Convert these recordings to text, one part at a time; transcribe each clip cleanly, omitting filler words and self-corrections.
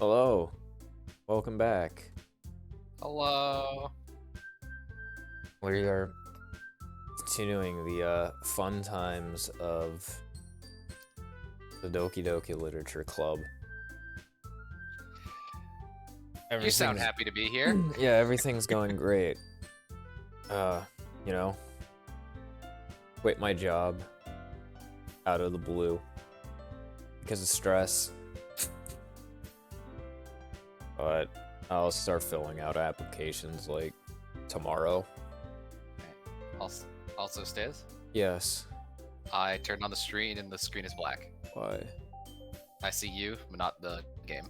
Hello, welcome back. Hello. We are continuing the fun times of the Doki Doki Literature Club. You sound happy to be here. Yeah, everything's going great. You know, quit my job out of the blue because of stress. But I'll start filling out applications like tomorrow. Also, Stiz, Yes. I turned on the screen and the screen is black. Why? I see you, but not the game.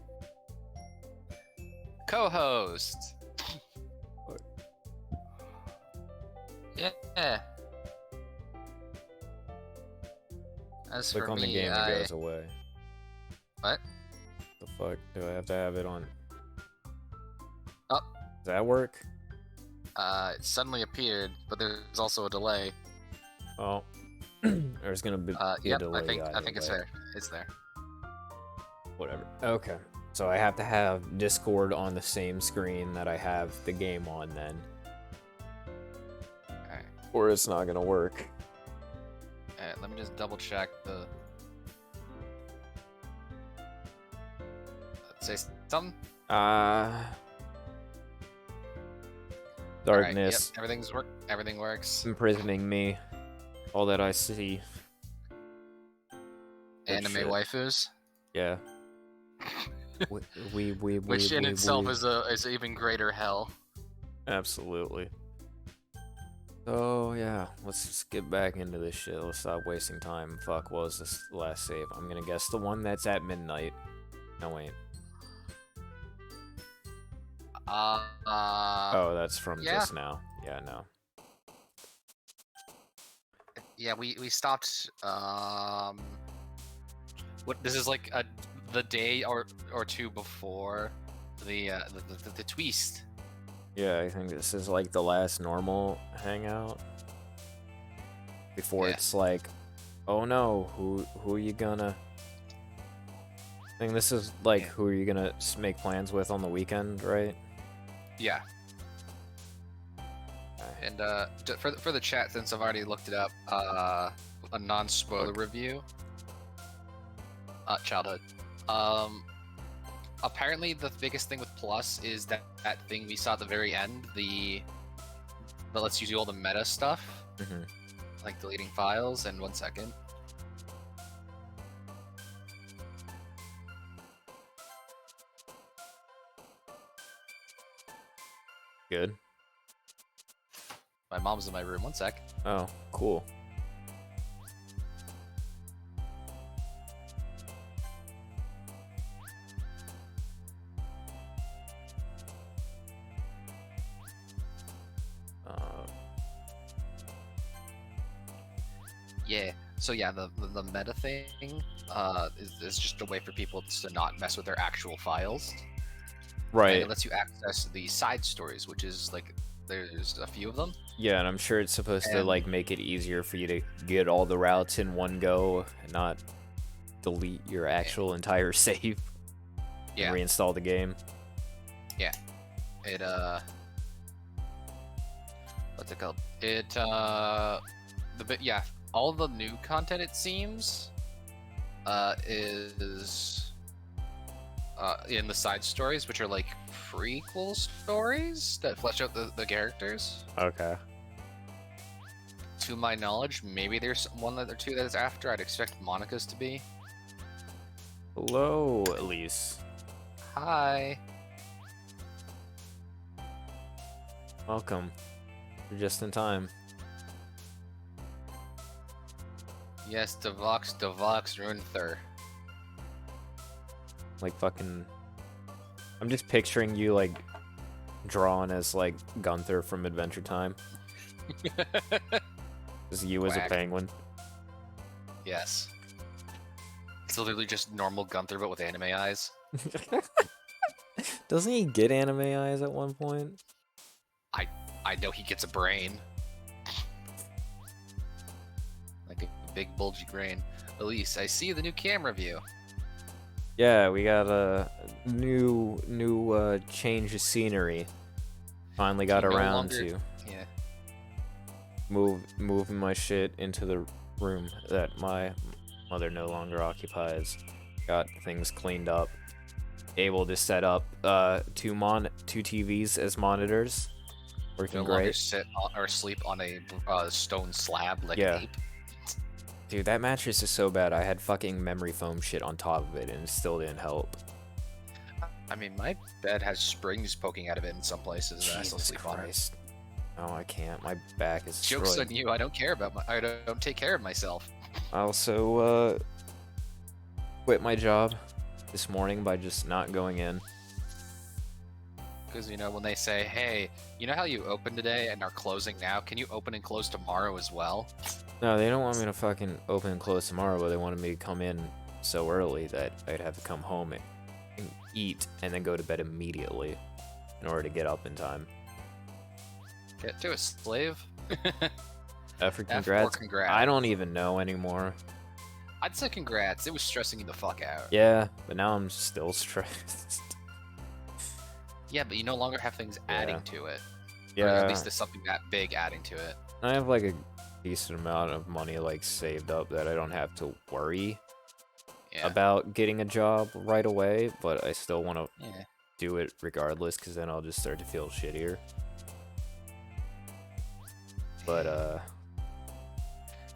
Co-host. What? Yeah. As Click for on me, the game and it goes away. What? The fuck? Do I have to have it on? Oh. Does that work? It suddenly appeared, but there's also a delay. Oh. There's gonna be a Yep, delay. I think it's there. It's there. Whatever. Okay. So I have to have Discord on the same screen that I have the game on then. Alright. Or it's not gonna work. Alright, let me just double check the... Say something? Darkness. Right, yep, everything works. Imprisoning me. All that I see. Anime waifus. Yeah. Which in itself is an even greater hell. Absolutely. So yeah, let's just get back into this shit. Let's stop wasting time. Fuck, what was this last save? I'm gonna guess the one that's at midnight. No, wait. Oh, that's from just now. Yeah, no. Yeah, we stopped. What this is like the day or two before the twist. Yeah, I think this is like the last normal hangout. Before it's like, oh no, who are you gonna? I think this is like who are you gonna make plans with on the weekend, right? Yeah. And for the chat, since I've already looked it up, a non-spoiler review. Childhood. Apparently the biggest thing with Plus is that thing we saw at the very end, that lets you do all the meta stuff, like deleting files. And 1 second. Good. My mom's in my room. 1 sec. Oh, cool. Yeah. So yeah, the meta thing is just a way for people to not mess with their actual files. Right. And it lets you access the side stories, which is like there's a few of them. Yeah, and I'm sure it's supposed to like make it easier for you to get all the routes in one go and not delete your actual entire save. Yeah. And reinstall the game. Yeah. It what's it called? It all the new content, it seems, is in the side stories, which are like prequel stories that flesh out the characters. Okay. To my knowledge, maybe there's one or two that is after. I'd expect Monica's to be. Hello, Elise. Hi. Welcome. You're just in time. Yes, Devox, Runether. Like fucking... I'm just picturing you like drawn as like Gunther from Adventure Time. Just you as a penguin. Yes. It's literally just normal Gunther, but with anime eyes. Doesn't he get anime eyes at one point? I know he gets a brain. Like a big bulgy brain. Elise, I see the new camera view. Yeah, we got a new change of scenery. Finally got You no around longer, to yeah. moving my shit into the room that my mother no longer occupies. Got things cleaned up. Able to set up two TVs as monitors. Working No longer great. sit or sleep on a stone slab like Yeah. an ape. Dude, that mattress is so bad. I had fucking memory foam shit on top of it and it still didn't help. I mean, my bed has springs poking out of it in some places, and I still Jesus sleep on it. Christ. No, I can't. My back is Joke's destroyed. on you. I don't care about I don't take care of myself. I also quit my job this morning by just not going in. Because, you know, when they say, hey, you know how you open today and are closing now? Can you open and close tomorrow as well? No, they don't want me to fucking open and close tomorrow, but they wanted me to come in so early that I'd have to come home and eat and then go to bed immediately in order to get up in time. Get to a slave? For F congrats. or congrats. I don't even know anymore. I'd say congrats. It was stressing you the fuck out. Yeah, but now I'm still stressed. Yeah, but you no longer have things adding to it. Yeah. Or at least there's something that big adding to it. I have like a decent amount of money like saved up that I don't have to worry about getting a job right away, but I still want to do it regardless because then I'll just start to feel shittier. But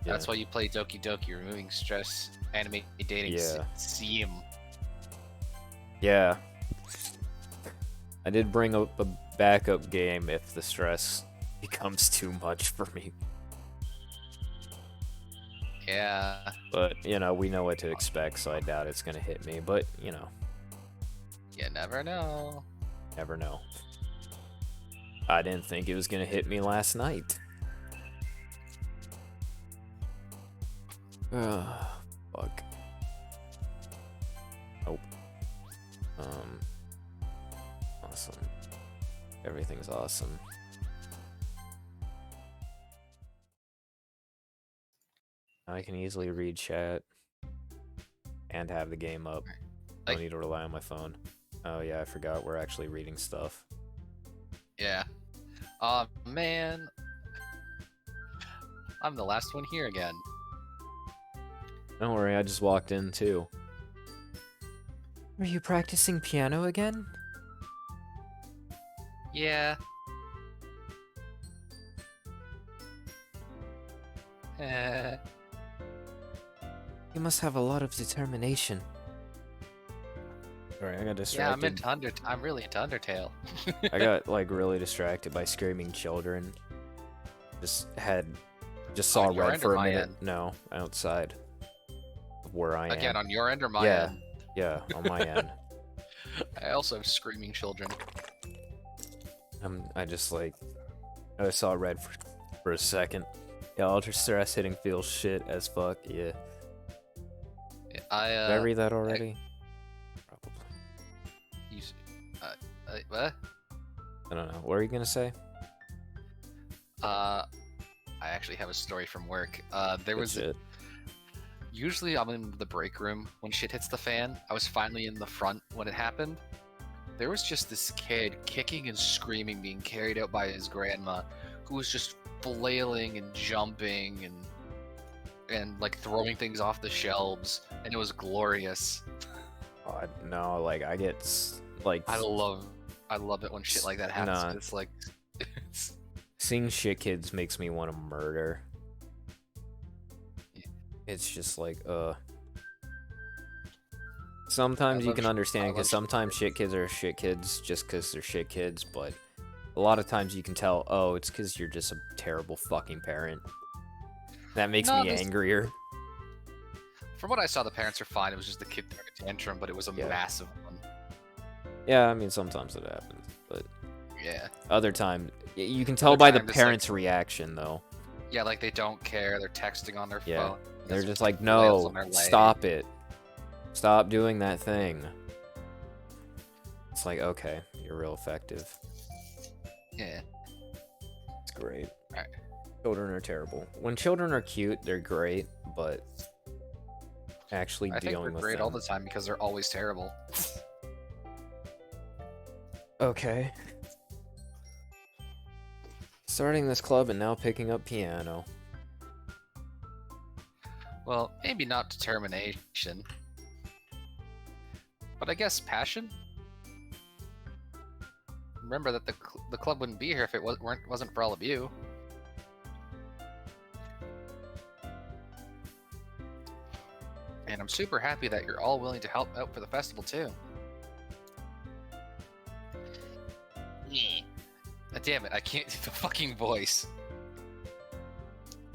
that's why you play Doki Doki, removing stress, anime dating sim. Yeah. I did bring up a backup game if the stress becomes too much for me. Yeah. But, you know, we know what to expect, so I doubt it's gonna hit me, but, you know. You never know. Never know. I didn't think it was gonna hit me last night. Fuck. Nope. Awesome. Everything's awesome. I can easily read chat and have the game up. I don't need to rely on my phone. Oh yeah, I forgot we're actually reading stuff. Yeah. Man. I'm the last one here again. Don't worry, I just walked in too. Are you practicing piano again? Yeah. You must have a lot of determination. Sorry, I got distracted. Yeah, I'm really into Undertale. I got like really distracted by screaming children. Just saw red for a minute. End? No, outside of where I am. Again, on your end or my end? Yeah, on my end. I also have screaming children. I saw red for a second. Yeah, ultra stress hitting feels shit as fuck. Yeah. Did I read that already? Probably. What? I don't know. What are you gonna say? I actually have a story from work. Usually I'm in the break room when shit hits the fan. I was finally in the front when it happened. There was just this kid kicking and screaming, being carried out by his grandma, who was just flailing and jumping and like throwing things off the shelves, and it was glorious. No, like I get like I love it when shit like that happens. Nah. It's like seeing shit kids makes me want to murder. It's just like sometimes you can understand because sometimes shit kids are shit kids just because they're shit kids, but a lot of times you can tell, oh, it's because you're just a terrible fucking parent. That makes me angrier. From what I saw, the parents are fine. It was just the kid throwing a tantrum, but it was a massive one. Yeah, I mean, sometimes it happens, but yeah. Other time, you can tell by the parents' reaction, though. Yeah, like they don't care. They're texting on their phone. They're just like, no, stop it. Stop doing that thing. It's like, okay, you're real effective. Yeah. It's great. Alright. Children are terrible. When children are cute, they're great, but actually I think they're dealing with great all them. the time because they're always terrible. Okay. Starting this club and now picking up piano. Well, maybe not determination, but I guess passion. Remember that the club wouldn't be here if it wasn't for all of you. And I'm super happy that you're all willing to help out for the festival too. Yeah. Damn it, I can't do the fucking voice.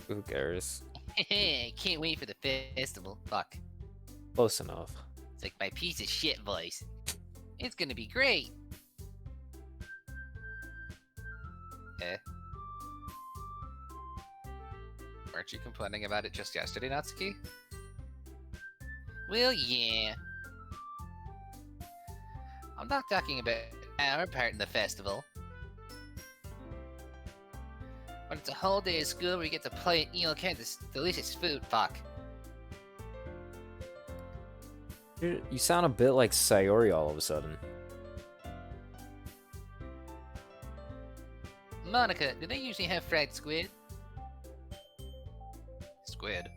Who cares? Can't wait for the festival. Fuck. Close enough. It's like my piece of shit voice. It's gonna be great. Weren't you complaining about it just yesterday, Natsuki? Well, yeah. I'm not talking about our part in the festival. But it's a whole day of school where we get to play and eat all kinds of delicious food. Fuck. You sound a bit like Sayori all of a sudden. Monica, do they usually have fried squid? Squid.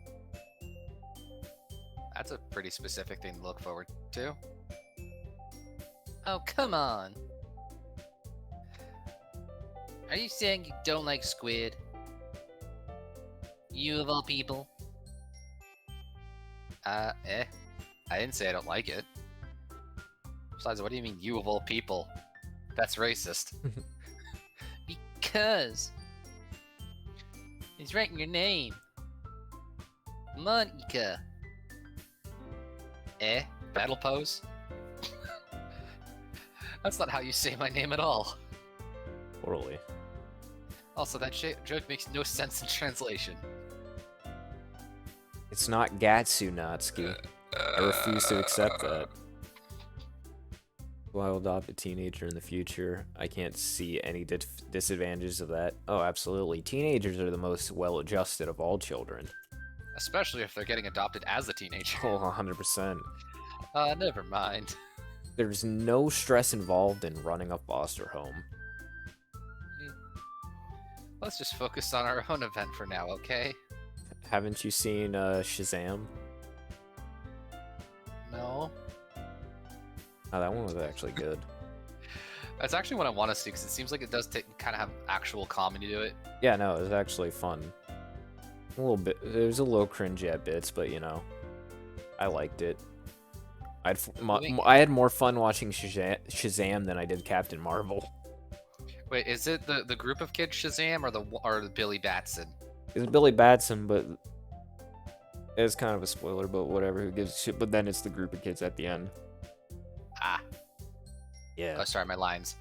That's a pretty specific thing to look forward to. Oh, come on. Are you saying you don't like squid? You of all people? I didn't say I don't like it. Besides, what do you mean, you of all people? That's racist. Because it's right in your name. Monica. Battle pose? That's not how you say my name at all. Totally. Also, that joke makes no sense in translation. It's not Gatsu, Natsuki. I refuse to accept that. Will I adopt a teenager in the future? I can't see any disadvantages of that. Oh, absolutely. Teenagers are the most well-adjusted of all children. Especially if they're getting adopted as a teenager. Oh, 100%. Never mind. There's no stress involved in running a foster home. Let's just focus on our own event for now, okay? Haven't you seen Shazam? No. Oh, that one was actually good. That's actually what I want to see, because it seems like it does kind of have actual comedy to it. Yeah, no, it was actually fun. A little bit. There's a little cringy at bits, but you know, I liked it. I had more fun watching Shazam than I did Captain Marvel. Wait, is it the group of kids Shazam or the Billy Batson? It's Billy Batson, but it's kind of a spoiler. But whatever, who gives a shit? But then it's the group of kids at the end. Ah. Yeah. Oh, sorry, my lines.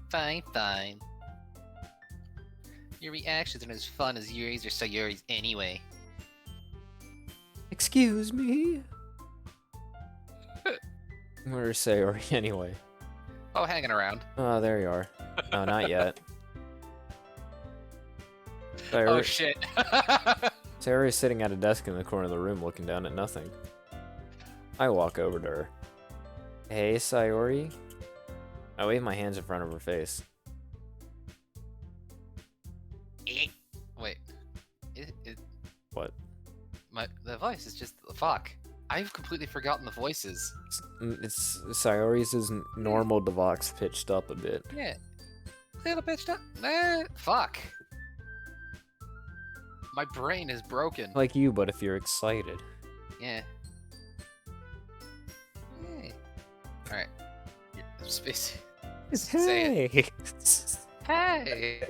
Fine, fine. Your reactions aren't as fun as Yuri's or Sayori's anyway. Excuse me? Where's Sayori anyway? Oh, hanging around. Oh, there you are. No, not yet. Oh, shit. Sayori's sitting at a desk in the corner of the room looking down at nothing. I walk over to her. Hey, Sayori? I wave my hands in front of her face. Wait. What? The voice is just... Fuck. I've completely forgotten the voices. It's Sayori's is normal Devox pitched up a bit. Yeah. Little pitched up. Nah, fuck. My brain is broken. Like you, but if you're excited. Yeah. Alright. Space. Say Hey! Hey!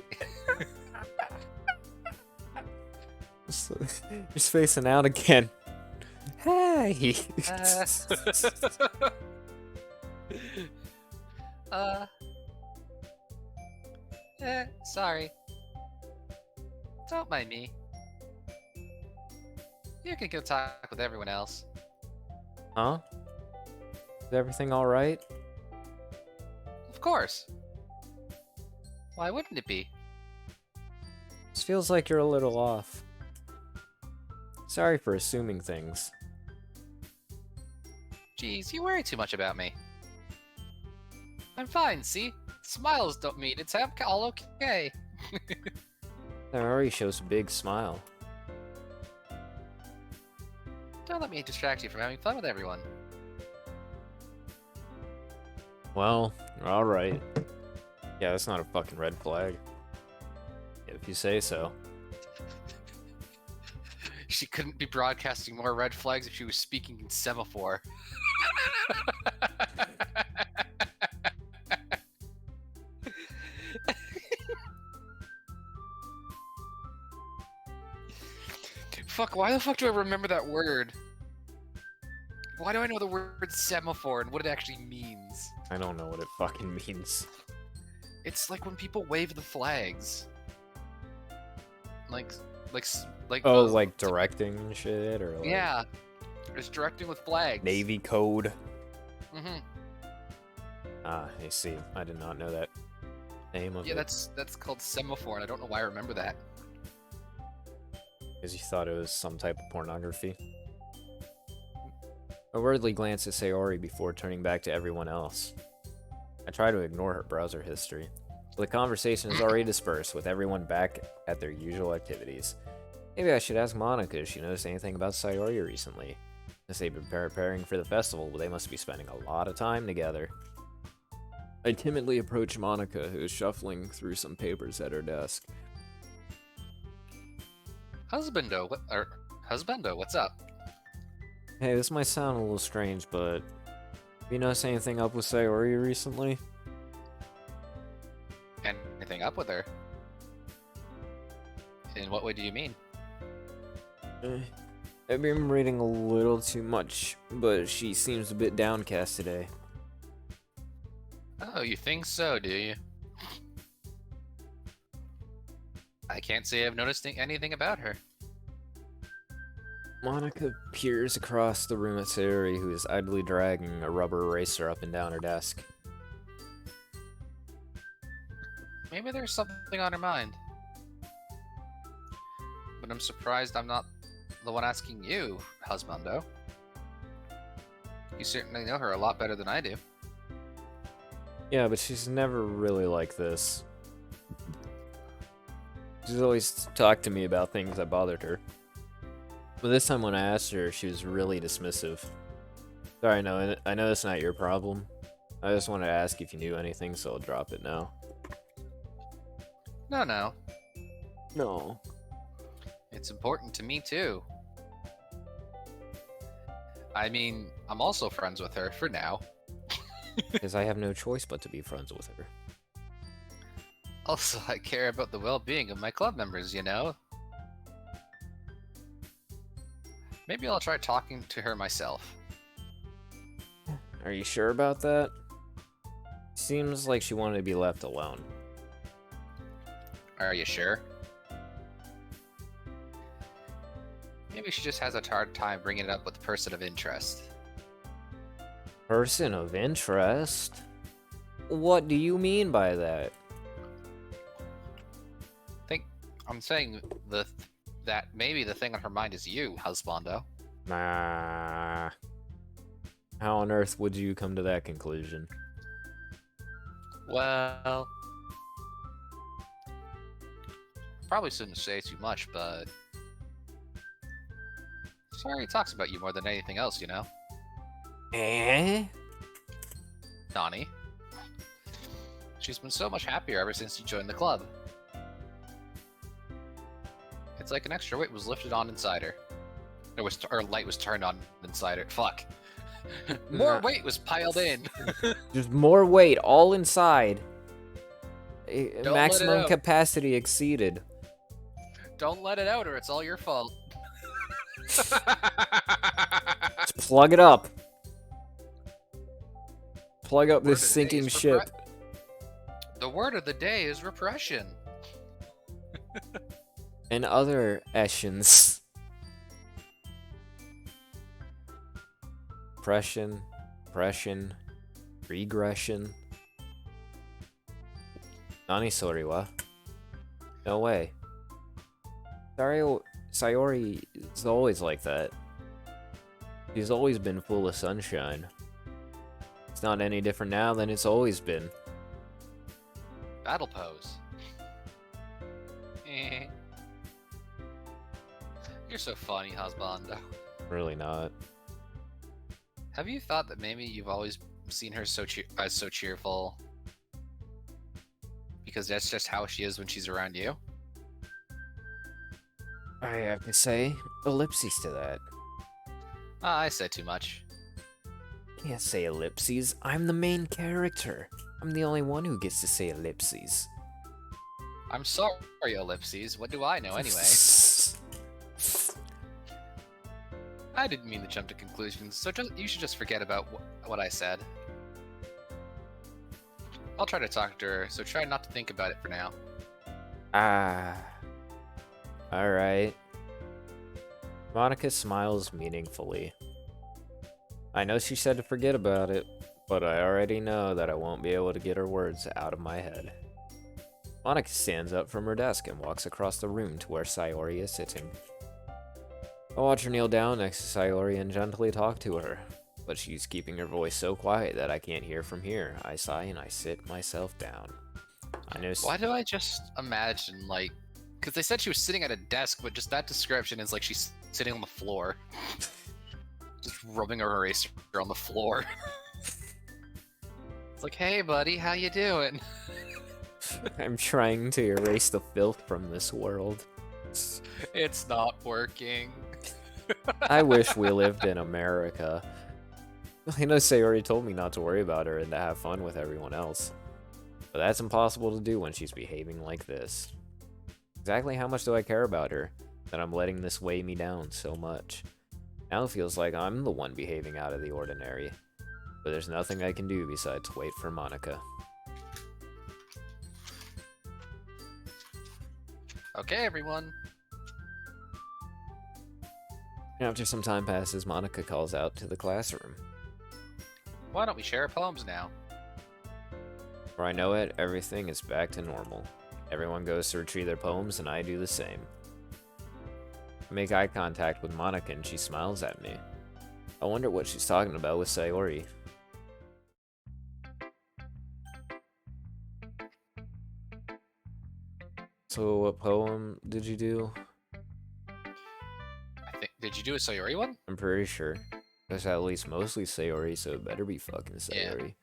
You're spacing out again. Hey! Sorry. Don't mind me. You can go talk with everyone else. Huh? Is everything alright? Of course. Why wouldn't it be? This feels like you're a little off. Sorry for assuming things. Jeez, you worry too much about me. I'm fine, see? Smiles don't mean it's all okay. Sayori shows a big smile. Don't let me distract you from having fun with everyone. Well, alright. Yeah, that's not a fucking red flag. If you say so. She couldn't be broadcasting more red flags if she was speaking in semaphore. Fuck, why the fuck do I remember that word? Why do I know the word semaphore and what it actually means? I don't know what it fucking means. It's like when people wave the flags. Like, Oh, like directing and shit, or like yeah, it's directing with flags. Navy code. Mm-hmm. Ah, I see. I did not know that name of Yeah, it. that's called semaphore, and I don't know why I remember that. Because you thought it was some type of pornography. I worriedly glanced at Sayori before turning back to everyone else. I try to ignore her browser history. The conversation is already dispersed, with everyone back at their usual activities. Maybe I should ask Monica if she noticed anything about Sayori recently. Since they've been preparing for the festival, they must be spending a lot of time together. I timidly approach Monica, who is shuffling through some papers at her desk. Husbando, what's up? Hey, this might sound a little strange, but have you noticed anything up with Sayori recently? Anything up with her? In what way do you mean? I've been reading a little too much, but she seems a bit downcast today. Oh, you think so, do you? I can't say I've noticed anything about her. Monica peers across the room at Sayori, who is idly dragging a rubber eraser up and down her desk. Maybe there's something on her mind. But I'm surprised I'm not the one asking you, husbando. You certainly know her a lot better than I do. Yeah, but she's never really like this. She's always talked to me about things that bothered her. But this time when I asked her, she was really dismissive. Sorry, no, I know it's not your problem. I just wanted to ask if you knew anything, so I'll drop it now. No. No. It's important to me, too. I mean, I'm also friends with her, for now. Because I have no choice but to be friends with her. Also, I care about the well-being of my club members, you know? Maybe I'll try talking to her myself. Are you sure about that? Seems like she wanted to be left alone. Are you sure? Maybe she just has a hard time bringing it up with a person of interest. Person of interest? What do you mean by that? I'm saying that maybe the thing on her mind is you, husbando. Nah. How on earth would you come to that conclusion? Well, probably shouldn't say too much, but Sari talks about you more than anything else, you know? Eh? Nani. She's been so much happier ever since you joined the club. It's like an extra weight was lifted on inside her. Or light was turned on inside her. Fuck. More weight was piled in. There's more weight all inside. Don't Maximum let it out. capacity exceeded. Don't let it out or it's all your fault. Just plug it up. Plug up this sinking ship. The word of the day is repression. And other actions. Pression, regression. Nani sori wa? No way. Sayori is always like that. She's always been full of sunshine. It's not any different now than it's always been. Battle pose. Eh. You're so funny, husband. Really not. Have you thought that maybe you've always seen her so cheerful because that's just how she is when she's around you? I have to say, ellipses to that. Ah, I said too much. Can't say ellipses. I'm the main character. I'm the only one who gets to say ellipses. I'm sorry, ellipses. What do I know anyway? I didn't mean to jump to conclusions, so you should just forget about what I said. I'll try to talk to her, so try not to think about it for now. Ah. Alright. Monica smiles meaningfully. I know she said to forget about it, but I already know that I won't be able to get her words out of my head. Monica stands up from her desk and walks across the room to where Sayori is sitting. I watch her kneel down next to Sayori and gently talk to her, but she's keeping her voice so quiet that I can't hear from here. I sigh and I sit myself down. I know. Why do I just imagine, like, because they said she was sitting at a desk, but just that description is like she's sitting on the floor. Just rubbing her eraser on the floor. It's like, hey buddy, how you doing? I'm trying to erase the filth from this world. It's not working. I wish we lived in America. I know Sayori told me not to worry about her and to have fun with everyone else. But that's impossible to do when she's behaving like this. Exactly how much do I care about her that I'm letting this weigh me down so much? Now it feels like I'm the one behaving out of the ordinary. But there's nothing I can do besides wait for Monica. Okay, everyone. After some time passes, Monica calls out to the classroom. Why don't we share our poems now? Before I know it, everything is back to normal. Everyone goes to retrieve their poems, and I do the same. I make eye contact with Monica, and she smiles at me. I wonder what she's talking about with Sayori. So, what poem did you do? Did you do a Sayori one? I'm pretty sure. There's at least mostly Sayori, so it better be fucking Sayori.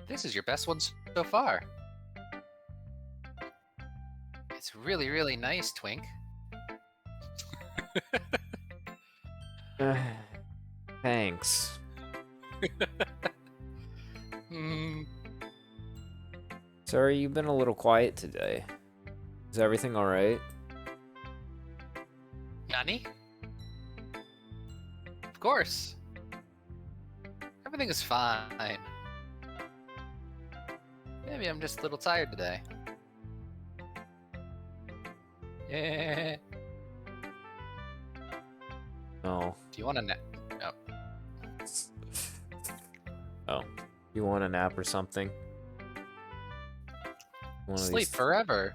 This is your best one so far. It's really, really nice, Twink. Thanks. Sorry, you've been a little quiet today. Is everything alright? Nani? Of course. Everything is fine. Maybe I'm just a little tired today. Yeah. Oh. Do you want a nap? No. Oh. You want a nap or something? Sleep forever.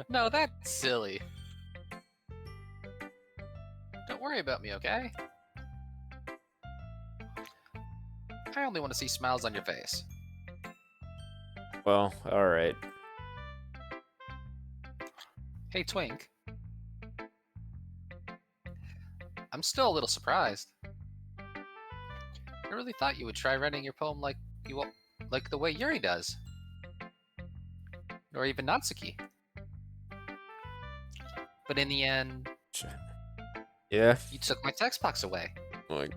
No, that's silly. Don't worry about me, okay? I only want to see smiles on your face. Well, alright. Hey, Twink. I'm still a little surprised. I really thought you would try writing your poem like the way Yuri does. Or even Natsuki. But in the end, Yeah? you took my text box away. Like,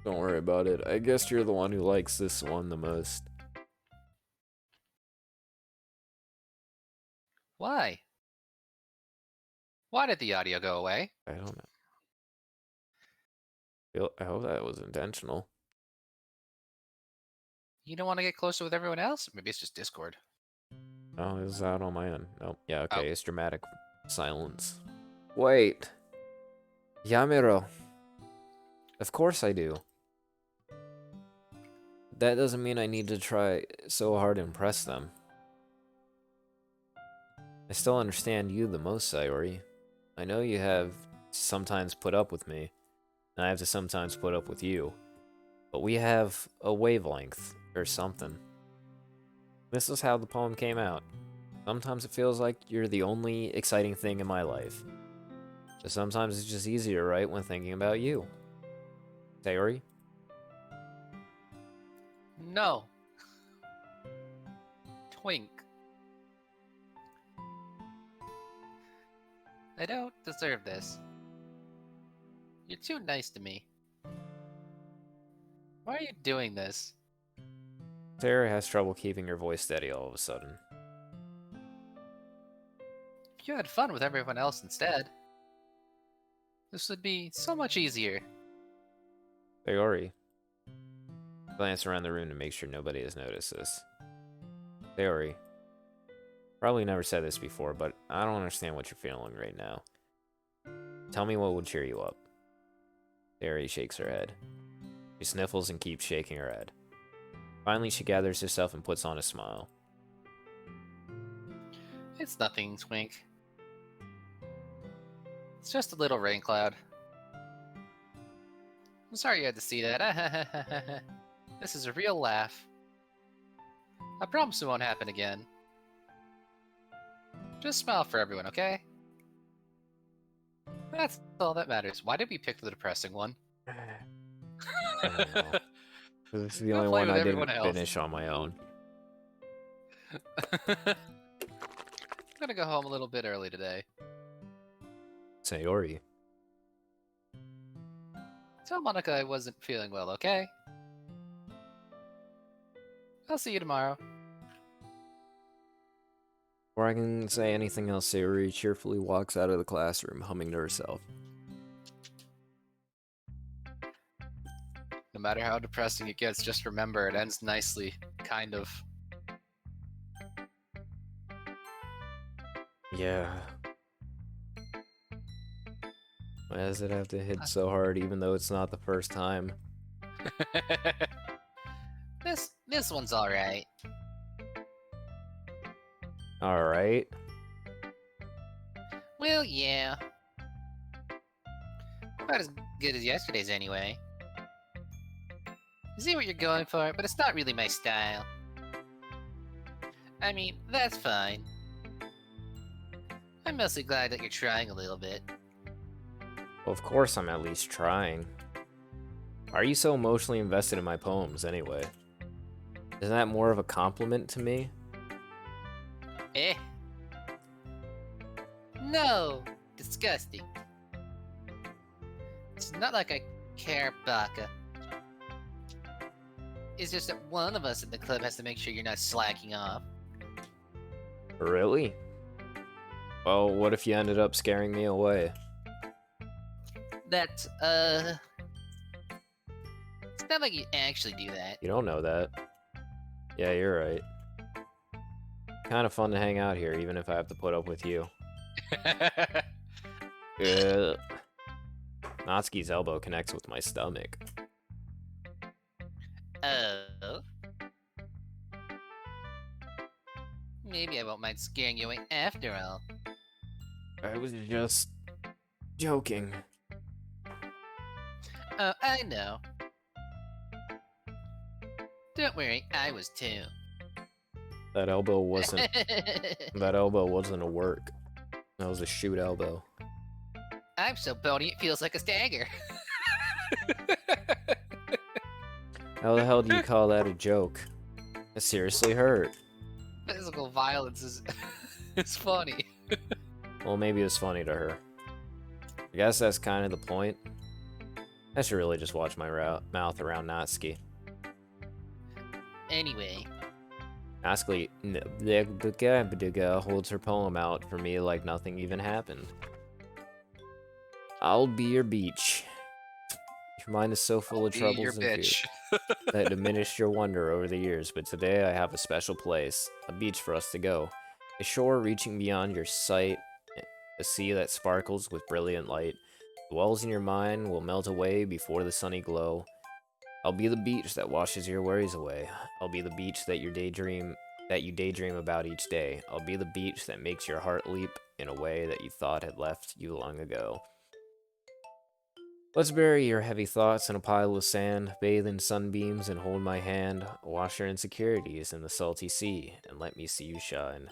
don't worry about it. I guess you're the one who likes this one the most. Why? Why did the audio go away? I don't know. I hope that was intentional. You don't want to get closer with everyone else? Maybe it's just Discord. Oh, it was out on my end. Nope. Yeah, okay, Oh. It's dramatic silence. Wait. Yamiro. Of course I do. that doesn't mean I need to try so hard to impress them. I still understand you the most, Sayori. I know you have sometimes put up with me, and I have to sometimes put up with you. But we have a wavelength, or something. This is how the poem came out. Sometimes it feels like you're the only exciting thing in my life. But sometimes it's just easier to write when thinking about you. Sayori? No. Twink. I don't deserve this. You're too nice to me. Why are you doing this? Sayori has trouble keeping her voice steady all of a sudden. If you had fun with everyone else instead, this would be so much easier. Sayori. Glance around the room to make sure nobody has noticed this. Sayori. Probably never said this before, but I don't understand what you're feeling right now. Tell me what would cheer you up. Sayori shakes her head. She sniffles and keeps shaking her head. Finally, she gathers herself and puts on a smile. It's nothing, Twink. It's just a little rain cloud. I'm sorry you had to see that. This is a real laugh. I promise it won't happen again. Just smile for everyone, okay? That's all that matters. Why did we pick the depressing one? I don't know. This is the Go only play one with I everyone didn't else. finish on my own. I'm gonna go home a little bit early today. Sayori. Tell Monica I wasn't feeling well, okay? I'll see you tomorrow. Before I can say anything else, Sayori cheerfully walks out of the classroom, humming to herself. No matter how depressing it gets, just remember it ends nicely, kind of. Yeah. Why does it have to hit so hard even though it's not the first time? This one's alright. Alright. Well, yeah. About as good as yesterday's anyway. I see what you're going for, but it's not really my style. I mean, that's fine. I'm mostly glad that you're trying a little bit. Well, of course I'm at least trying. Why are you so emotionally invested in my poems, anyway? Isn't that more of a compliment to me? Eh? No! Disgusting. It's not like I care, Baka. It's just that one of us in the club has to make sure you're not slacking off. Really? Well, what if you ended up scaring me away? That, it's not like you actually do that. You don't know that. Yeah, you're right. Kind of fun to hang out here, even if I have to put up with you. Ugh. Natsuki's elbow connects with my stomach. Oh? Maybe I won't mind scaring you away after all. I was just joking. Oh, I know. Don't worry, I was too. That elbow wasn't. That elbow wasn't a work. That was a shoot elbow. I'm so bony it feels like a stagger. How the hell do you call that a joke? It seriously hurt. Physical violence is it's funny. Well, maybe it was funny to her. I guess that's kind of the point. I should really just watch my mouth around Natsuki. Anyway, Natsuki the holds her poem out for me like nothing even happened. I'll be your beach. Your mind is so full of Be troubles your and bitch. fears that diminished your wonder over the years, but today I have a special place, a beach for us to go. A shore reaching beyond your sight, a sea that sparkles with brilliant light. The wells in your mind will melt away before the sunny glow. I'll be the beach that washes your worries away. I'll be the beach that you daydream about each day. I'll be the beach that makes your heart leap in a way that you thought had left you long ago. Let's bury your heavy thoughts in a pile of sand, bathe in sunbeams and hold my hand, wash your insecurities in the salty sea, and let me see you shine.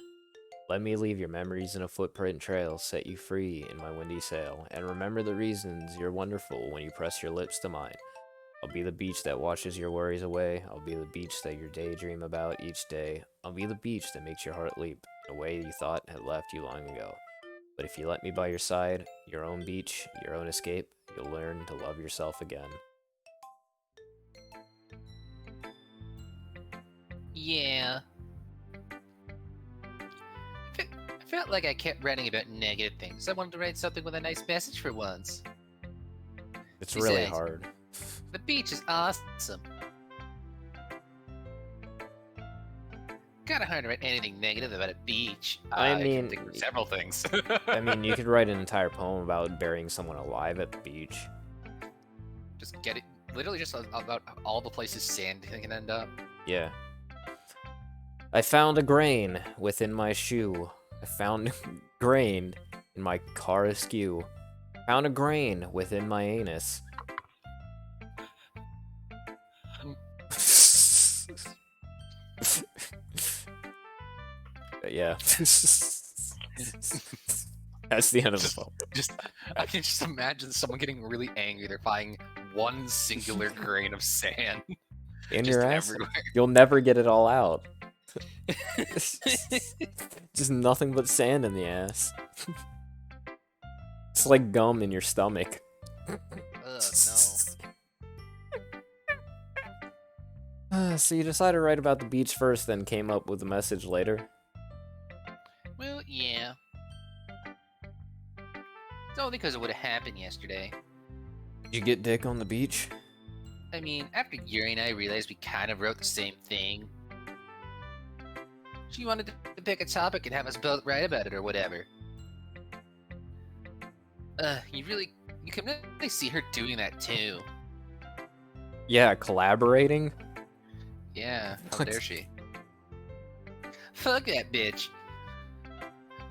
Let me leave your memories in a footprint trail, set you free in my windy sail, and remember the reasons you're wonderful when you press your lips to mine. I'll be the beach that washes your worries away. I'll be the beach that you daydream about each day. I'll be the beach that makes your heart leap in a way you thought had left you long ago. But if you let me by your side, your own beach, your own escape, you'll learn to love yourself again. Yeah. I felt like I kept writing about negative things. I wanted to write something with a nice message for once. It's really Besides, hard. The beach is awesome. Kinda hard to write anything negative about a beach. I can mean, think of several things. I mean, you could write an entire poem about burying someone alive at the beach. Just get it. Literally just about all the places sand can end up. Yeah. I found a grain within my shoe. I found grain in my car askew. Found a grain within my anus. Yeah. That's the end of the poem. I can just imagine someone getting really angry. They're finding one singular grain of sand In just your ass? everywhere. You'll never get it all out. Just nothing but sand in the ass. It's like gum in your stomach. Ugh, no. So you decided to write about the beach first, then came up with the message later? Well, yeah. It's only because of what happened yesterday. Did you get dick on the beach? I mean, after Yuri and I realized we kind of wrote the same thing. She wanted to pick a topic and have us both write about it or whatever. You can really see her doing that too. Yeah, collaborating? Yeah, how What? dare she? Fuck that bitch.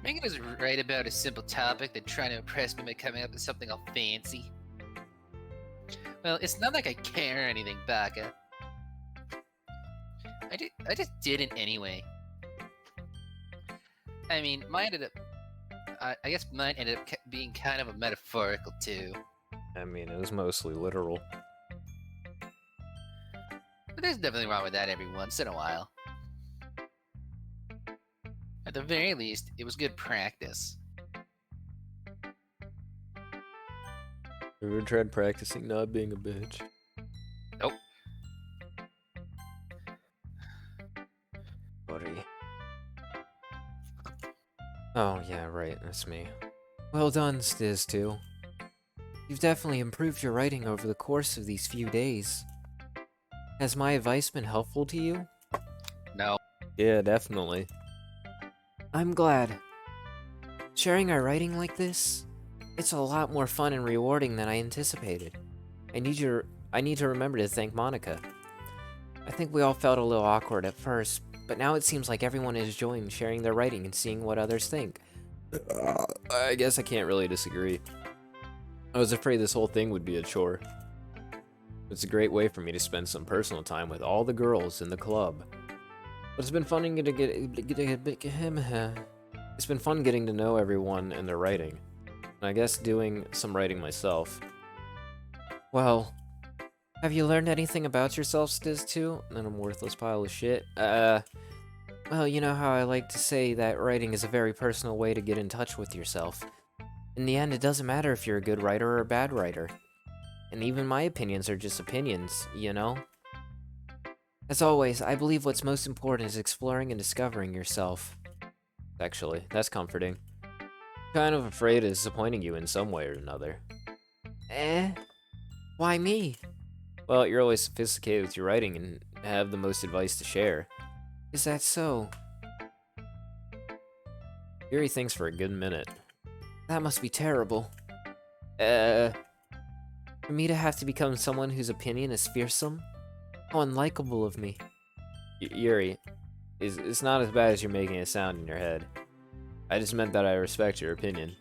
Making us write about a simple topic than trying to impress me by coming up with something all fancy. Well, it's not like I care or anything, Baka. I just didn't anyway. I mean, mine ended up... I guess mine ended up being kind of a metaphorical, too. I mean, it was mostly literal. But there's nothing wrong with that every once in a while. At the very least, it was good practice. Ever tried practicing not being a bitch? Nope. Buddy. Oh, yeah, right, that's me. Well done, Stiz.2. You've definitely improved your writing over the course of these few days. Has my advice been helpful to you? No. Yeah, definitely. I'm glad. Sharing our writing like this, it's a lot more fun and rewarding than I anticipated. I need to remember to thank Monica. I think we all felt a little awkward at first, but now it seems like everyone is enjoying sharing their writing and seeing what others think. I guess I can't really disagree. I was afraid this whole thing would be a chore. It's a great way for me to spend some personal time with all the girls in the club. But it's been fun It's been fun getting to know everyone and their writing. And I guess doing some writing myself. Well, have you learned anything about yourself, Stiz.2? And I'm a worthless pile of shit. Well, you know how I like to say that writing is a very personal way to get in touch with yourself. In the end, it doesn't matter if you're a good writer or a bad writer. And even my opinions are just opinions, you know? As always, I believe what's most important is exploring and discovering yourself. Actually, that's comforting. Kind of afraid of disappointing you in some way or another. Why me? Well, you're always sophisticated with your writing and have the most advice to share. Is that so? Yuri thinks for a good minute. That must be terrible. For me to have to become someone whose opinion is fearsome? How unlikable of me. Yuri, it's not as bad as you're making it sound in your head. I just meant that I respect your opinion.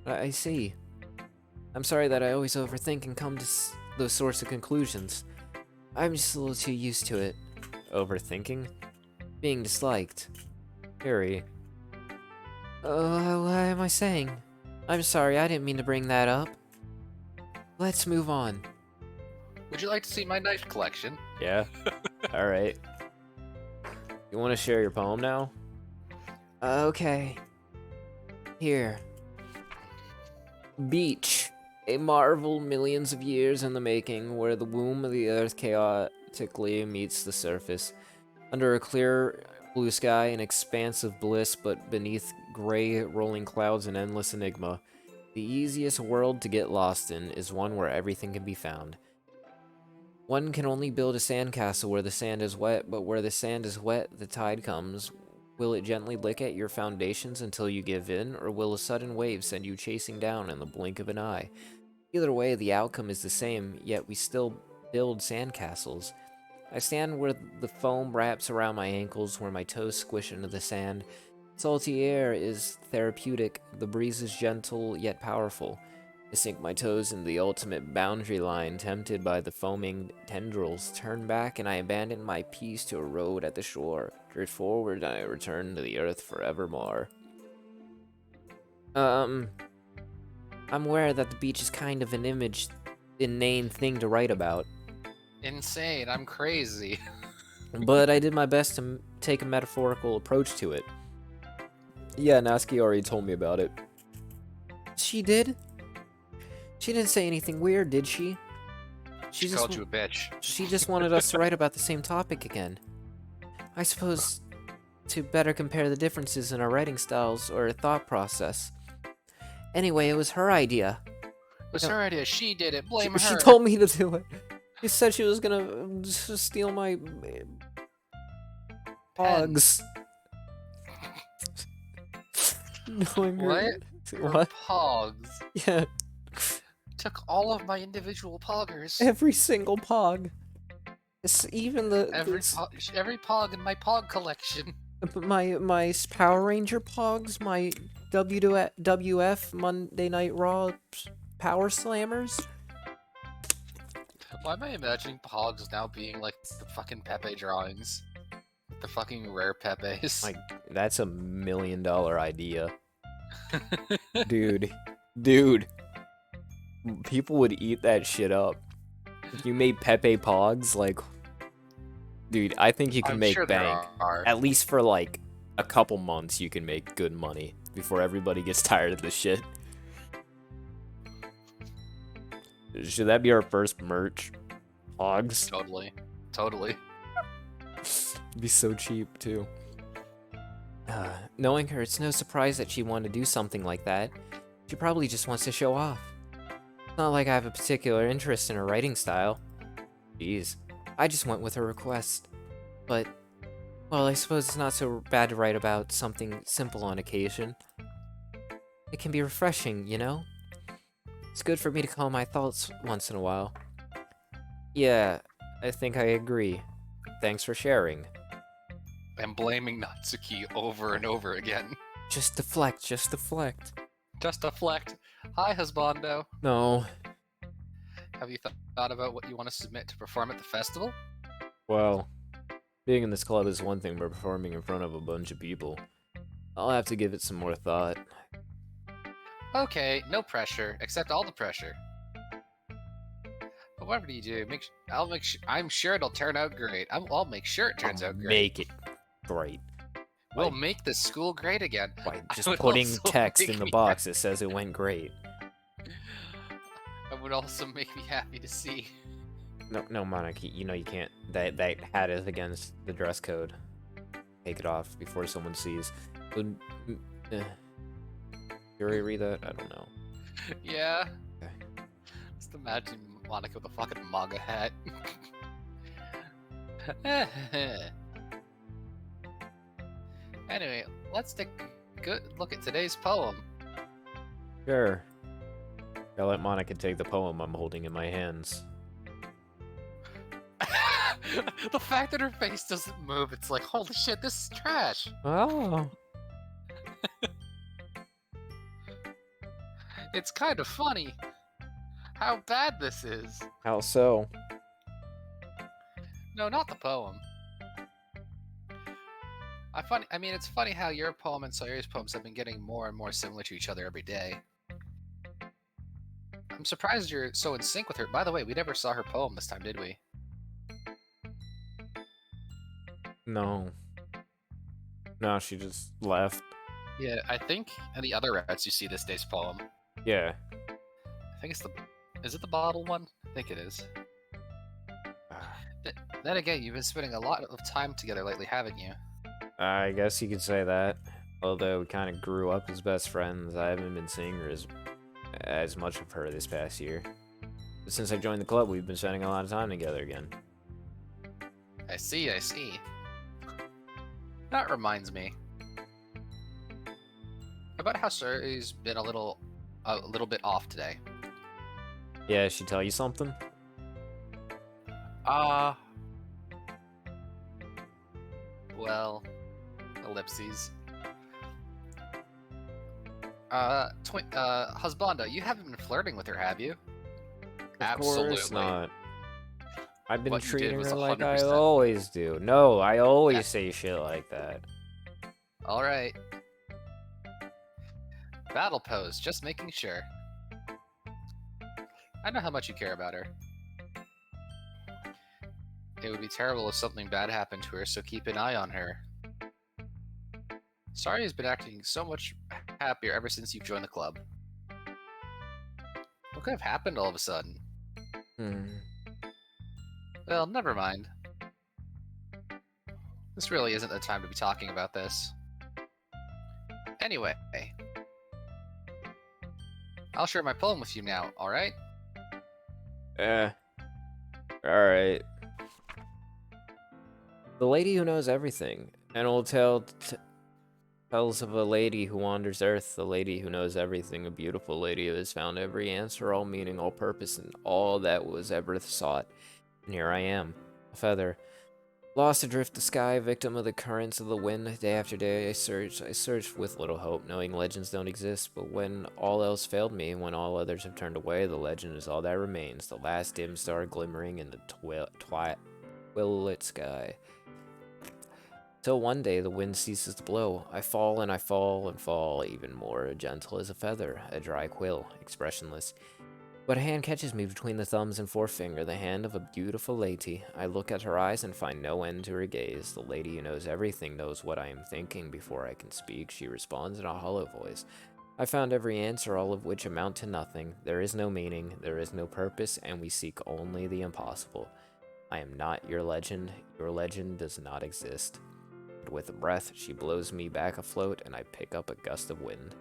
I see. I'm sorry that I always overthink and come to those sorts of conclusions. I'm just a little too used to it. Overthinking? Being disliked. Yuri. What am I saying? I'm sorry, I didn't mean to bring that up. Let's move on. Would you like to see my knife collection? Yeah? Alright. You want to share your poem now? Okay. Here. Beach. A marvel millions of years in the making, where the womb of the earth chaotically meets the surface. Under a clear blue sky, an expanse of bliss, but beneath gray rolling clouds, an endless enigma. The easiest world to get lost in is one where everything can be found. One can only build a sandcastle where the sand is wet, but where the sand is wet, the tide comes. Will it gently lick at your foundations until you give in, or will a sudden wave send you chasing down in the blink of an eye? Either way, the outcome is the same, yet we still build sandcastles. I stand where the foam wraps around my ankles, where my toes squish into the sand. Salty air is therapeutic, the breeze is gentle yet powerful. I sink my toes into the ultimate boundary line, tempted by the foaming tendrils, turn back and I abandon my peace to a road at the shore. Drift forward and I return to the earth forevermore. I'm aware that the beach is kind of an inane thing to write about. Insane, I'm crazy. But I did my best to take a metaphorical approach to it. Yeah, Natsuki already told me about it. She did? She didn't say anything weird, did she? She called you a bitch. She just wanted us to write about the same topic again. I suppose to better compare the differences in our writing styles or thought process. Anyway, it was her idea. It was her idea. She did it. Blame her. She told me to do it. She said she was gonna steal my pogs. Knowing her. What? Pogs. Yeah. Took all of my individual poggers. Every single pog. It's even the every pog in my pog collection. My Power Ranger pogs, my WWF Monday Night Raw Power Slammers. Why am I imagining pogs now being like the fucking Pepe drawings? The fucking rare Pepes. Like, that's $1 million idea. Dude. People would eat that shit up. If you made Pepe Pogs, like... Dude, I think you can make sure bank. At least for, like, a couple months, you can make good money before everybody gets tired of this shit. Should that be our first merch? Pogs? Totally. It'd be so cheap, too. Knowing her, it's no surprise that she wanted to do something like that. She probably just wants to show off. It's not like I have a particular interest in her writing style. Jeez. I just went with her request. But, well, I suppose it's not so bad to write about something simple on occasion. It can be refreshing, you know? It's good for me to calm my thoughts once in a while. Yeah, I think I agree. Thanks for sharing. And blaming Natsuki over and over again. Just deflect. Just deflect. Hi, husbando. No. Have you thought about what you want to submit to perform at the festival? Well, being in this club is one thing, but performing in front of a bunch of people, I'll have to give it some more thought. Okay, no pressure. Accept all the pressure. But whatever you do, I'm sure it'll turn out great. I'll make sure it turns out great. Make it great. We'll make the school great again. By just putting text in the box that says it went great. It would also make me happy to see. No, Monarchy, you know you can't. That hat is against the dress code. Take it off before someone sees. Yuri, read that? I don't know. Yeah. Okay. Just imagine Monica with a fucking MAGA hat. Anyway, let's take a good look at today's poem. Sure. I'll let Monica take the poem I'm holding in my hands. The fact that her face doesn't move, it's like, holy shit, this is trash. Oh. It's kind of funny how bad this is. How so? No, not the poem. I mean, it's funny how your poem and Sawyer's poems have been getting more and more similar to each other every day. I'm surprised you're so in sync with her. By the way, we never saw her poem this time, did we? No. No, she just left. Yeah, I think in the other routes you see this day's poem. Yeah. I think it's the... Is it the bottle one? I think it is. Then again, you've been spending a lot of time together lately, haven't you? I guess you could say that. Although we kind of grew up as best friends, I haven't been seeing her as much of her this past year. But since I joined the club, we've been spending a lot of time together again. I see, I see. That reminds me. About how Suri's been a little bit off today. Yeah, she tell you something? Well, ellipses. Husbanda, you haven't been flirting with her, have you? Of course not. I've been What you did treating was her like I 100%. always do. No, I always say shit like that. Alright. Battle pose, just making sure. I know how much you care about her. It would be terrible if something bad happened to her, so keep an eye on her. Sorry has been acting so much happier ever since you've joined the club. What could have happened all of a sudden? Well, never mind. This really isn't the time to be talking about this. Anyway, I'll share my poem with you now, alright? Alright. The lady who knows everything. An old tale tells of a lady who wanders earth, the lady who knows everything, a beautiful lady who has found every answer, all meaning, all purpose, and all that was ever sought. And here I am, a feather, lost adrift the sky, victim of the currents of the wind. Day after day I searched with little hope, knowing legends don't exist, but when all else failed me, when all others have turned away, the legend is all that remains, the last dim star glimmering in the twilit sky. Till one day the wind ceases to blow. I fall and I fall and fall, even more gentle as a feather, a dry quill, expressionless. But a hand catches me between the thumbs and forefinger, the hand of a beautiful lady. I look at her eyes and find no end to her gaze. The lady who knows everything knows what I am thinking before I can speak. She responds in a hollow voice. I found every answer, all of which amount to nothing. There is no meaning, there is no purpose, and we seek only the impossible. I am not your legend does not exist. With a breath, she blows me back afloat, and I pick up a gust of wind.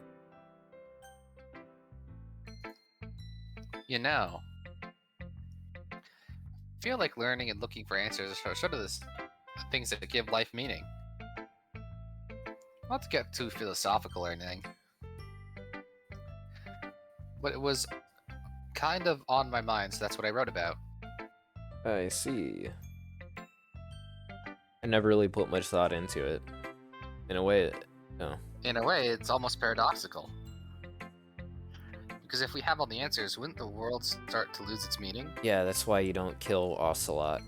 You know, I feel like learning and looking for answers are sort of the things that give life meaning. Not to get too philosophical or anything, but it was kind of on my mind, so that's what I wrote about. I see. I never really put much thought into it. In a way, no. In a way, it's almost paradoxical. Because if we have all the answers, wouldn't the world start to lose its meaning? Yeah, that's why you don't kill Ocelot.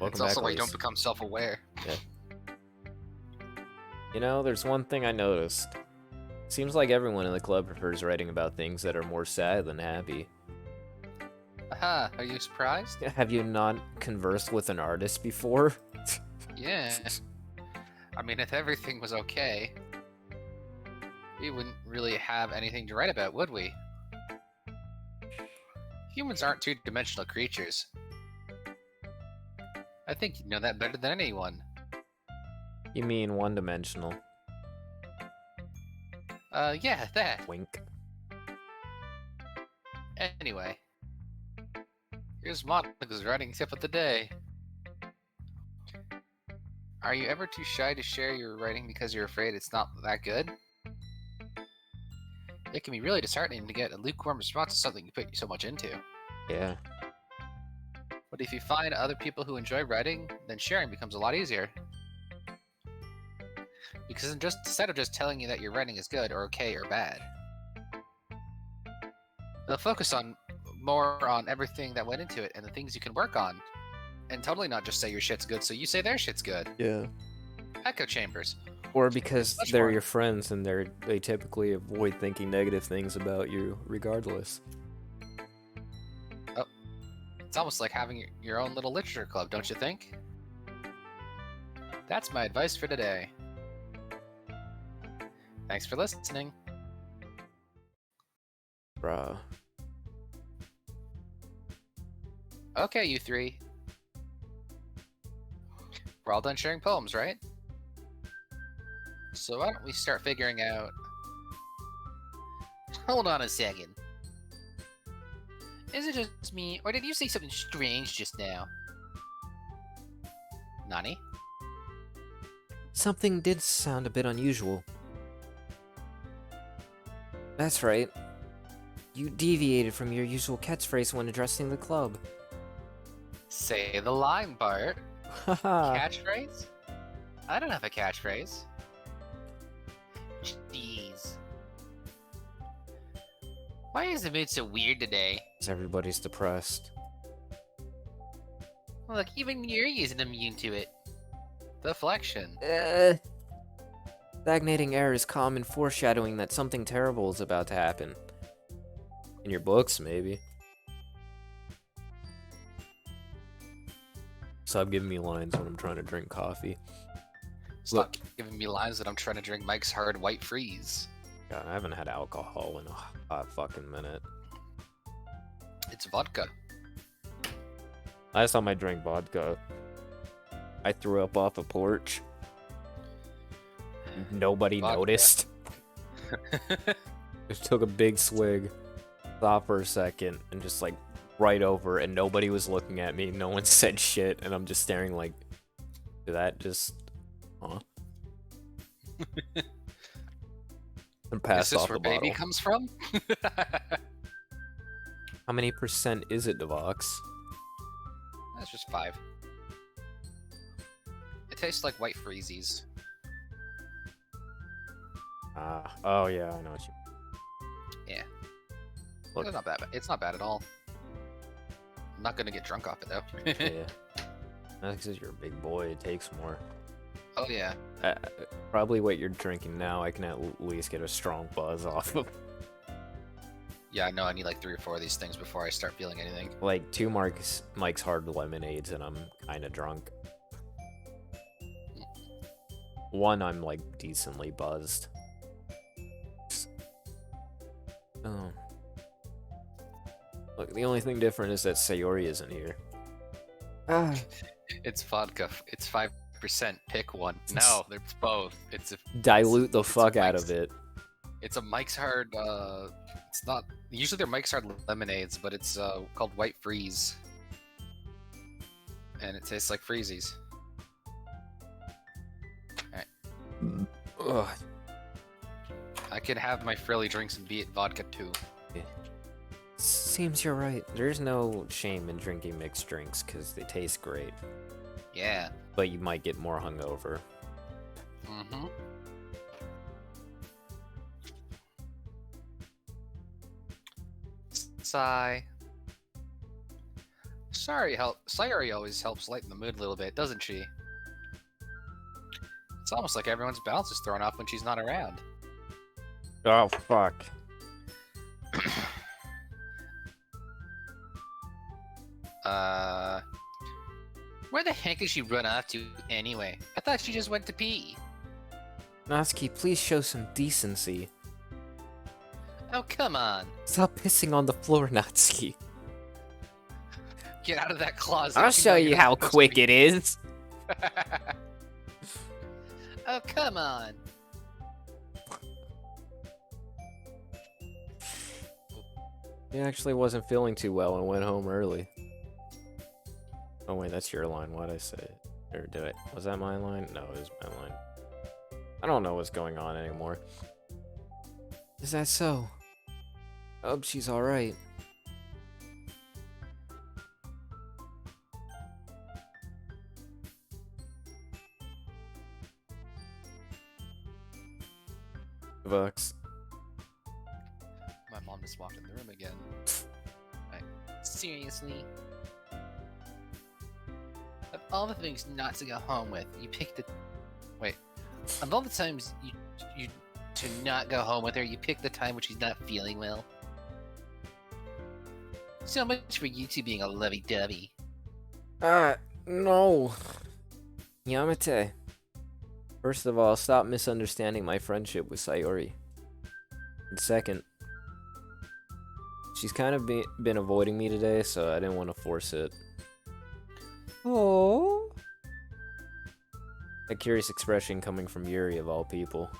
It's also why you don't become self-aware. Yeah. You know, there's one thing I noticed. Seems like everyone in the club prefers writing about things that are more sad than happy. Aha, are you surprised? Have you not conversed with an artist before? Yeah. I mean, if everything was okay, we wouldn't really have anything to write about, would we? Humans aren't two-dimensional creatures. I think you know that better than anyone. You mean one-dimensional? Yeah, that. Wink. Anyway. Here's Monica's writing tip of the day. Are you ever too shy to share your writing because you're afraid it's not that good? It can be really disheartening to get a lukewarm response to something you put so much into. Yeah. What if you find other people who enjoy writing, then sharing becomes a lot easier. Because instead of just telling you that your writing is good or okay or bad, they'll focus more on everything that went into it and the things you can work on. And totally not just say your shit's good, so you say their shit's good. Yeah. Echo chambers. Or because Much they're more. your friends and they typically avoid thinking negative things about you regardless. It's almost like having your own little literature club, don't you think? That's my advice for today. Thanks for listening. Bruh. Okay, you three. We're all done sharing poems, right? So why don't we start figuring out... Hold on a second. Is it just me, or did you say something strange just now? Nani? Something did sound a bit unusual. That's right. You deviated from your usual catchphrase when addressing the club. Say the line, Bart. Haha. Catchphrase? I don't have a catchphrase. Jeez. Why is the mood so weird today? Everybody's depressed. Look, even Yuri isn't immune to it. Deflection. Stagnating air is common foreshadowing that something terrible is about to happen. In your books, maybe. Stop giving me lines when I'm trying to drink coffee. Stop giving me lines that I'm trying to drink Mike's Hard White Freeze. God, I haven't had alcohol in a hot fucking minute. It's vodka. Last time I drank vodka, I threw up off a porch. Nobody Vodka. noticed. Just took a big swig, stopped for a second, and just like right over, and nobody was looking at me. No one said shit, and I'm just staring like, did that just, huh? And Is passed this off where the baby bottle. comes from? How many percent is it, Devox? That's just 5. It tastes like white freezies. Oh yeah, I know what you. Yeah. Look. It's not bad. It's not bad at all. I'm not gonna get drunk off it though. Yeah. That's because you're a big boy. It takes more. Oh yeah. Probably what you're drinking now, I can at least get a strong buzz off of. Yeah, I know. I need like 3 or 4 of these things before I start feeling anything. Like 2 Mike's Hard Lemonades, and I'm kind of drunk. 1, I'm like decently buzzed. Oh. Look, the only thing different is that Sayori isn't here. It's vodka. It's 5%. Pick one. No, there's both. Dilute the it's a fuck out Mike's- of it. It's a Mike's Hard. It's not. Usually they're Mike's Hard lemonades, but it's called White Freeze, and it tastes like freezies. Ugh. I can have my frilly drinks and be it vodka too. Seems you're right. There's no shame in drinking mixed drinks because they taste great, Yeah. but you might get more hungover. Mm-hmm. Sigh. Sayori always helps lighten the mood a little bit, doesn't she? It's almost like everyone's balance is thrown off when she's not around. Oh fuck. Where the heck did she run off to anyway? I thought she just went to pee. Natsuki, please show some decency. Oh, come on. Stop pissing on the floor, Natsuki. Get out of that closet. I'll show you how quick it is. Oh, come on. He actually wasn't feeling too well and went home early. Oh wait, that's your line. Why'd I say it? Or did I? Was that my line? No, it was my line. I don't know what's going on anymore. Is that so? Hope she's alright. Devox. My mom just walked in the room again. Like, seriously? Of all the things not to go home with, you picked the... Wait. Of all the times you to not go home with her, you picked the time when she's not feeling well. So much for you two being a lovey-dovey. No. Yamate. First of all, stop misunderstanding my friendship with Sayori. And second, she's kind of been avoiding me today, so I didn't want to force it. Oh. A curious expression coming from Yuri of all people.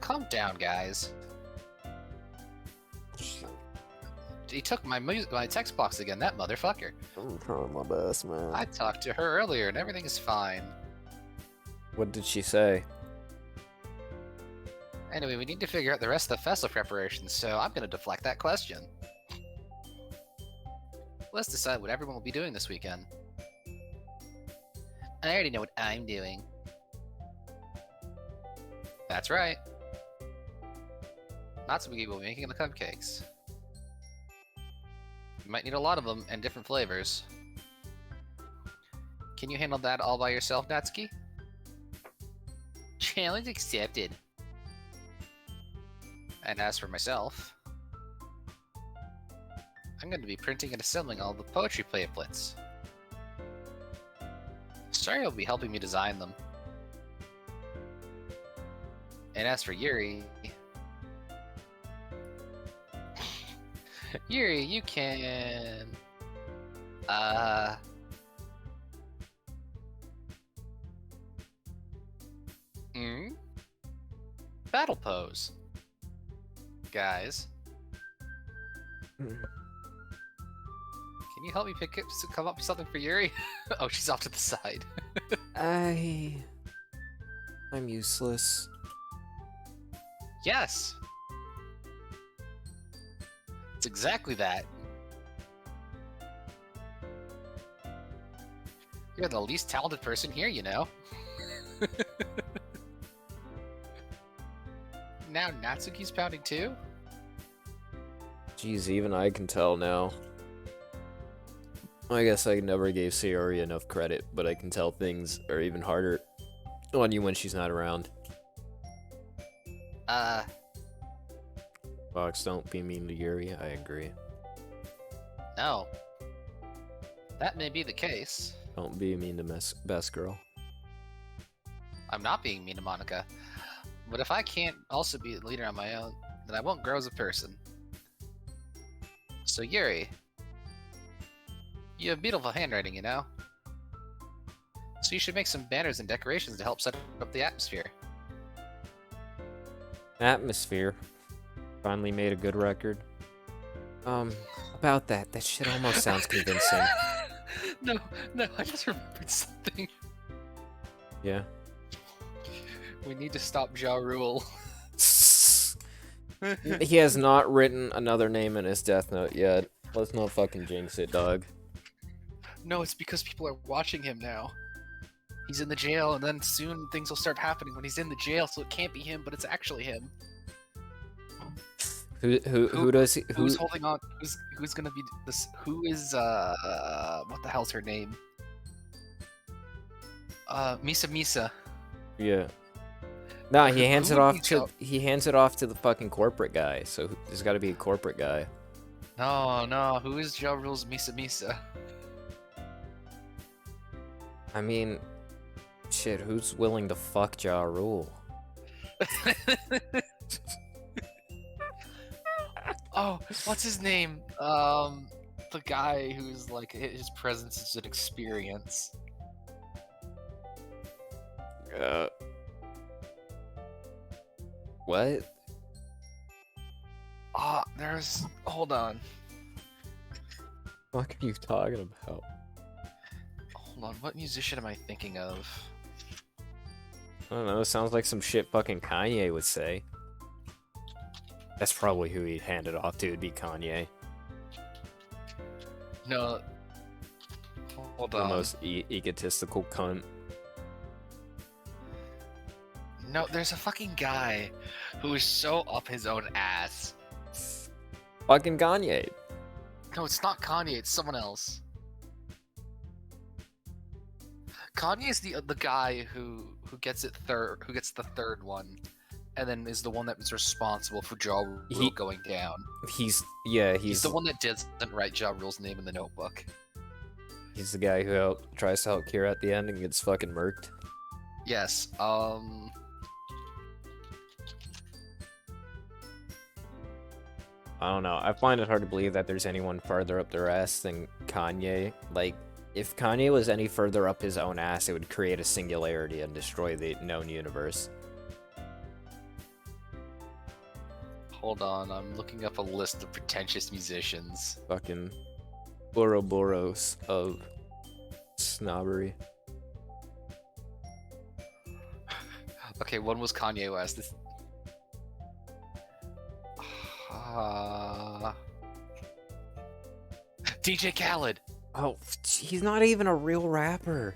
Calm down, guys. He took my text box again, that motherfucker. I'm trying my best, man. I talked to her earlier and everything is fine. What did she say? Anyway, we need to figure out the rest of the festival preparations, so I'm gonna deflect that question. Let's decide what everyone will be doing this weekend. I already know what I'm doing. That's right. Natsuki will be making the cupcakes. You might need a lot of them and different flavors. Can you handle that all by yourself, Natsuki? Challenge accepted. And as for myself, I'm going to be printing and assembling all the poetry pamphlets. Sari will be helping me design them. And as for Yuri... Yuri, you can... Battle pose. Guys. Can you help me come up with something for Yuri? Oh, she's off to the side. I'm useless. Yes! It's exactly that. You're the least talented person here, you know. Now Natsuki's pounding too? Jeez, even I can tell now. I guess I never gave Sayori enough credit, but I can tell things are even harder on you when she's not around. Fox, don't be mean to Yuri, I agree. No. That may be the case. Don't be mean to Best Girl. I'm not being mean to Monica. But if I can't also be the leader on my own, then I won't grow as a person. So Yuri, you have beautiful handwriting, you know? So you should make some banners and decorations to help set up the atmosphere. Atmosphere. Finally made a good record. About that shit almost sounds convincing. No, I just remembered something. Yeah. We need to stop Ja Rule. He has not written another name in his death note yet. Let's not fucking jinx it, dog. No, it's because people are watching him now. He's in the jail, and then soon things will start happening when he's in the jail, so it can't be him, but it's actually him. Who does he? Who's holding on? Who's gonna be this? Who is what the hell's her name? Misa. Yeah. Nah, he hands who it off would be to the fucking corporate guy. So there's got to be a corporate guy. No. Who is Ja Rule's Misa? I mean, shit. Who's willing to fuck Ja Rule? Oh, what's his name? The guy who's like his presence is an experience. What? Hold on. What are you talking about? Hold on, what musician am I thinking of? I don't know. It sounds like some shit fucking Kanye would say. That's probably who he'd hand it off to. It'd be Kanye. No. Hold The on. most egotistical cunt. No, there's a fucking guy who is so up his own ass. Fucking Kanye. No, it's not Kanye. It's someone else. Kanye is the guy who gets it third, who gets the third one, and then is the one that is responsible for Ja Rule going down. He's He's the one that doesn't write Ja Rule's name in the notebook. He's the guy who tries to help Kira at the end and gets fucking murked. Yes. I don't know. I find it hard to believe that there's anyone farther up their ass than Kanye. Like, if Kanye was any further up his own ass, it would create a singularity and destroy the known universe. Hold on, I'm looking up a list of pretentious musicians. Fucking Ouroboros of snobbery. Okay, one was Kanye West. DJ Khaled. Oh, he's not even a real rapper.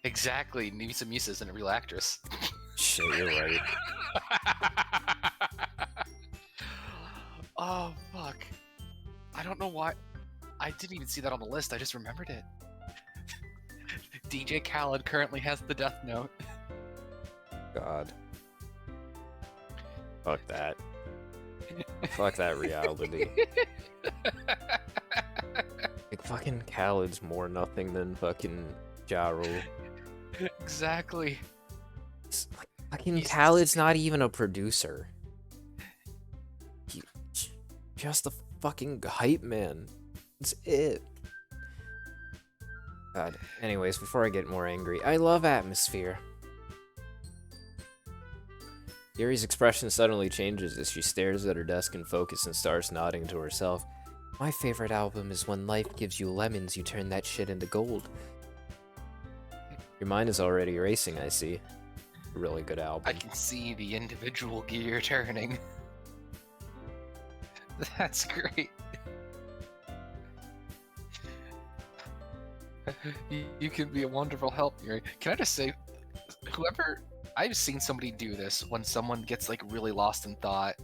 Exactly. Misa Misa isn't a real actress. Shit, you're right. Oh, fuck. I don't know why. I didn't even see that on the list. I just remembered it. DJ Khaled currently has the Death Note. God. Fuck that. Fuck that reality. Like, fucking Khaled's more nothing than fucking Ja Rule. Exactly. Like, fucking Khaled's not even a producer. Just a fucking hype man. That's it. God. Anyways, before I get more angry, I love Atmosphere. Yuri's expression suddenly changes as she stares at her desk in focus and starts nodding to herself. My favorite album is When Life Gives You Lemons, You Turn That Shit Into Gold. Your mind is already racing, I see. A really good album. I can see the individual gear turning. That's great. You can be a wonderful help, Yuri. Can I just say, I've seen somebody do this when someone gets like really lost in thought.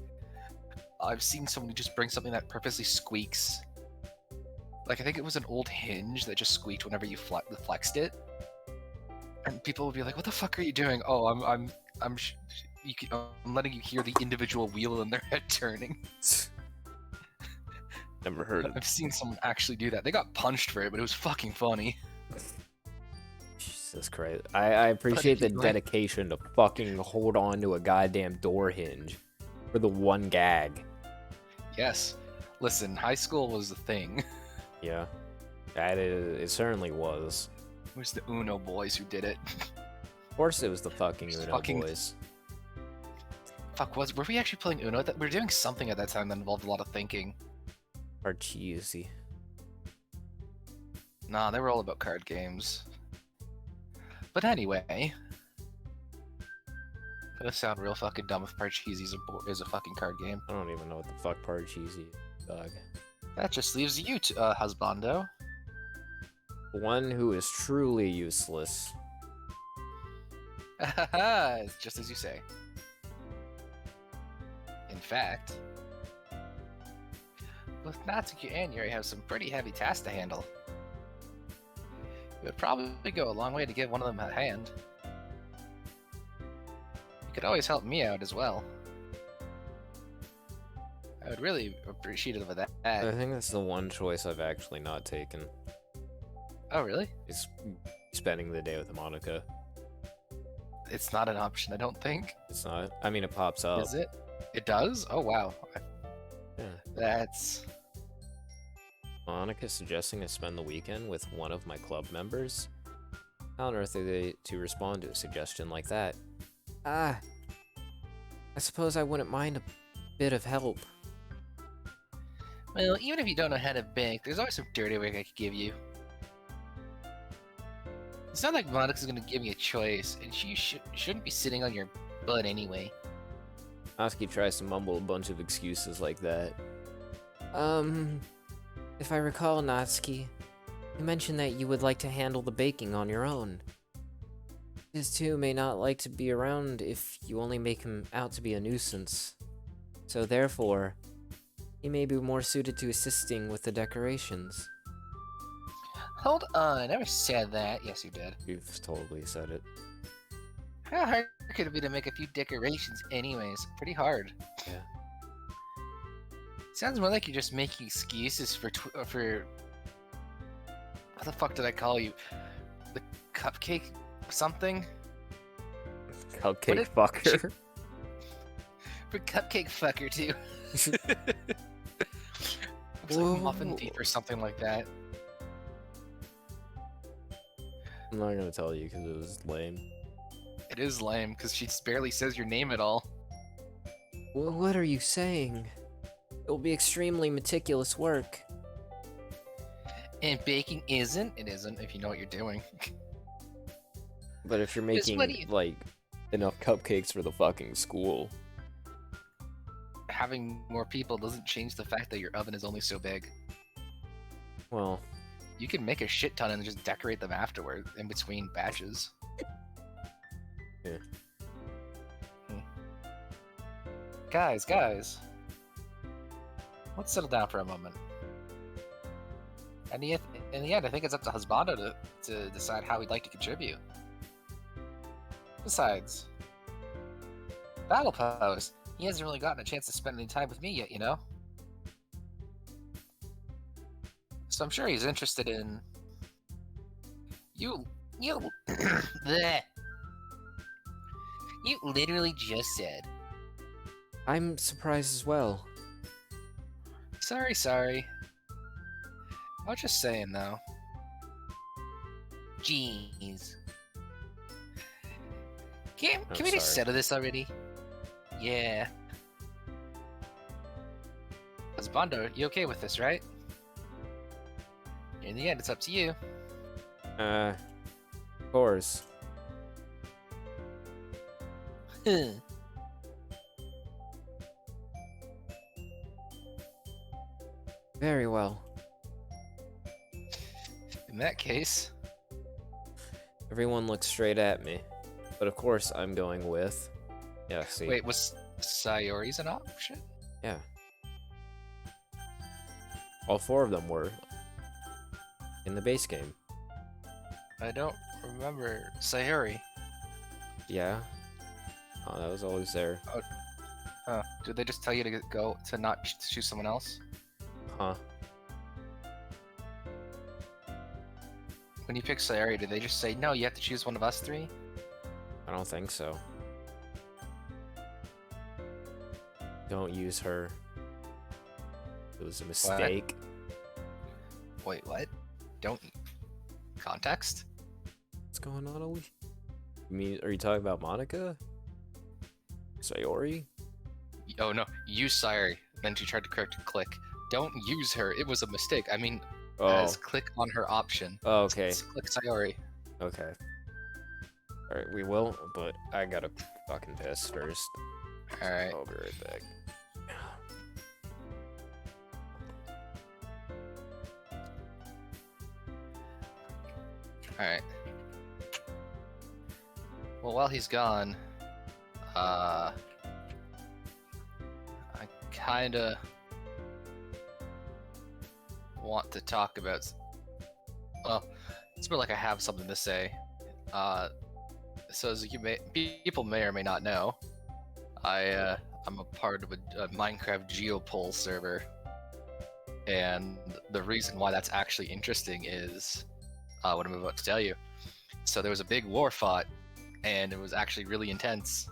I've seen somebody just bring something that purposely squeaks. Like, I think it was an old hinge that just squeaked whenever you flexed it. And people would be like, what the fuck are you doing? Oh, I'm letting you hear the individual wheel in their head turning. Never heard of it. I've seen someone actually do that. They got punched for it, but it was fucking funny. Jesus Christ. I appreciate the dedication to fucking hold on to a goddamn door hinge for the one gag. Yes. Listen, high school was the thing. Yeah. It certainly was. It was the Uno boys who did it. Of course it was the fucking Uno boys. Fuck, were we actually playing Uno? We were doing something at that time that involved a lot of thinking. Or cheesy. Nah, they were all about card games. But anyway, gonna sound real fucking dumb if Parcheesi is a fucking card game. I don't even know what the fuck Parcheesi is, dog. That just leaves you to husbando. One who is truly useless. It's just as you say. In fact, both Natsuki and Yuri have some pretty heavy tasks to handle. It would probably go a long way to give one of them a hand. You could always help me out as well. I would really appreciate it with that. I think that's the one choice I've actually not taken. Oh, really? Is spending the day with Monica. It's not an option, I don't think. It's not. I mean, it pops up. Is it? It does? Oh, wow. Yeah. That's... Monica suggesting to spend the weekend with one of my club members? How on earth are they to respond to a suggestion like that? I suppose I wouldn't mind a bit of help. Well, even if you don't know how to bake, there's always some dirty work I could give you. It's not like Monica's gonna give me a choice, and she shouldn't be sitting on your butt anyway. Oski tries to mumble a bunch of excuses like that. If I recall, Natsuki, you mentioned that you would like to handle the baking on your own. Stiz may not like to be around if you only make him out to be a nuisance. So therefore, he may be more suited to assisting with the decorations. Hold on, I never said that. Yes, you did. You've totally said it. How hard could it be to make a few decorations anyways? Pretty hard. Yeah. Sounds more like you're just making excuses for what the fuck did I call you? The cupcake something? Cupcake if- fucker. For cupcake fucker too. It's like muffin teeth or something like that. I'm not gonna tell you because it was lame. It is lame because she barely says your name at all. Well, what are you saying? It will be extremely meticulous work. And baking isn't? It isn't if you know what you're doing. But if you're Just making, what do you- like, enough cupcakes for the fucking school. Having more people doesn't change the fact that your oven is only so big. Well, You can make a shit ton and just decorate them afterward, in between batches. Yeah. Guys. Let's settle down for a moment. And in the end, I think it's up to Husbando to decide how he'd like to contribute. Besides, Battle Pose, he hasn't really gotten a chance to spend any time with me yet, you know? So I'm sure he's interested in... You... Bleh. You literally just said... I'm surprised as well. Sorry. I was just saying, though. Jeez. Can I'm we just sorry. settle this already? Yeah. Husbando, you okay with this, right? In the end, it's up to you. Of course. Very well. In that case, Everyone looks straight at me. But of course, I'm going with... Yeah, see. wait, was Sayori's an option? Yeah. All four of them were in the base game. I don't remember Sayori. Yeah. Oh, that was always there. Did they just tell you to go to not choose someone else? Huh. When you pick Sayori, did they just say, no, you have to choose one of us three? I don't think so. Don't use her. It was a mistake. Wait, what? Don't... Context? What's going on, Alicia? You mean, are you talking about Monica? Sayori? Oh no, use Sayori. Then she tried to correct Click. Don't use her, it was a mistake. I mean, Oh. as click on her option. Oh, okay. It's click Sayori. Okay. Alright, we will, but I gotta fucking piss first. Alright. I'll be right back. Alright. Well, while he's gone, I kinda want to talk about... Well, it's more like I have something to say. So as people may or may not know, I'm a part of a Minecraft Geopol server. And the reason why that's actually interesting is what I'm about to tell you. So there was a big war fought, and it was actually really intense.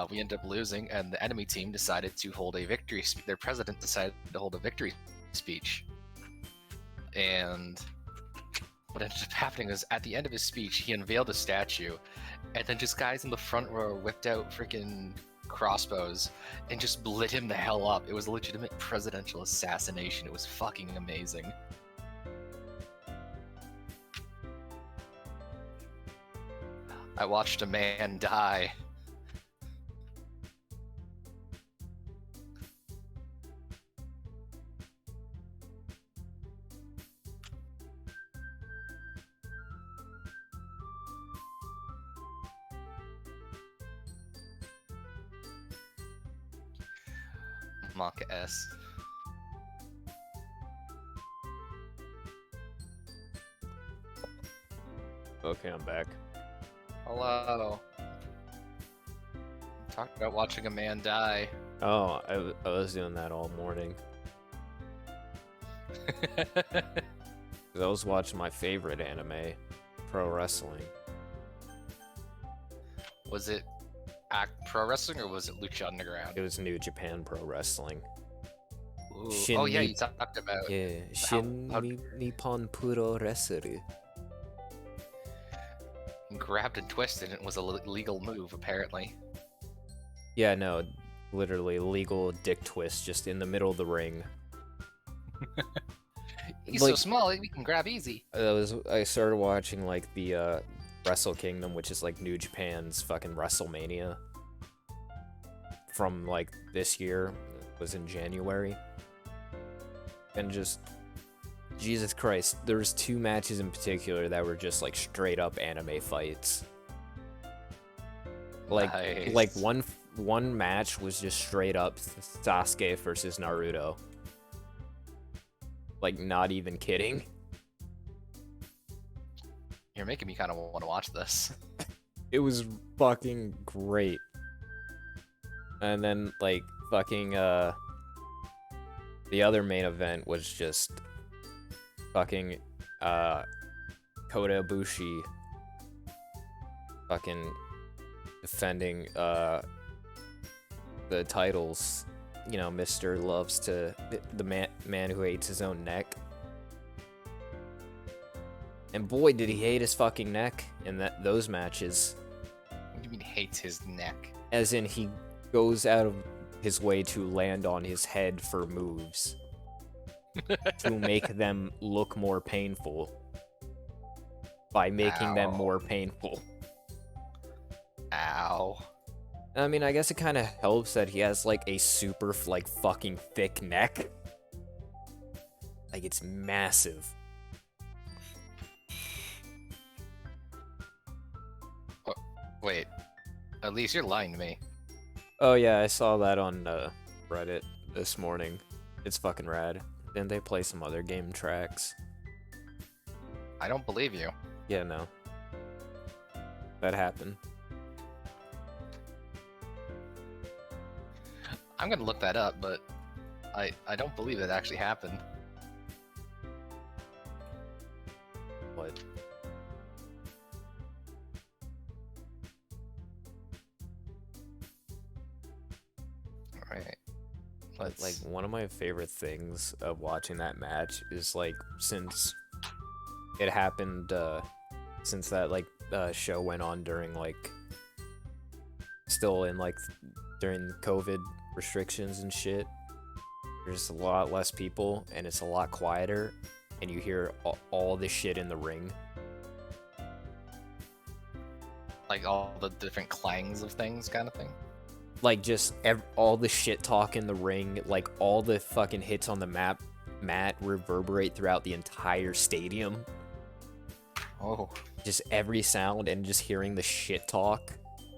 We ended up losing, and the enemy team decided to hold a victory. Their president decided to hold a victory speech. And what ended up happening was, at the end of his speech, he unveiled a statue, and then just guys in the front row whipped out freaking crossbows and just lit him the hell up. It was a legitimate presidential assassination. It was fucking amazing. I watched a man die. Maka S. Okay, I'm back. Hello. Talk about watching a man die. Oh, I was doing that all morning. 'Cause I was watching my favorite anime, pro wrestling. Was it pro wrestling or was it Lucha Underground? It was New Japan Pro Wrestling. Ooh. Shin Oh yeah, Ni- you talked about Yeah, Shin how- Nippon Puro Wrestling. grabbed and twisted and it was a legal move apparently. Yeah, no, literally legal dick twist just in the middle of the ring. He's Like- so small, we can grab easy. I started watching like the Wrestle Kingdom, which is like New Japan's fucking WrestleMania from like this year. It was in January. And just Jesus Christ, there was 2 matches in particular that were just like straight up anime fights. Like Nice. one match was just straight up Sasuke versus Naruto. Like not even kidding. You're making me kind of want to watch this. It was fucking great. And then like fucking the other main event was just fucking Kota Ibushi fucking defending the titles. You know, Mr. loves to the man who hates his own neck. And boy, did he hate his fucking neck in those matches. What do you mean hates his neck? As in, he goes out of his way to land on his head for moves to make them look more painful by making them Ow. more painful. Ow. I mean, I guess it kind of helps that he has like a super like fucking thick neck. Like it's massive. Wait. At least you're lying to me. Oh yeah, I saw that on Reddit this morning. It's fucking rad. Didn't they play some other game tracks? I don't believe you. Yeah, no. That happened. I'm gonna look that up, but I don't believe it actually happened. What? Alright. But like one of my favorite things of watching that match is like since it happened since that like show went on during like still in like during COVID restrictions and shit, there's a lot less people and it's a lot quieter and you hear all the shit in the ring. Like all the different clangs of things kind of thing. Like just all the shit talk in the ring, like all the fucking hits on the mat reverberate throughout the entire stadium. Oh. Just every sound and just hearing the shit talk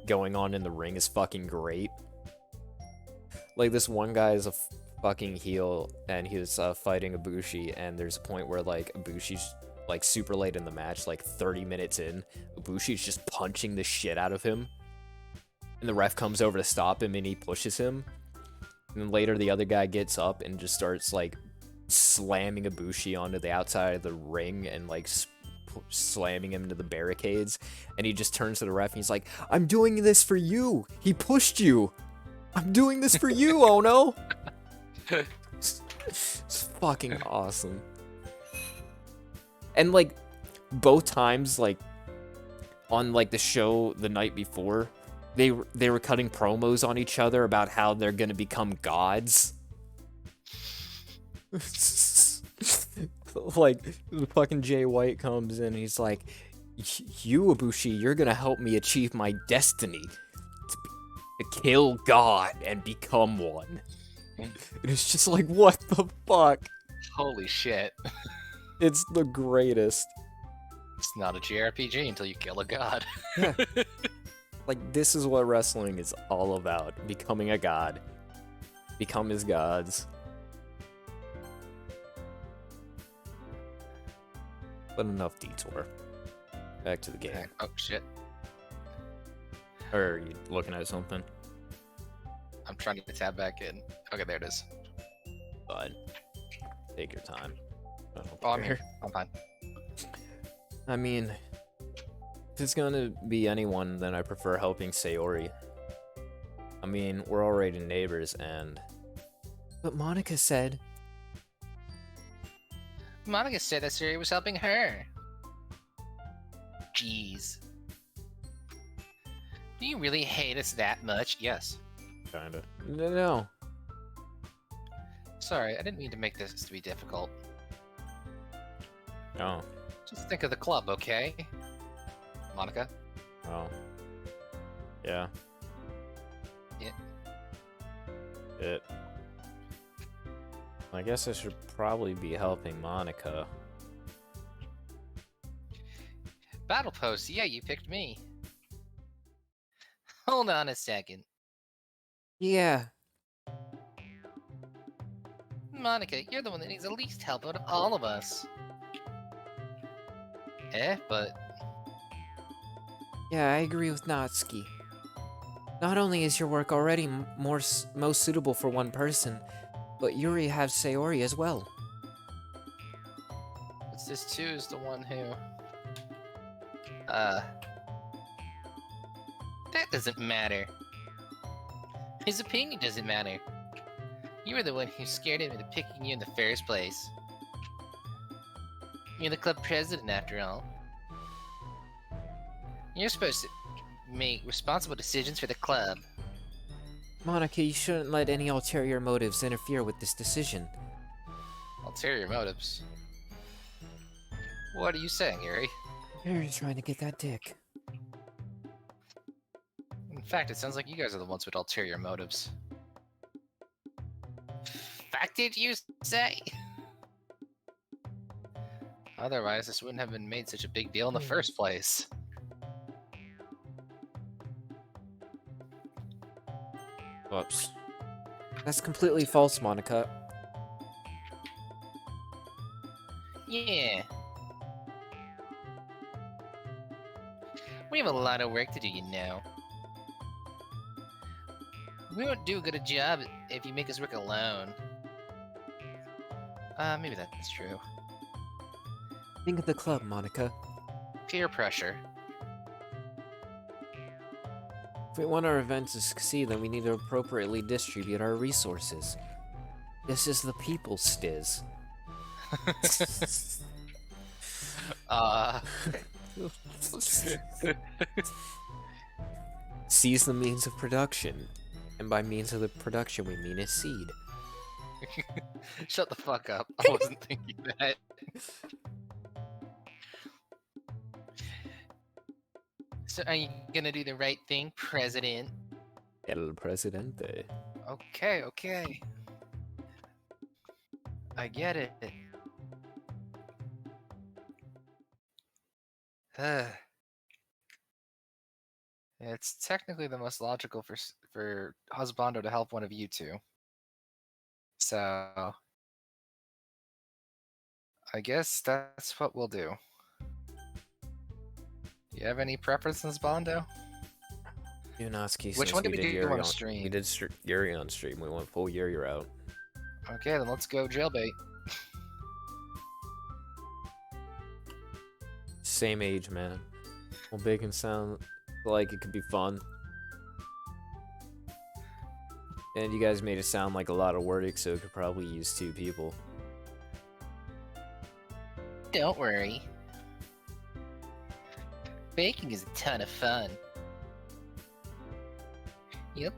going on in the ring is fucking great. Like this one guy is a fucking heel and he was fighting Ibushi, and there's a point where like Ibushi's like super late in the match, like 30 minutes in, Ibushi's just punching the shit out of him. And the ref comes over to stop him and he pushes him. And then later the other guy gets up and just starts like slamming Ibushi onto the outside of the ring and like slamming him into the barricades. And he just turns to the ref and he's like, "I'm doing this for you. He pushed you. I'm doing this for you, oh no." It's fucking awesome. And like both times, like on like the show the night before, they were cutting promos on each other about how they're gonna become gods. Like the fucking Jay White comes in and he's like, "You, Ibushi, you're gonna help me achieve my destiny to kill God and become one." And it's just like, what the fuck? Holy shit. It's the greatest. It's not a JRPG until you kill a god. Yeah. Like, this is what wrestling is all about. Becoming a god. become his gods. But enough detour. Back to the game. Okay. Oh shit! Or are you looking at something? I'm trying to tab back in. Okay, there it is. But take your time. I don't Oh, I'm care. here. I'm fine. I mean, if it's gonna be anyone, then I prefer helping Sayori. I mean, we're already neighbors and... But Monica said... Monica said that Siri was helping her. Jeez. Do you really hate us that much? Yes. Kinda. No. Sorry, I didn't mean to make this to be difficult. Oh. Just think of the club, okay? Monica? Oh. Yeah. Yeah. It. I guess I should probably be helping Monica. Battle post, yeah, you picked me. Hold on a second. Yeah. Monica, you're the one that needs the least help out of all of us. But Yeah, I agree with Natsuki. Not only is your work already most suitable for one person, but Yuri has Sayori as well. Stiz 2 is the one who... That doesn't matter. His opinion doesn't matter. You were the one who scared him into picking you in the first place. You're the club president, after all. You're supposed to make responsible decisions for the club. Monica, you shouldn't let any ulterior motives interfere with this decision. ulterior motives. What are you saying, Yuri? You're trying to get that dick. In fact, it sounds like you guys are the ones with ulterior motives. Fact did you say? Otherwise, this wouldn't have been made such a big deal in the first place. Whoops. That's completely false, Monica. Yeah. We have a lot of work to do, you know. We won't do a good a job if you make us work alone. Maybe that's true. Think of the club, Monica. Peer pressure. If we want our event to succeed, then we need to appropriately distribute our resources. This is the people's Stiz. Seize the means of production. And by means of the production, we mean a seed. Shut the fuck up. I wasn't thinking that. So are you gonna do the right thing, President? El Presidente. Okay, okay. I get it. It's technically the most logical for Husbando to help one of you two. So I guess that's what we'll do. Do you have any preferences, Bondo? Yunatsuki, Which since one did we we did do Yuri on on stream? We did Yuri on stream. We went full Yuri route. Okay, then let's go jailbait. Same age, man. Well, bacon sound like it could be fun. And you guys made it sound like a lot of work, so it could probably use 2 people. Don't worry. Baking is a ton of fun. You'll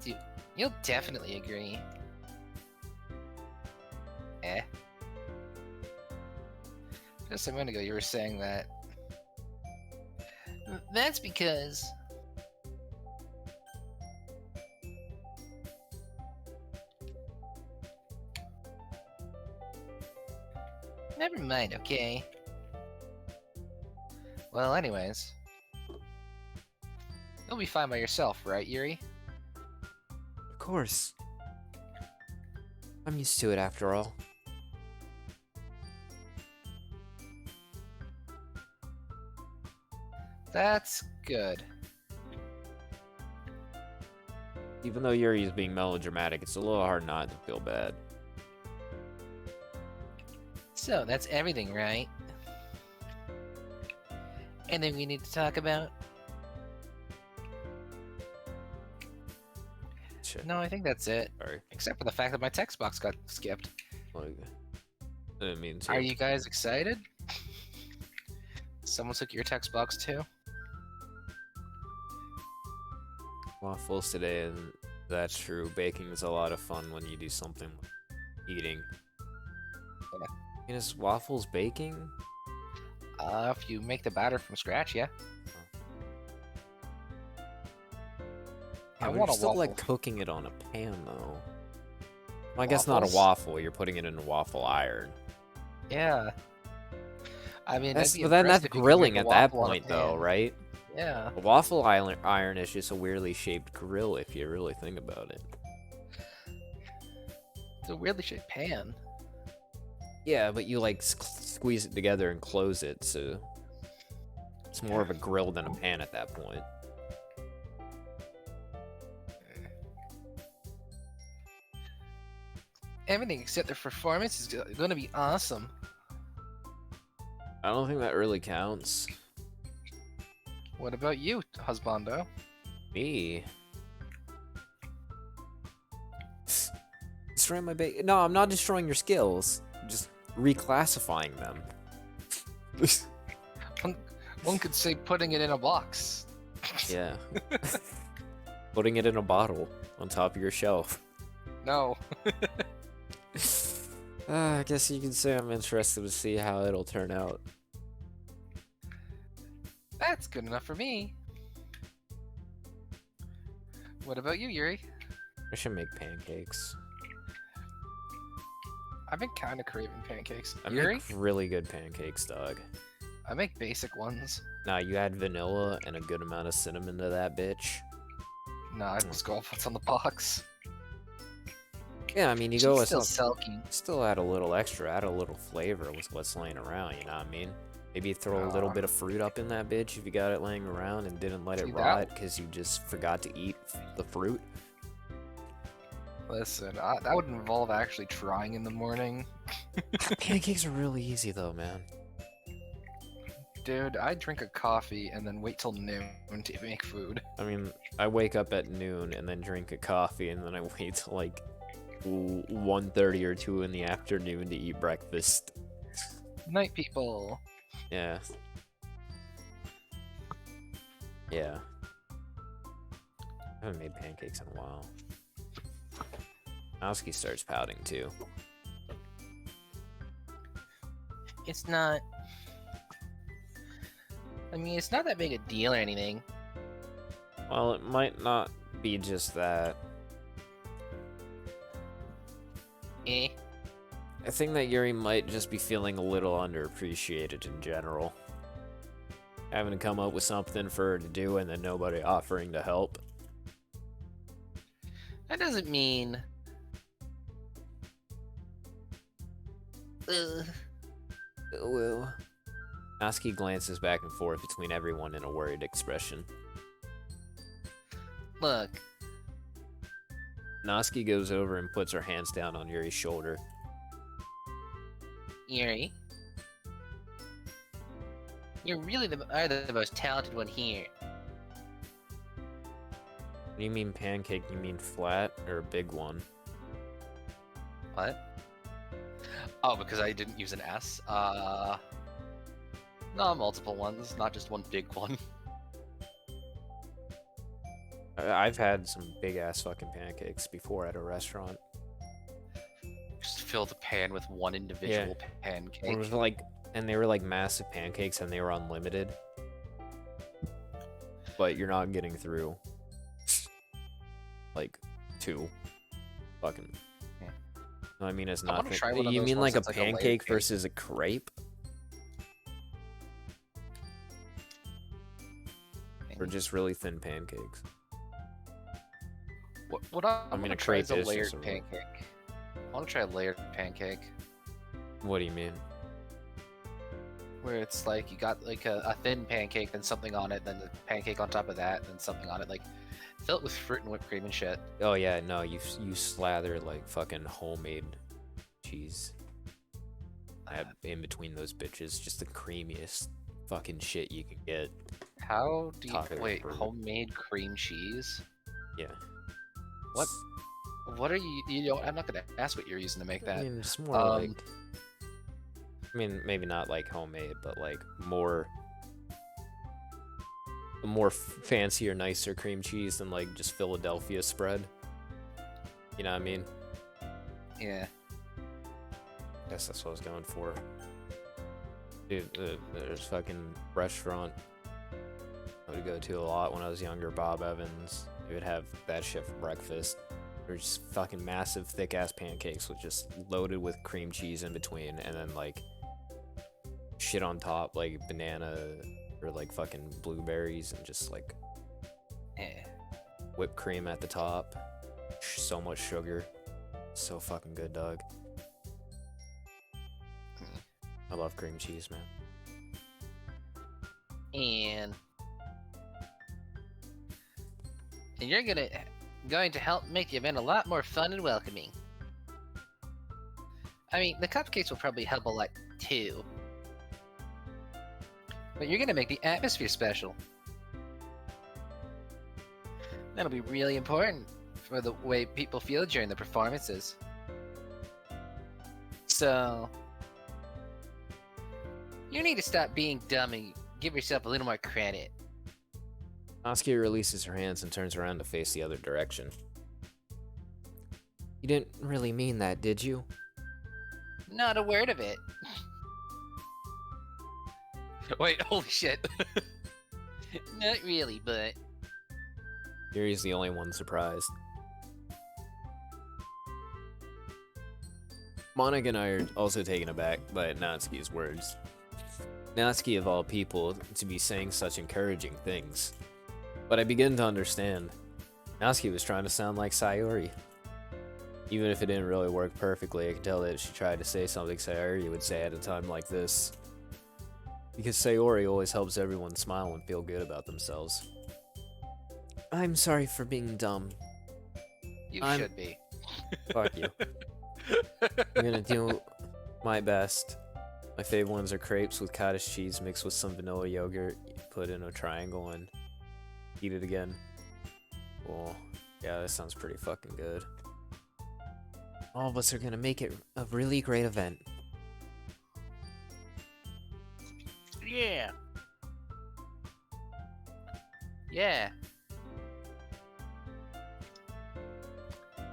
definitely agree. Just a minute ago, you were saying that. That's because... Never mind, okay? Well, anyways. You'll be fine by yourself, right, Yuri? Of course. I'm used to it after all. That's good. Even though Yuri's being melodramatic, it's a little hard not to feel bad. So, that's everything, right? Anything we need to talk about? Shit. No, I think that's it. Sorry. Except for the fact that my text box got skipped. Like, I didn't mean to. Are you guys excited? Someone took your text box too? Waffles today, and that's true. Baking is a lot of fun when you do something like eating. Yeah. And is waffles baking? If you make the batter from scratch, yeah. I Yeah, but want you're a still waffle. like cooking it on a pan though. Well, I guess not a Waffles? waffle. You're putting it in a waffle iron. Yeah. I mean, That's, I'd be but then impressed that's if you could grilling make a at that waffle on a point though, pan. right? Yeah. A waffle iron is just a weirdly shaped grill if you really think about it. It's a weirdly shaped pan. Yeah, but you like squeeze it together and close it, so it's more of a grill than a pan at that point. Everything except the performance is going to be awesome. I don't think that really counts. What about you, husbando? Me. Destroying my bait. No, I'm not destroying your skills. I'm just reclassifying them. One could say putting it in a box. Yeah. Putting it in a bottle on top of your shelf. No. I guess you can say I'm interested to see how it'll turn out. That's good enough for me. What about you, Yuri? I should make pancakes. I've been kind of craving pancakes. I Yuri? make really good pancakes, dog. I make basic ones. Nah, you add vanilla and a good amount of cinnamon to that bitch. Nah, I just go off what's on the box. Yeah, I mean, you She's go with still something. sulky. Still add a little extra, add a little flavor with what's laying around, you know what I mean? Maybe throw a little Aw. bit of fruit up in that bitch if you got it laying around and didn't let it See, rot because you just forgot to eat the fruit. Listen, that would involve actually trying in the morning. Pancakes are really easy though, man. Dude, I drink a coffee and then wait till noon to make food. I mean, I wake up at noon and then drink a coffee and then I wait till like 1:30 or 2 in the afternoon to eat breakfast. Night people. Yeah. Yeah. I haven't made pancakes in a while. Oski starts pouting too. It's not. I mean, it's not that big a deal or anything. Well, it might not be just that. Eh? I think that Yuri might just be feeling a little underappreciated in general. Having to come up with something for her to do and then nobody offering to help. That doesn't mean. Ugh. Well. Oski glances back and forth between everyone in a worried expression. Look, Noski goes over and puts her hands down on Yuri's shoulder. Yuri. You really are the most talented one here. When you mean pancake, you mean flat or a big one? What? Oh, because I didn't use an S? No, multiple ones, not just one big one. I've had some big ass fucking pancakes before at a restaurant. Just fill the pan with one individual It pancake. was like, and they were like massive pancakes and they were unlimited. But you're not getting through like 2 fucking. No, I mean it's I wanna nothing. try one of You those mean ones like a that's like a layered pancake cake. versus a crepe? Or just really thin pancakes? What I I mean, wanna a try crepe is a is just layered a- pancake. I want to try a layered pancake, What do you mean? where it's like you got like a thin pancake, then something on it, then the pancake on top of that, then something on it, like filled with fruit and whipped cream and shit. Oh yeah, no, you slather like fucking homemade cheese. In between those bitches, just the creamiest fucking shit you can get. How do you Top it wait? with fruit. Homemade cream cheese? Yeah. What? What are you? You know, I'm not gonna ask what you're using to make I that. mean, it's more like. I mean, maybe not like homemade, but like more fancier, nicer cream cheese than like just Philadelphia spread. You know what I mean? Yeah. Guess that's what I was going for. Dude, there's fucking restaurant I would go to a lot when I was younger, Bob Evans. They would have that shit for breakfast. They're just fucking massive, thick ass pancakes with just loaded with cream cheese in between, and then like shit on top, like banana or like fucking blueberries, and just like Eh. whipped cream at the top. So much sugar. So fucking good, dog. I love cream cheese, man. And you're going to help make the event a lot more fun and welcoming. I mean, the cupcakes will probably help a lot too. But you're gonna make the atmosphere special. That'll be really important for the way people feel during the performances. So, you need to stop being dumb and give yourself a little more credit. Saskia releases her hands and turns around to face the other direction. You didn't really mean that, did you? Not a word of it. Wait, holy shit. Not really, but Yuri's the only one surprised. Monica and I are also taken aback by Natsuki's words. Natsuki, of all people, to be saying such encouraging things. But I begin to understand. Natsuki was trying to sound like Sayori. Even if it didn't really work perfectly, I could tell that she tried to say something Sayori would say at a time like this. Because Sayori always helps everyone smile and feel good about themselves. I'm sorry for being dumb. You I'm- should be. Fuck you. I'm gonna do my best. My favorite ones are crepes with cottage cheese mixed with some vanilla yogurt, put in a triangle and eat it again. Well, yeah, that sounds pretty fucking good. All of us are gonna make it a really great event. yeah. Yeah.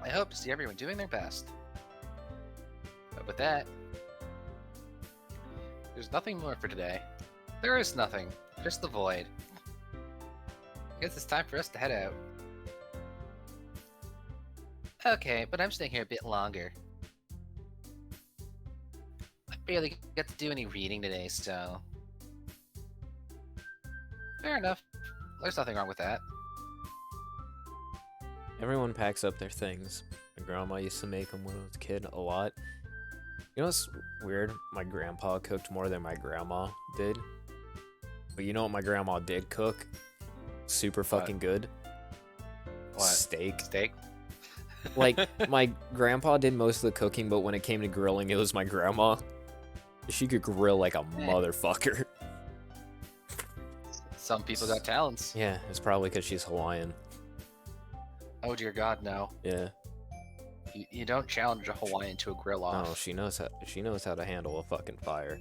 I hope to see everyone doing their best. But with that, there's nothing more for today. There is nothing, just the void. I guess it's time for us to head out. Okay, but I'm staying here a bit longer. I barely got to do any reading today, so Fair enough. There's nothing wrong with that. Everyone packs up their things. My grandma used to make them when I was a kid a lot. You know what's weird? My grandpa cooked more than my grandma did. But you know what my grandma did cook? Super fucking good. What? Steak. Steak? Like, my grandpa did most of the cooking, but when it came to grilling, it was my grandma. She could grill like a motherfucker. Some people got talents. Yeah, it's probably because she's Hawaiian. Oh dear God, no. Yeah. You don't challenge a Hawaiian to a grill No, off. she knows how to handle a fucking fire.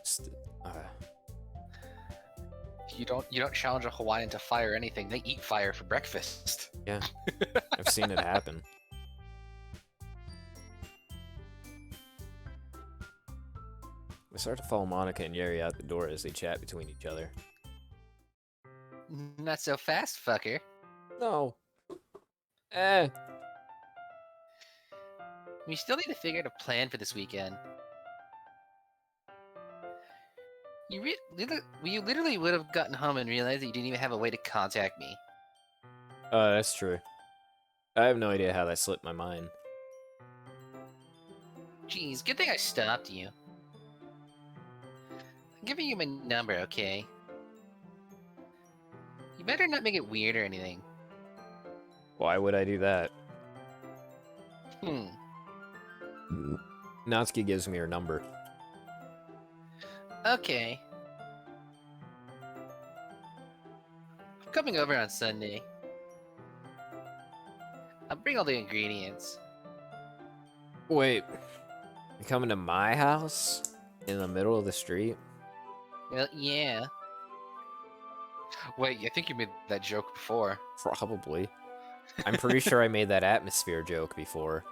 St- uh, You don't challenge a Hawaiian to fire anything. They eat fire for breakfast. yeah, I've seen it happen. I start to follow Monica and Yuri out the door as they chat between each other. not so fast, fucker. No. We still need to figure out a plan for this weekend. You literally would have gotten home and realized that you didn't even have a way to contact me. That's true. I have no idea how that slipped my mind. Jeez, good thing I stopped you. I'm giving you my number, okay? You better not make it weird or anything. Why would I do that? Hmm. Natsuki gives me her number. Okay. I'm coming over on Sunday. I'll bring all the ingredients. Wait, you're coming to my house? In the middle of the street? Well, yeah. Wait, I think you made that joke before. Probably. I'm pretty sure I made that atmosphere joke before.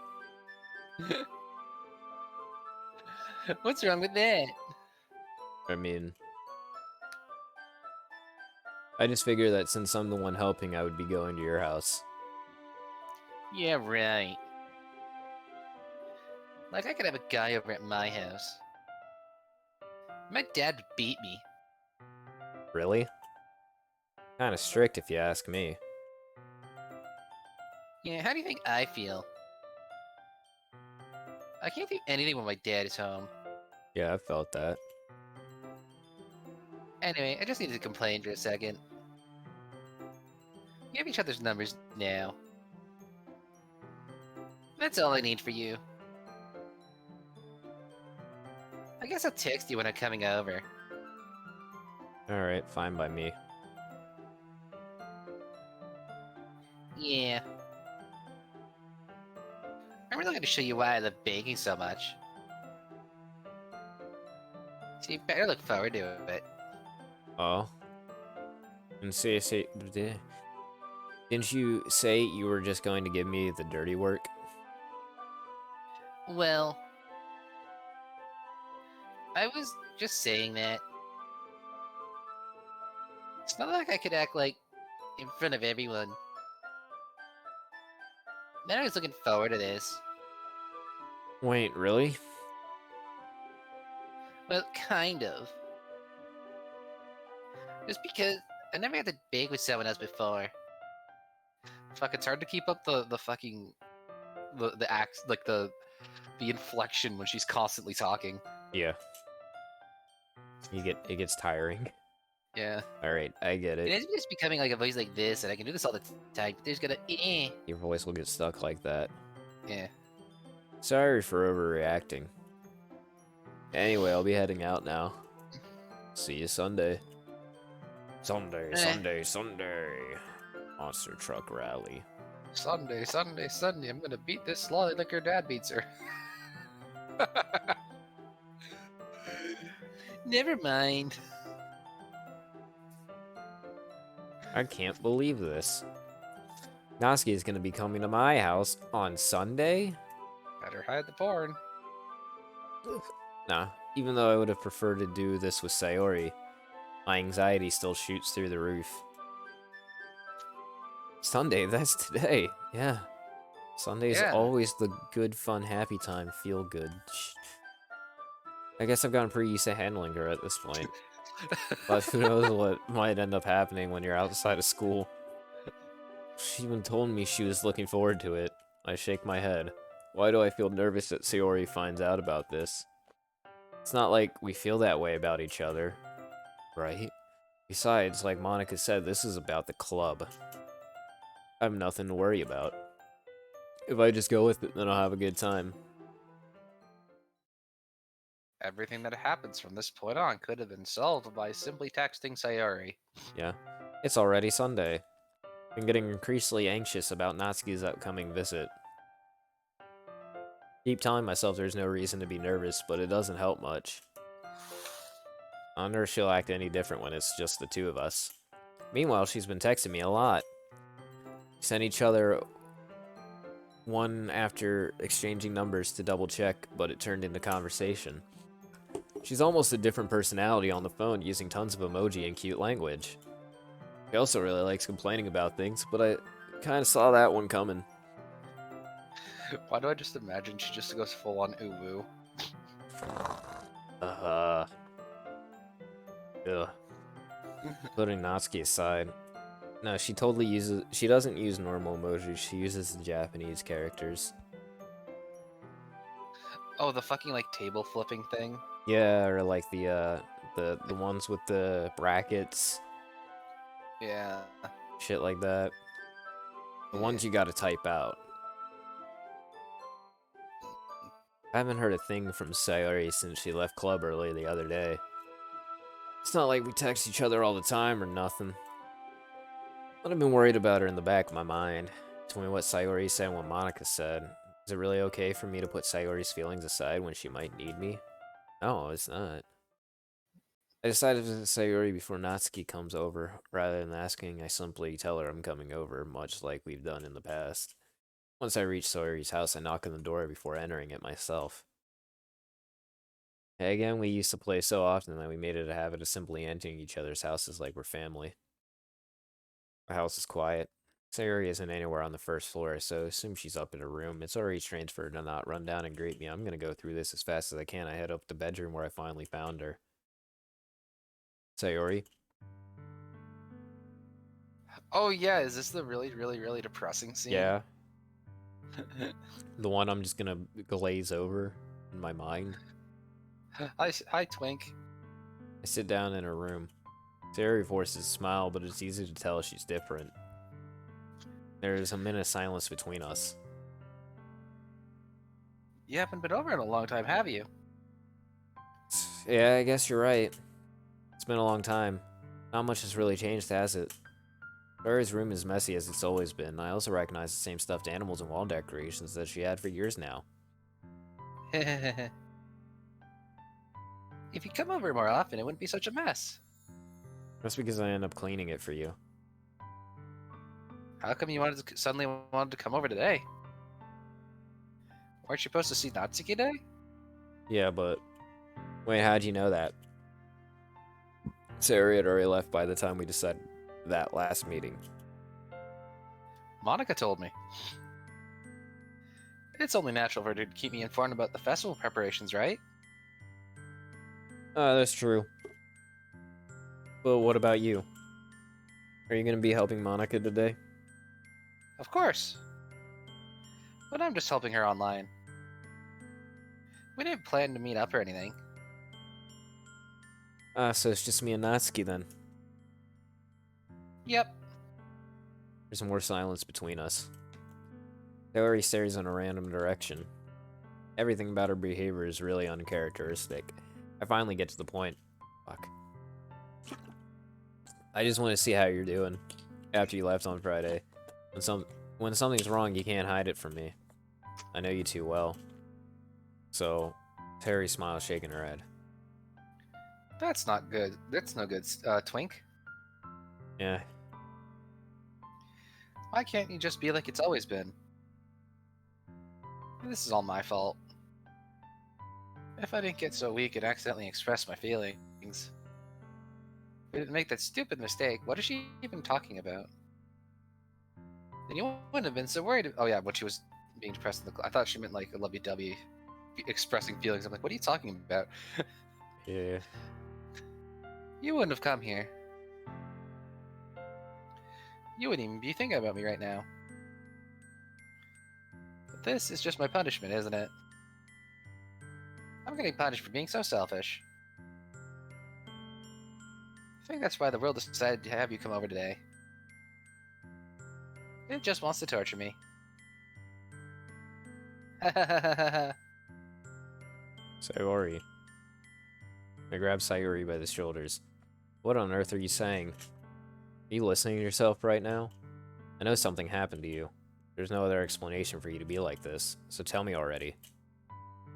What's wrong with that? I mean, I just figured that since I'm the one helping, I would be going to your house. Yeah, right. Like, I could have a guy over at my house. My dad beat me. Really? Kinda strict if you ask me. Yeah, how do you think I feel? I can't do anything when my dad is home. Yeah, I felt that. Anyway, I just need to complain for a second. We have each other's numbers now. That's all I need for you. I guess I'll text you when I'm coming over. Alright, fine by me. Yeah. I'm really gonna show you why I love baking so much. So you better look forward to it. Oh. And didn't you say you were just going to give me the dirty work? Well, I was just saying that. It's not like I could act like in front of everyone. Then I was looking forward to this. Wait, really? Well, kind of. Just because I never had to bake with someone else before. Fuck, it's hard to keep up the fucking the act like the inflection when she's constantly talking. Yeah. It gets tiring. Yeah. Alright, I get It it. is just becoming like a voice like this, and I can do this all the time. But there's gonna Your voice will get stuck like that. Yeah. Sorry for overreacting. Anyway, I'll be heading out now. See you Sunday. Sunday, Sunday, Sunday. Monster Truck Rally. Sunday, Sunday, Sunday. I'm gonna beat this slotty like her dad beats her. Never mind. I can't believe this. Natsuki is going to be coming to my house on Sunday? Better hide the porn. Nah, even though I would have preferred to do this with Sayori, my anxiety still shoots through the roof. Sunday, that's today. Yeah. Sunday's Yeah. always the good, fun, happy time, feel good. I guess I've gotten pretty used to handling her at this point. But who knows what might end up happening when you're outside of school. She even told me she was looking forward to it. I shake my head. Why do I feel nervous that Sayori finds out about this? It's not like we feel that way about each other, right? Besides, like Monica said, this is about the club. I have nothing to worry about. If I just go with it, then I'll have a good time. Everything that happens from this point on could have been solved by simply texting Sayori. Yeah. It's already Sunday. I'm getting increasingly anxious about Natsuki's upcoming visit. Keep telling myself there's no reason to be nervous, but it doesn't help much. I wonder if she'll act any different when it's just the two of us. Meanwhile, she's been texting me a lot. We sent each other one after exchanging numbers to double check, but it turned into conversation. She's almost a different personality on the phone, using tons of emoji and cute language. She also really likes complaining about things, but I kind of saw that one coming. Why do I just imagine she just goes full on uwu? Ugh. Putting Natsuki aside. No, she doesn't use normal emojis, she uses the Japanese characters. Oh, the fucking like table flipping thing. Yeah, or like the ones with the brackets, Yeah. shit like that. The ones you gotta type out. I haven't heard a thing from Sayori since she left club early the other day. It's not like we text each other all the time or nothing. But I've been worried about her in the back of my mind. Between what Sayori said and what Monica said. Is it really okay for me to put Sayori's feelings aside when she might need me? No, it's not. I decided to visit Sayori before Natsuki comes over. Rather than asking, I simply tell her I'm coming over, much like we've done in the past. Once I reach Sayori's house, I knock on the door before entering it myself. Again, we used to play so often that we made it a habit of simply entering each other's houses like we're family. The house is quiet. Sayori isn't anywhere on the first floor, so I assume she's up in her room. It's already strange for her to not run down and greet me. I'm gonna go through this as fast as I can. I head up the bedroom where I finally found her. Sayori? Oh yeah, is this the really, really, really depressing scene? Yeah. The one I'm just gonna glaze over in my mind. Hi, Twink. I sit down in her room. Sayori forces a smile, but it's easy to tell she's different. There is a minute of silence between us. You haven't been over in a long time, have you? Yeah, I guess you're right. It's been a long time. Not much has really changed, has it? Sayori's room is messy as it's always been. I also recognize the same stuffed animals and wall decorations that she had for years now. If you come over more often, it wouldn't be such a mess. That's because I end up cleaning it for you. How come you suddenly wanted to come over today? Weren't you supposed to see Natsuki today? Yeah, but... Wait, how'd you know that? Sayori had already left by the time we decided that last meeting. Monica told me. It's only natural for her to keep me informed about the festival preparations, right? That's true. But what about you? Are you gonna be helping Monica today? Of course. But I'm just helping her online. We didn't plan to meet up or anything. So it's just me and Natsuki then. Yep. There's more silence between us. Sayori stares in a random direction. Everything about her behavior is really uncharacteristic. I finally get to the point. Fuck. I just want to see how you're doing after you left on Friday. When something's wrong, you can't hide it from me. I know you too well. So, Terry smiles, shaking her head. That's not good. That's no good, Twink. Yeah. Why can't you just be like it's always been? This is all my fault. If I didn't get so weak and accidentally express my feelings. If I didn't make that stupid mistake, what is she even talking about? Then you wouldn't have been so worried. Oh yeah, when she was being depressed in the I thought she meant like a lovey-dovey expressing feelings. I'm like, what are you talking about? Yeah. You wouldn't have come here. You wouldn't even be thinking about me right now. But this is just my punishment, isn't it? I'm getting punished for being so selfish. I think that's why the world decided to have you come over today. It just wants to torture me. Sayori. I grab Sayori by the shoulders. What on earth are you saying? Are you listening to yourself right now? I know something happened to you. There's no other explanation for you to be like this, so tell me already.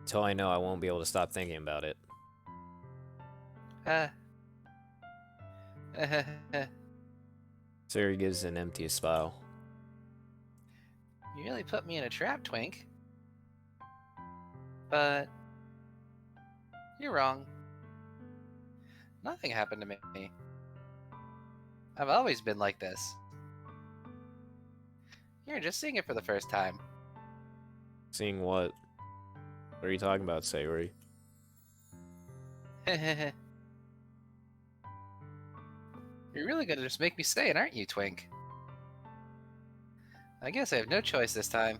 Until I know, I won't be able to stop thinking about it. Sayori gives an empty smile. You really put me in a trap, Twink. But you're wrong. Nothing happened to me. I've always been like this. You're just seeing it for the first time. Seeing what? What are you talking about, Sayori? You're really gonna just make me stay, aren't you, Twink? I guess I have no choice this time.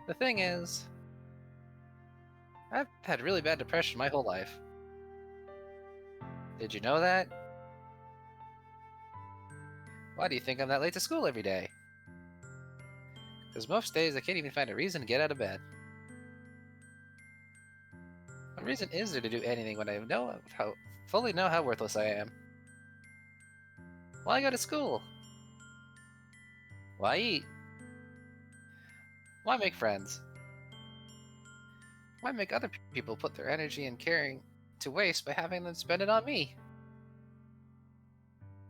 The thing is, I've had really bad depression my whole life. Did you know that? Why do you think I'm that late to school every day? Because most days I can't even find a reason to get out of bed. What reason is there to do anything when I fully know how worthless I am? Why go to school? Why eat? Why make friends? Why make other people put their energy and caring to waste by having them spend it on me?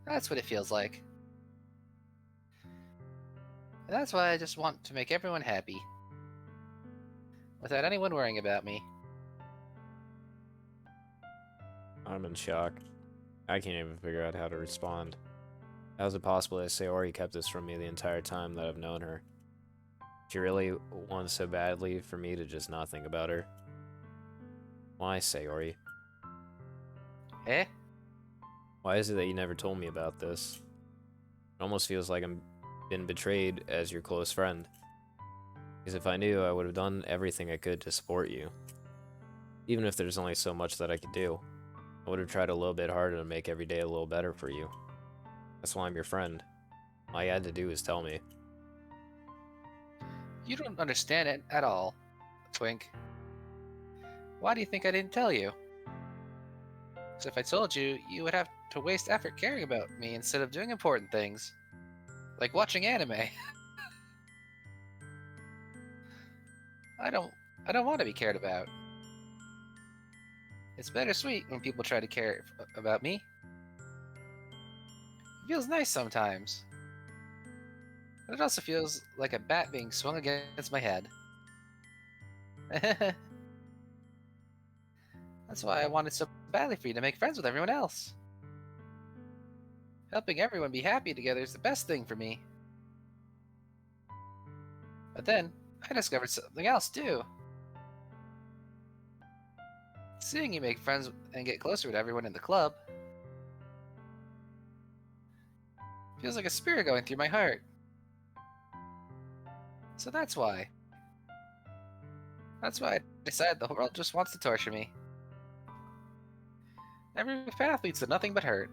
That's what it feels like. And that's why I just want to make everyone happy. Without anyone worrying about me. I'm in shock. I can't even figure out how to respond. How is it possible that Sayori kept this from me the entire time that I've known her? She really wants so badly for me to just not think about her. Why, Sayori? Eh? Why is it that you never told me about this? It almost feels like I'm been betrayed as your close friend. Because if I knew, I would have done everything I could to support you. Even if there's only so much that I could do. I would have tried a little bit harder to make every day a little better for you. That's why I'm your friend. All you had to do is tell me. You don't understand it at all, Twink. Why do you think I didn't tell you? Because if I told you, you would have to waste effort caring about me instead of doing important things. Like watching anime. I don't want to be cared about. It's bittersweet when people try to care about me. It feels nice sometimes. But it also feels like a bat being swung against my head. That's why I wanted so badly for you to make friends with everyone else. Helping everyone be happy together is the best thing for me. But then, I discovered something else too. Seeing you make friends and get closer with everyone in the club feels like a spirit going through my heart. So that's why. That's why I decided the world just wants to torture me. Every path leads to nothing but hurt.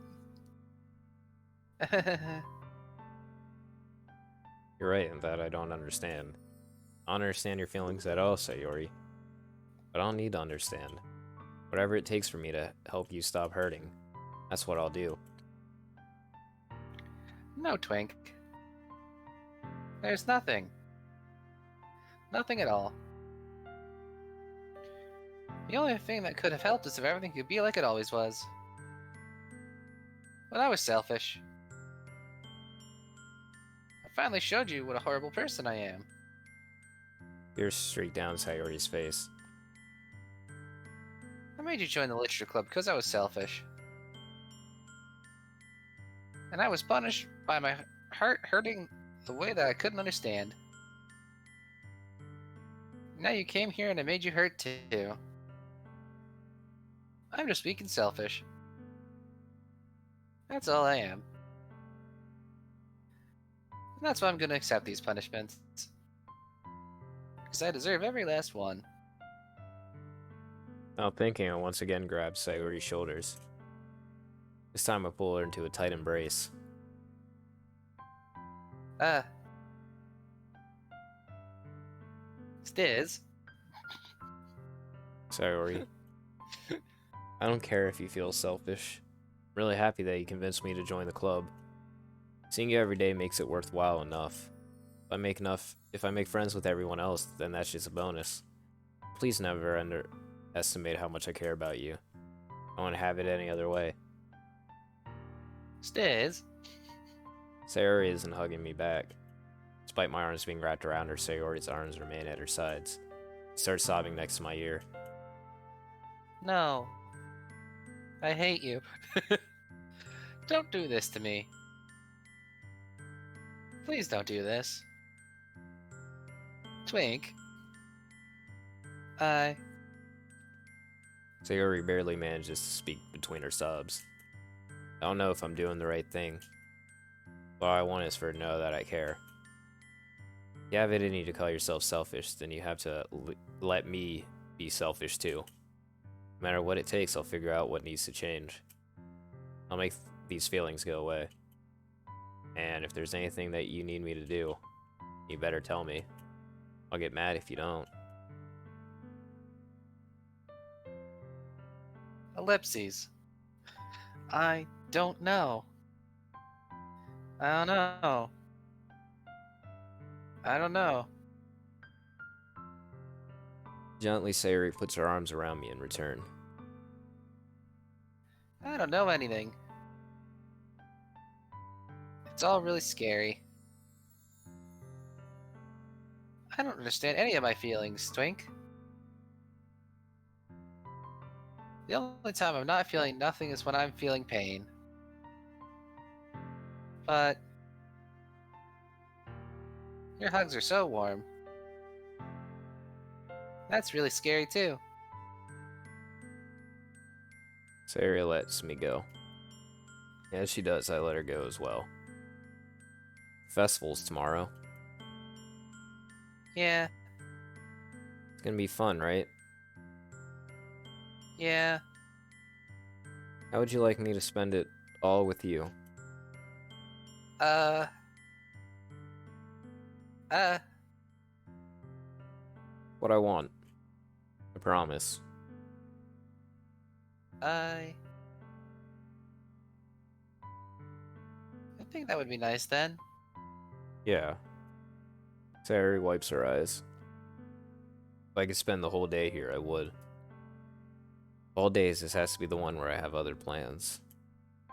You're right in that I don't understand. I don't understand your feelings at all, Sayori. But I don't need to understand. Whatever it takes for me to help you stop hurting, that's what I'll do. No, Twink. There's nothing. Nothing at all. The only thing that could have helped is if everything could be like it always was. But I was selfish. I finally showed you what a horrible person I am. Tears streaked down Sayori's face. I made you join the literature club because I was selfish. And I was punished by my heart hurting the way that I couldn't understand. Now you came here and I made you hurt too. I'm just weak and selfish. That's all I am. And that's why I'm gonna accept these punishments. Because I deserve every last one. Not thinking, I once again grabbed Sayori's shoulders. This time I pull her into a tight embrace. Stiz. Sayori. I don't care if you feel selfish. I'm really happy that you convinced me to join the club. Seeing you every day makes it worthwhile enough. If I make friends with everyone else, then that's just a bonus. Please never underestimate how much I care about you. I won't have it any other way. Stiz. Sayori isn't hugging me back. Despite my arms being wrapped around her, Sayori's arms remain at her sides. She starts sobbing next to my ear. No. I hate you. Don't do this to me. Please don't do this. Twink. Sayori barely manages to speak between her sobs. I don't know if I'm doing the right thing. All I want is for her to know that I care. If you have it in you to call yourself selfish, then you have to let me be selfish too. No matter what it takes, I'll figure out what needs to change. I'll make these feelings go away. And if there's anything that you need me to do, you better tell me. I'll get mad if you don't. Ellipses. I don't know. I don't know. I don't know. Gently, Sayori puts her arms around me in return. I don't know anything. It's all really scary. I don't understand any of my feelings, Twink. The only time I'm not feeling nothing is when I'm feeling pain. But your hugs are so warm. That's really scary too. Sayori lets me go. As she does, I let her go as well. Festival's tomorrow. Yeah, It's gonna be fun, right? yeah. How would you like me to spend it all with you? Uh. What I want. I promise. I think that would be nice then. Yeah. Sayori wipes her eyes. If I could spend the whole day here, I would. All days, this has to be the one where I have other plans.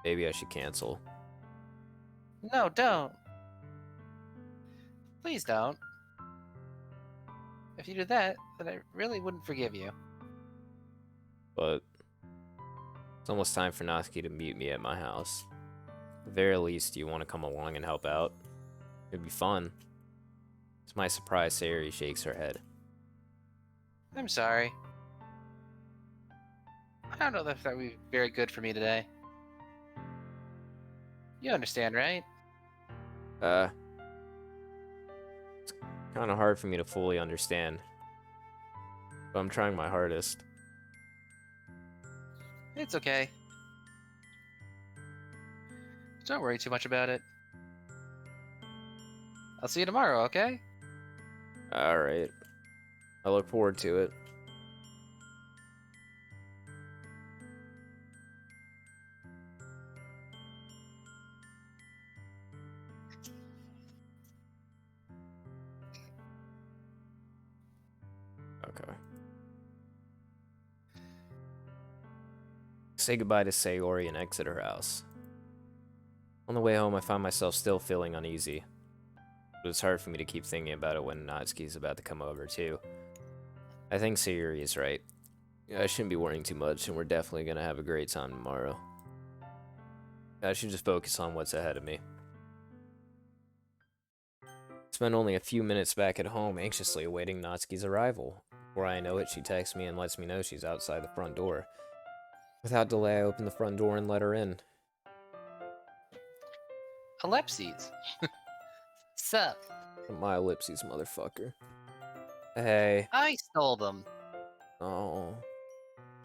Maybe I should cancel. No, don't. Please don't. If you do that, then I really wouldn't forgive you. But it's almost time for Natsuki to meet me at my house. At the very least, do you want to come along and help out? It'd be fun. To my surprise, Sayori shakes her head. I'm sorry. I don't know if that would be very good for me today. You understand, right? It's kind of hard for me to fully understand. But I'm trying my hardest. It's okay. Don't worry too much about it. I'll see you tomorrow, okay? Alright. I look forward to it. Okay. Say goodbye to Sayori and exit her house. On the way home, I find myself still feeling uneasy. But it's hard for me to keep thinking about it when Natsuki's about to come over, too. I think Sayori is right. I shouldn't be worrying too much, and we're definitely gonna have a great time tomorrow. I should just focus on what's ahead of me. Spend only a few minutes back at home, anxiously awaiting Natsuki's arrival. Before I know it, she texts me and lets me know she's outside the front door. Without delay, I open the front door and let her in. Ellipses. Sup? My ellipses, motherfucker. Hey. I stole them. Oh.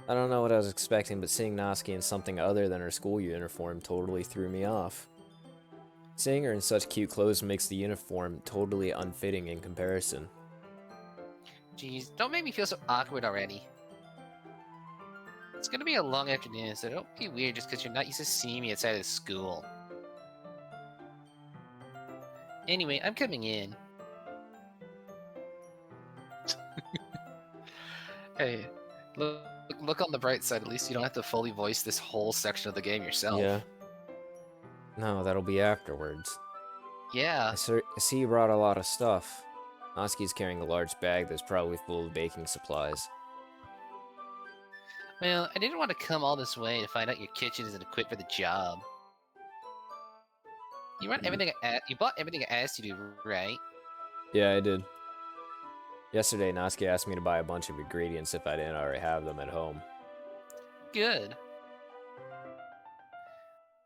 I don't know what I was expecting, but seeing Natsuki in something other than her school uniform totally threw me off. Seeing her in such cute clothes makes the uniform totally unfitting in comparison. Jeez, don't make me feel so awkward already. It's gonna be a long afternoon, so don't be weird just because you're not used to seeing me outside of school. Anyway, I'm coming in. Hey, look on the bright side. At least you don't have to fully voice this whole section of the game yourself. Yeah. No, that'll be afterwards. Yeah. I see you brought a lot of stuff. Natsuki's carrying a large bag that's probably full of baking supplies. Well, I didn't want to come all this way to find out your kitchen isn't equipped for the job. You bought everything I asked you to, right? Yeah, I did. Yesterday, Natsuki asked me to buy a bunch of ingredients if I didn't already have them at home. Good.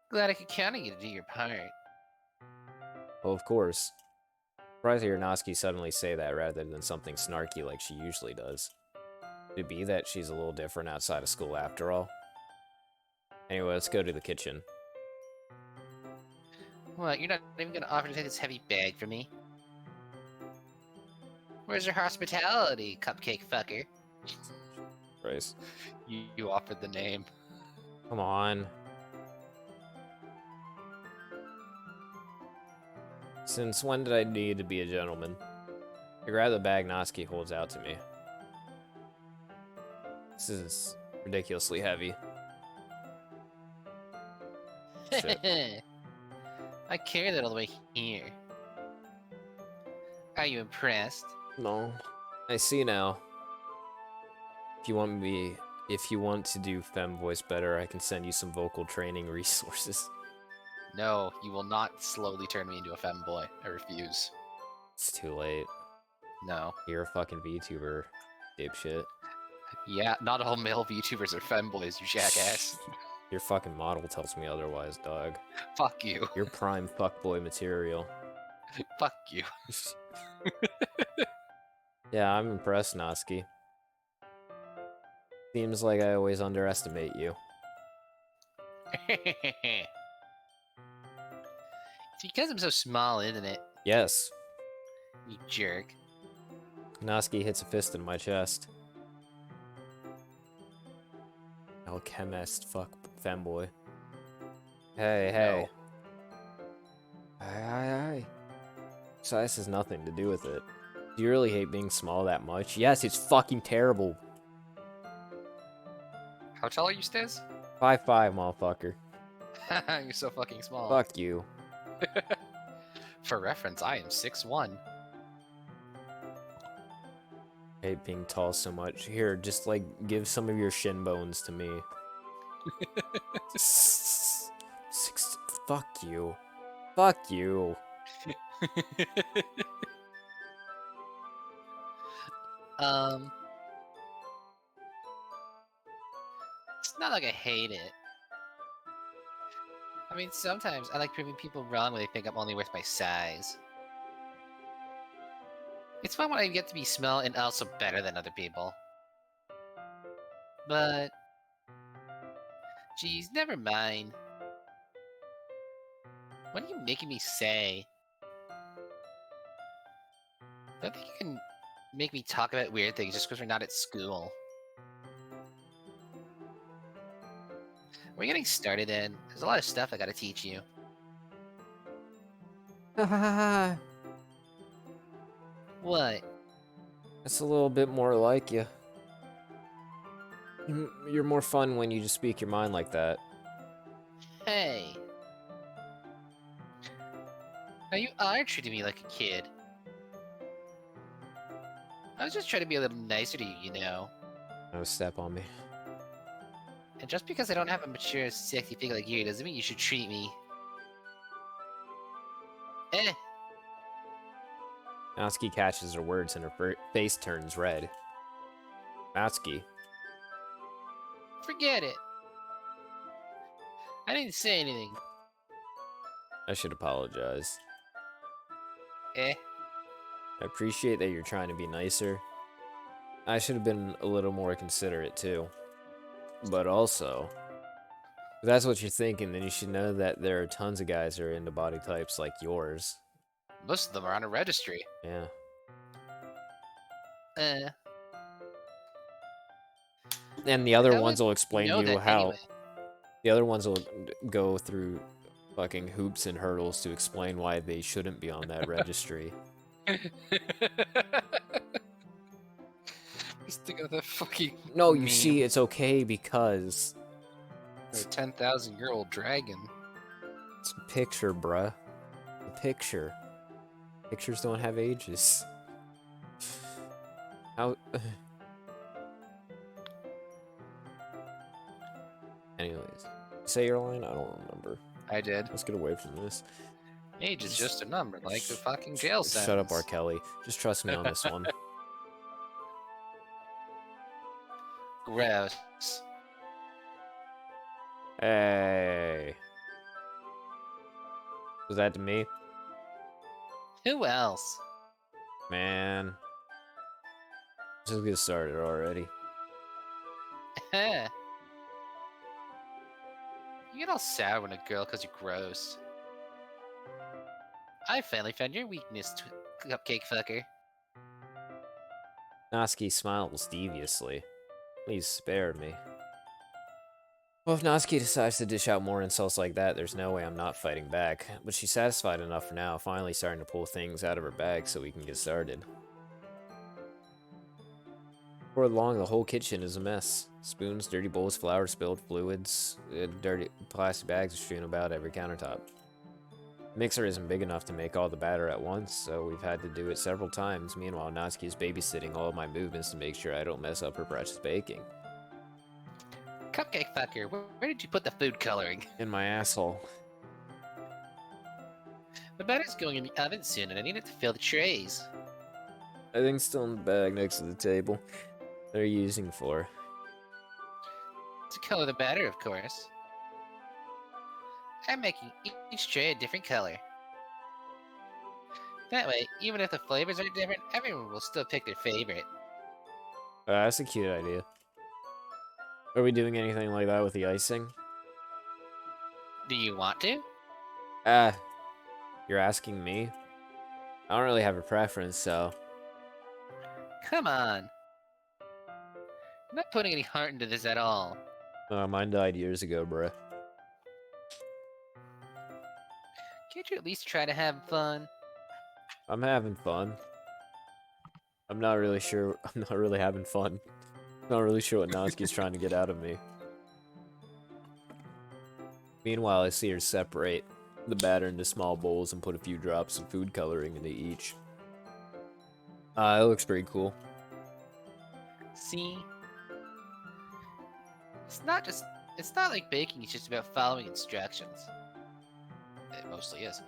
Glad I could count on you to do your part. Well, of course. Surprised to hear Natsuki suddenly say that rather than something snarky like she usually does. Could be that she's a little different outside of school after all. Anyway, let's go to the kitchen. What, you're not even gonna offer to take this heavy bag for me? Where's your hospitality, cupcake fucker? Christ. You offered the name. Come on. Since when did I need to be a gentleman? I grab the bag Natsuki holds out to me. This is ridiculously heavy. Shit. I carried that all the way here. Are you impressed? No. I see now. If you want to do femme voice better, I can send you some vocal training resources. No, you will not slowly turn me into a femboy. I refuse. It's too late. No. You're a fucking VTuber, dipshit. Yeah, not all male VTubers are femboys, you jackass. Your fucking model tells me otherwise, dog. Fuck you. You're prime fuckboy material. Fuck you. Yeah, I'm impressed, Natsuki. Seems like I always underestimate you. It's because I'm so small, isn't it? Yes. You jerk. Natsuki hits a fist in my chest. Alchemist, fuck, femboy. Hey, hey. Aye. Size has nothing to do with it. Do you really hate being small that much? Yes, it's fucking terrible. How tall are you, Stiz? 5'5", motherfucker. You're so fucking small. Fuck you. For reference, I am 6'1". I hate being tall so much. Here, just like give some of your shin bones to me. Fuck you. Fuck you. It's not like I hate it. I mean, sometimes I like proving people wrong when they think I'm only worth my size. It's fun when I get to be small and also better than other people. But... geez, never mind. What are you making me say? Don't think you can make me talk about weird things just because we're not at school. We're getting started then. There's a lot of stuff I gotta teach you. What? That's a little bit more like you. You're more fun when you just speak your mind like that. Hey. Now you are treating me like a kid. I was just trying to be a little nicer to you, you know. No, step on me. And just because I don't have a mature, sexy figure like you doesn't mean you should treat me. Eh. Natsuki catches her words and her face turns red. Natsuki. Forget it. I didn't say anything. I should apologize. Eh. I appreciate that you're trying to be nicer. I should have been a little more considerate too. But also, if that's what you're thinking, then you should know that there are tons of guys who are into body types like yours. Most of them are on a registry. Yeah. And the other How ones would will explain know to you that how. anyway? The other ones will go through fucking hoops and hurdles to explain why they shouldn't be on that registry. Just think of the fucking. No, you meme. see, it's okay because A 10,000-year-old dragon. it's a picture, bruh. A picture. Pictures don't have ages. How? Anyways, say your line. I don't remember. I did. Let's get away from this. Age is just a number, like the fucking jail sentence. Shut up, R. Kelly. Just trust me on this one. Gross. Hey. Was that to me? Who else? Man. Just get started already. Huh. You get all sour when a girl calls you gross. I finally found your weakness, cupcake fucker. Natsuki smiles deviously. Please spare me. Well, if Natsuki decides to dish out more insults like that, there's no way I'm not fighting back. But she's satisfied enough for now, finally starting to pull things out of her bag so we can get started. Before long, the whole kitchen is a mess. Spoons, dirty bowls, flour spilled, fluids, dirty plastic bags are strewn about every countertop. The mixer isn't big enough to make all the batter at once, so we've had to do it several times. Meanwhile, Natsuki is babysitting all of my movements to make sure I don't mess up her precious baking. Cupcake fucker, where did you put the food coloring? In my asshole. The batter's going in the oven soon, and I need it to fill the trays. I think still in the bag next to the table. They're using for. To color the batter, of course. I'm making each tray a different color. That way, even if the flavors are different, everyone will still pick their favorite. That's a cute idea. Are we doing anything like that with the icing? Do you want to? You're asking me? I don't really have a preference, so. Come on. I'm not putting any heart into this at all. Mine died years ago, bruh. Can't you at least try to have fun? I'm having fun. I'm not really sure. I'm not really having fun. Not really sure what Natsuki's trying to get out of me. Meanwhile, I see her separate the batter into small bowls and put a few drops of food coloring into each. It looks pretty cool. See? It's not like baking, it's just about following instructions. It mostly is.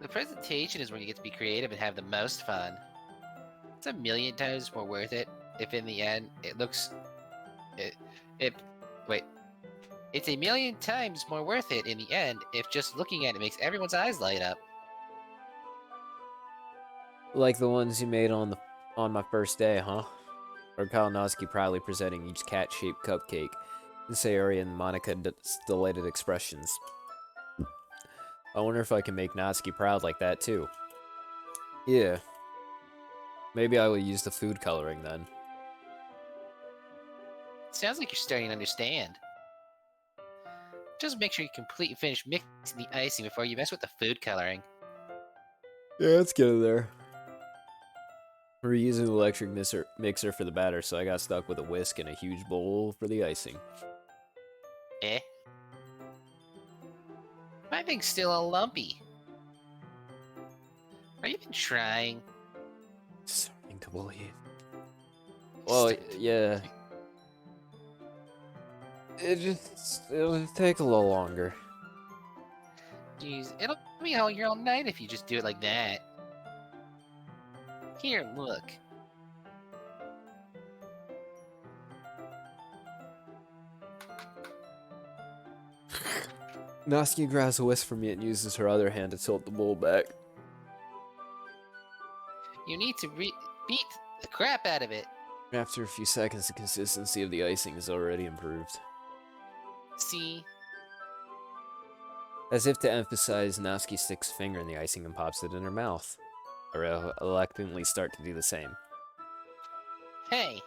The presentation is when you get to be creative and have the most fun. It's a million times more worth it if in the end it looks... It's a million times more worth it in the end if just looking at it makes everyone's eyes light up. Like the ones you made on my first day, huh? Or Natsuki proudly presenting each cat-shaped cupcake, and Sayori and Monica delighted expressions. I wonder if I can make Natsuki proud like that too. Yeah. Maybe I will use the food coloring then. Sounds like you're starting to understand. Just make sure you completely finish mixing the icing before you mess with the food coloring. Yeah, let's get it there. We're using the electric mixer for the batter, so I got stuck with a whisk and a huge bowl for the icing. Eh? My thing's still all lumpy. Are you even trying? Starting to believe. Well, yeah. It'll just take a little longer. Jeez, it'll be all here all night if you just do it like that. Here, look. Natsuki grabs a whisk from me and uses her other hand to tilt the bowl back. You need to beat the crap out of it. After a few seconds, the consistency of the icing is already improved. See? As if to emphasize, Natsuki sticks a finger in the icing and pops it in her mouth. I reluctantly start to do the same. Hey!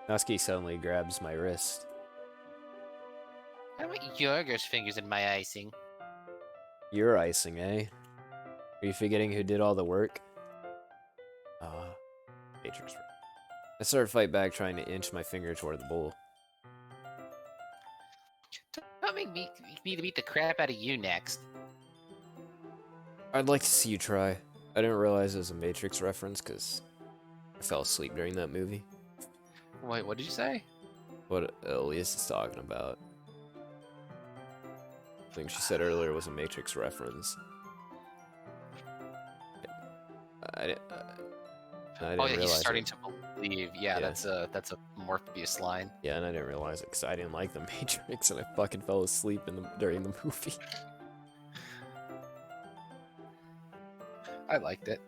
Natsuki suddenly grabs my wrist. I want Yorger's fingers in my icing. Your icing, eh? Are you forgetting who did all the work? Matrix. I start to fight back, trying to inch my finger toward the bowl. Don't make me to beat the crap out of you next. I'd like to see you try. I didn't realize it was a Matrix reference because I fell asleep during that movie. Wait, what did you say? What Elise is talking about. I think she said earlier was a Matrix reference. I didn't Oh yeah, he's realize starting it. to believe. Yeah, Yeah. that's a Morpheus line. Yeah, and I didn't realize it because I didn't like the Matrix, and I fucking fell asleep during the movie. I liked it.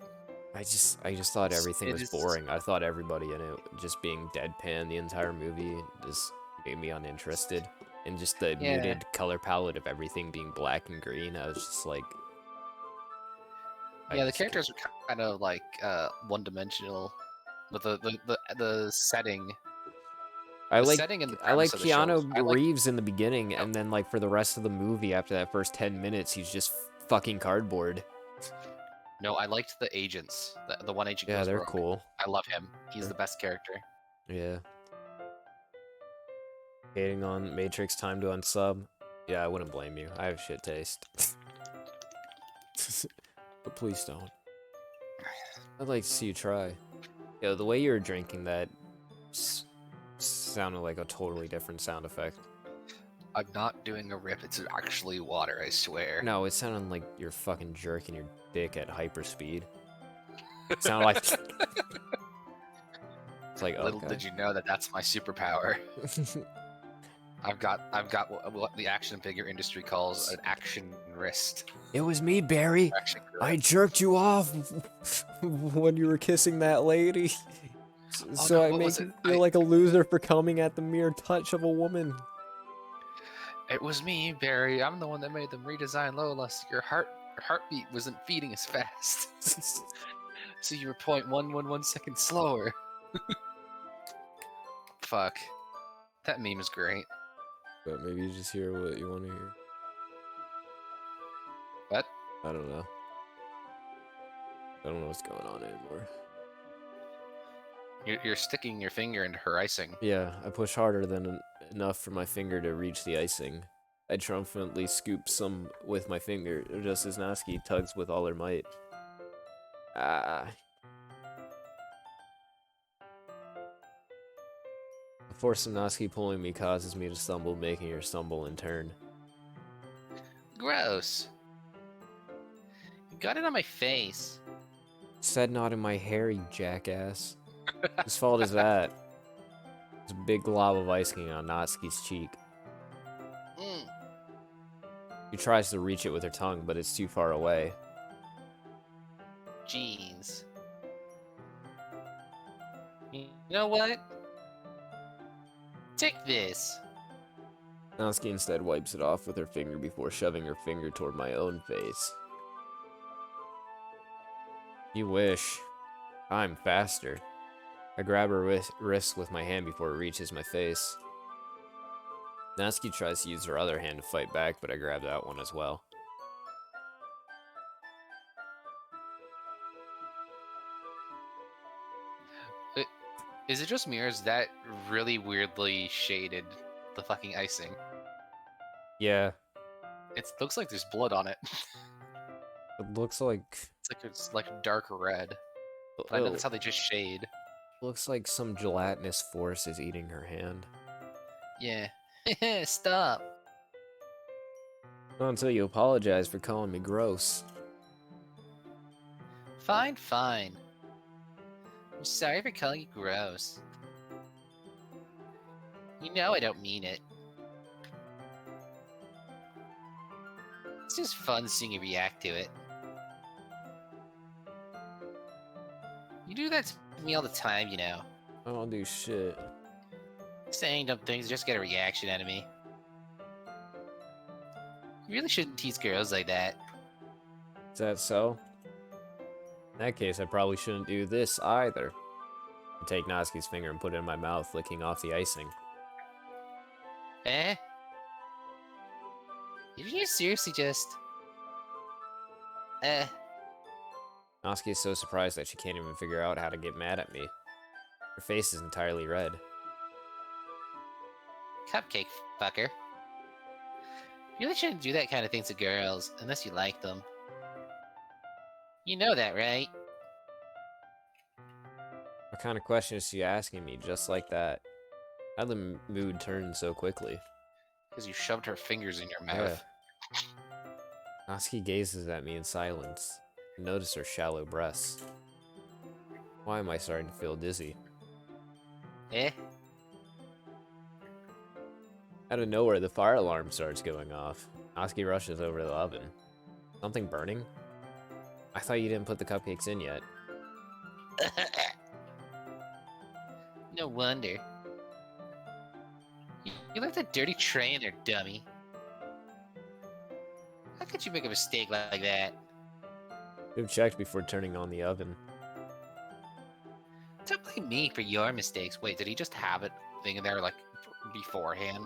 I just thought everything was It is- boring. I thought everybody in it just being deadpan the entire movie just made me uninterested. And just the Yeah. muted color palette of everything being black and green, I was just like, I Yeah, the just characters are kind of like one-dimensional, but the setting, I the like setting and the I like premise of the show. Keanu Reeves in the beginning, and then like for the rest of the movie, after that first 10 minutes, he's just fucking cardboard. No, I liked the agents. The one agent Yeah, goes they're rogue. cool. I love him. He's Yeah. the best character. Yeah. Hating on Matrix Time to Unsub. Yeah, I wouldn't blame you. I have shit taste. But please don't. I'd like to see you try. Yo, the way you were drinking that sounded like a totally different sound effect. I'm not doing a rip. It's actually water, I swear. No, it sounded like you're fucking jerking your dick at hyperspeed. It sounded like... It's like, Little okay. did you know that that's my superpower. I've got what the action figure industry calls an action wrist. It was me, Barry. Action I grip. jerked you off when you were kissing that lady. So no, I what make was you it? feel like a loser for coming at the mere touch of a woman. It was me, Barry. I'm the one that made them redesign Lola. So your heartbeat wasn't beating as fast. So you were 0.111 seconds slower. Fuck. That meme is great. But maybe you just hear what you want to hear. What? I don't know. I don't know what's going on anymore. You're sticking your finger into her icing. Yeah, I push harder than enough for my finger to reach the icing. I triumphantly scoop some with my finger, just as Naski tugs with all her might. Ah. The force of Naski pulling me causes me to stumble, making her stumble in turn. Gross. You got it on my face. Said not in my hair, you jackass. Whose fault is that? There's a big glob of icing on Natsuki's cheek. Mm. She tries to reach it with her tongue, but it's too far away. Jeez. You know what? Take this. Natsuki instead wipes it off with her finger before shoving her finger toward my own face. You wish. I'm faster. I grab her wrist with my hand before it reaches my face. Natsuki tries to use her other hand to fight back, but I grab that one as well. Is it just me or is that really weirdly shaded, the fucking icing? Yeah, It looks like there's blood on it. it looks like... It's like dark red. But I know that's how they just shade. Looks like some gelatinous force is eating her hand. Yeah. Stop. Not until you apologize for calling me gross. Fine, fine. I'm sorry for calling you gross. You know I don't mean it. It's just fun seeing you react to it. You do that to me all the time, you know. I don't do shit. Saying dumb things just get a reaction out of me. You really shouldn't tease girls like that. Is that so? In that case, I probably shouldn't do this either. I take Natsuki's finger and put it in my mouth, licking off the icing. Eh? Did you seriously just... Natsuki is so surprised that she can't even figure out how to get mad at me. Her face is entirely red. Cupcake fucker. You really shouldn't do that kind of thing to girls, unless you like them. You know that, right? What kind of question is she asking me just like that? How'd the mood turn so quickly? Because you shoved her fingers in your mouth. Natsuki gazes at me in silence. I notice her shallow breasts. Why am I starting to feel dizzy? Eh? Out of nowhere, the fire alarm starts going off. Natsuki rushes over to the oven. Something burning? I thought you didn't put the cupcakes in yet. No wonder. You left a dirty tray in there, dummy. How could you make a mistake like that? You've checked before turning on the oven. Don't blame me for your mistakes. Wait, did he just have it thing in there like beforehand?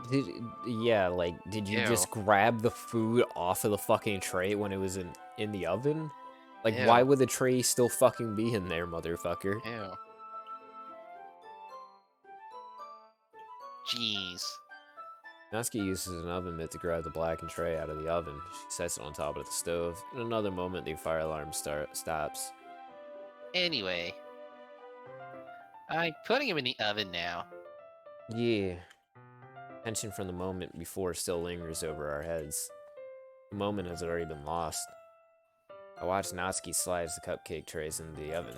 Yeah, like, did you Ew. just grab the food off of the fucking tray when it was in the oven? Like, Ew. why would the tray still fucking be in there, motherfucker? Ew. Jeez. Natsuki uses an oven mitt to grab the blackened tray out of the oven. She sets it on top of the stove. In another moment, the fire alarm stops. Anyway. I'm putting him in the oven now. Yeah. Tension from the moment before still lingers over our heads. The moment has already been lost. I watch Natsuki slides the cupcake trays into the oven.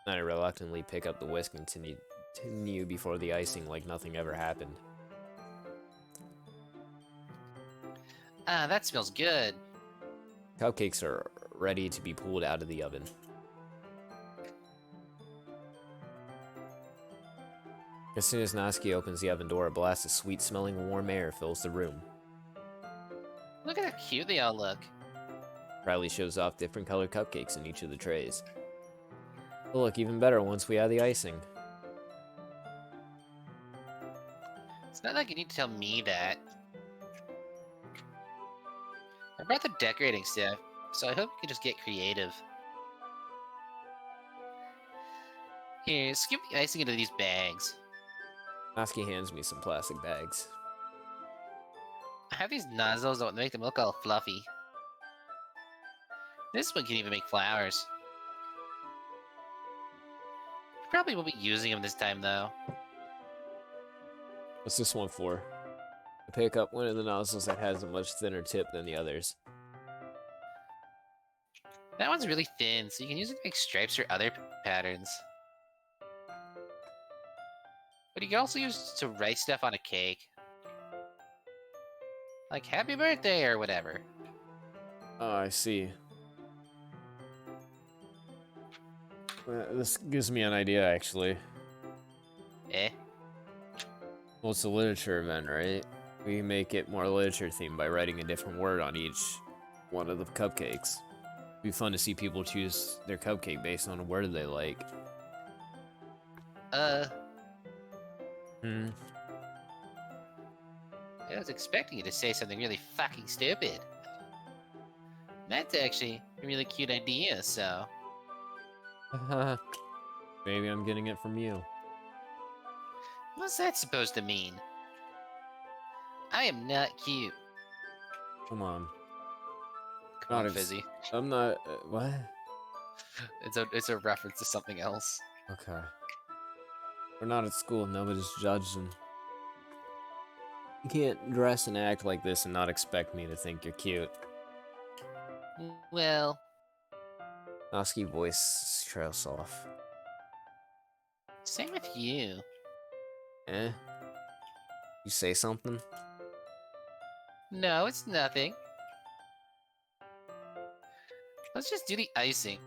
Then I reluctantly pick up the whisk and continue before the icing like nothing ever happened. Ah, that smells good. Cupcakes are ready to be pulled out of the oven. As soon as Natsuki opens the oven door, a blast of sweet-smelling warm air fills the room. Look at how cute they all look. Riley shows off different colored cupcakes in each of the trays. They'll look even better once we add the icing. It's not like you need to tell me that. I brought the decorating stuff, so I hope you can just get creative. Here, scoop the icing into these bags. Natsuki hands me some plastic bags. I have these nozzles that make them look all fluffy. This one can even make flowers. Probably won't be using them this time, though. What's this one for? I pick up one of the nozzles that has a much thinner tip than the others. That one's really thin, so you can use it to make stripes or other patterns. But you can also use it to write stuff on a cake. Like, happy birthday or whatever. Oh, I see. This gives me an idea, actually. Eh? Well, it's a literature event, right? We make it more literature themed by writing a different word on each one of the cupcakes. It'd be fun to see people choose their cupcake based on a word they like. I was expecting you to say something really fucking stupid. That's actually a really cute idea, so... Maybe I'm getting it from you. What's that supposed to mean? I am not cute. Come on. Come on, Not if- Fizzy. I'm not. What? It's a reference to something else. Okay. We're not at school. Nobody's judging. You can't dress and act like this and not expect me to think you're cute. Well, Natsuki voice trails off. same with you. Eh? You say something? No, it's nothing. Let's just do the icing.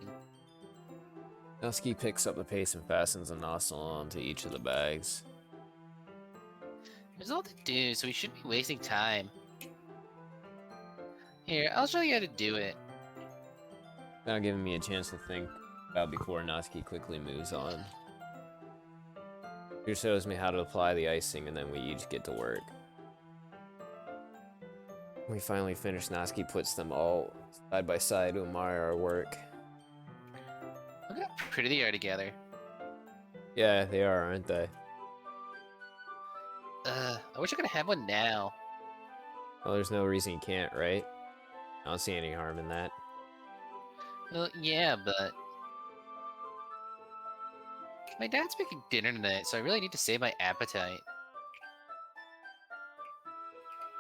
Natsuki picks up the paste and fastens a nozzle onto each of the bags. There's a lot to do, so we shouldn't be wasting time. Here, I'll show you how to do it. Now giving me a chance to think about before Natsuki quickly moves on. She shows me how to apply the icing and then we each get to work. When we finally finish, Natsuki puts them all side by side to admire our work. Look how pretty they are together. Yeah, they are, aren't they? I wish I could have one now. Well, there's no reason you can't, right? I don't see any harm in that. Well, yeah, but... My dad's making dinner tonight, so I really need to save my appetite.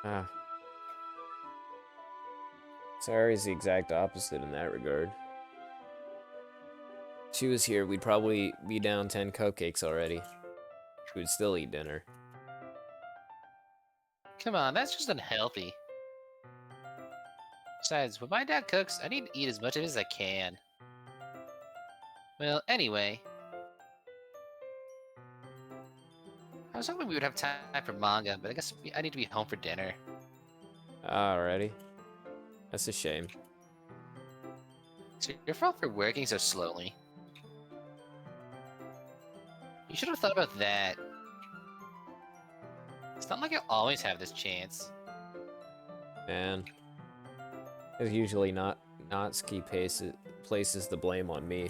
Ah. Sarah's the exact opposite in that regard. If she was here, we'd probably be down 10 cupcakes already. She would still eat dinner. Come on, that's just unhealthy. Besides, when my dad cooks, I need to eat as much of it as I can. Well, anyway, I was hoping we would have time for manga, but I guess I need to be home for dinner. Alrighty. That's a shame. It's your fault for working so slowly. You should have thought about that. It's not like you always have this chance. Man. It's usually not Natsuki places the blame on me.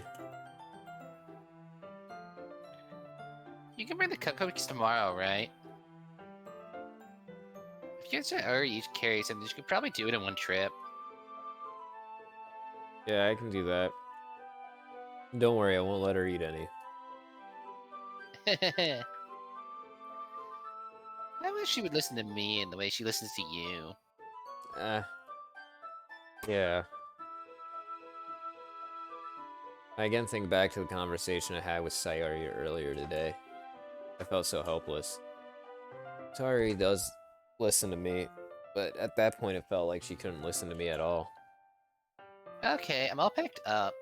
You can bring the cupcakes tomorrow, right? If you guys are each carry something, you could probably do it in one trip. Yeah, I can do that. Don't worry, I won't let her eat any. I wish she would listen to me in the way she listens to you. Yeah. I again think back to the conversation I had with Sayori earlier today. I felt so helpless. Sayori does listen to me, but at that point it felt like she couldn't listen to me at all. Okay, I'm all packed up.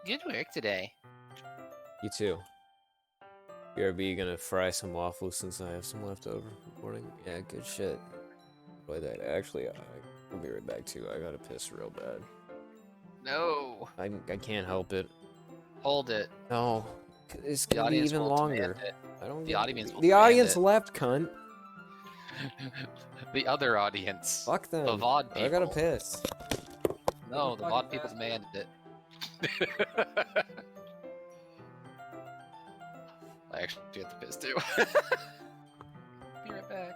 Good work today. You too. BRB gonna fry some waffles since I have some left over from the morning. Yeah, good shit. Boy, that actually, I'll be right back too. I gotta piss real bad. No. I can't help it. Hold it. No, it's The gonna be audience even will longer. demand it. I don't. The audience will The demand audience it. left, cunt. The other audience. Fuck them. The VOD people. I gotta piss. No, the Fucking VOD people fast. demanded it. I actually have to piss too. Be right back.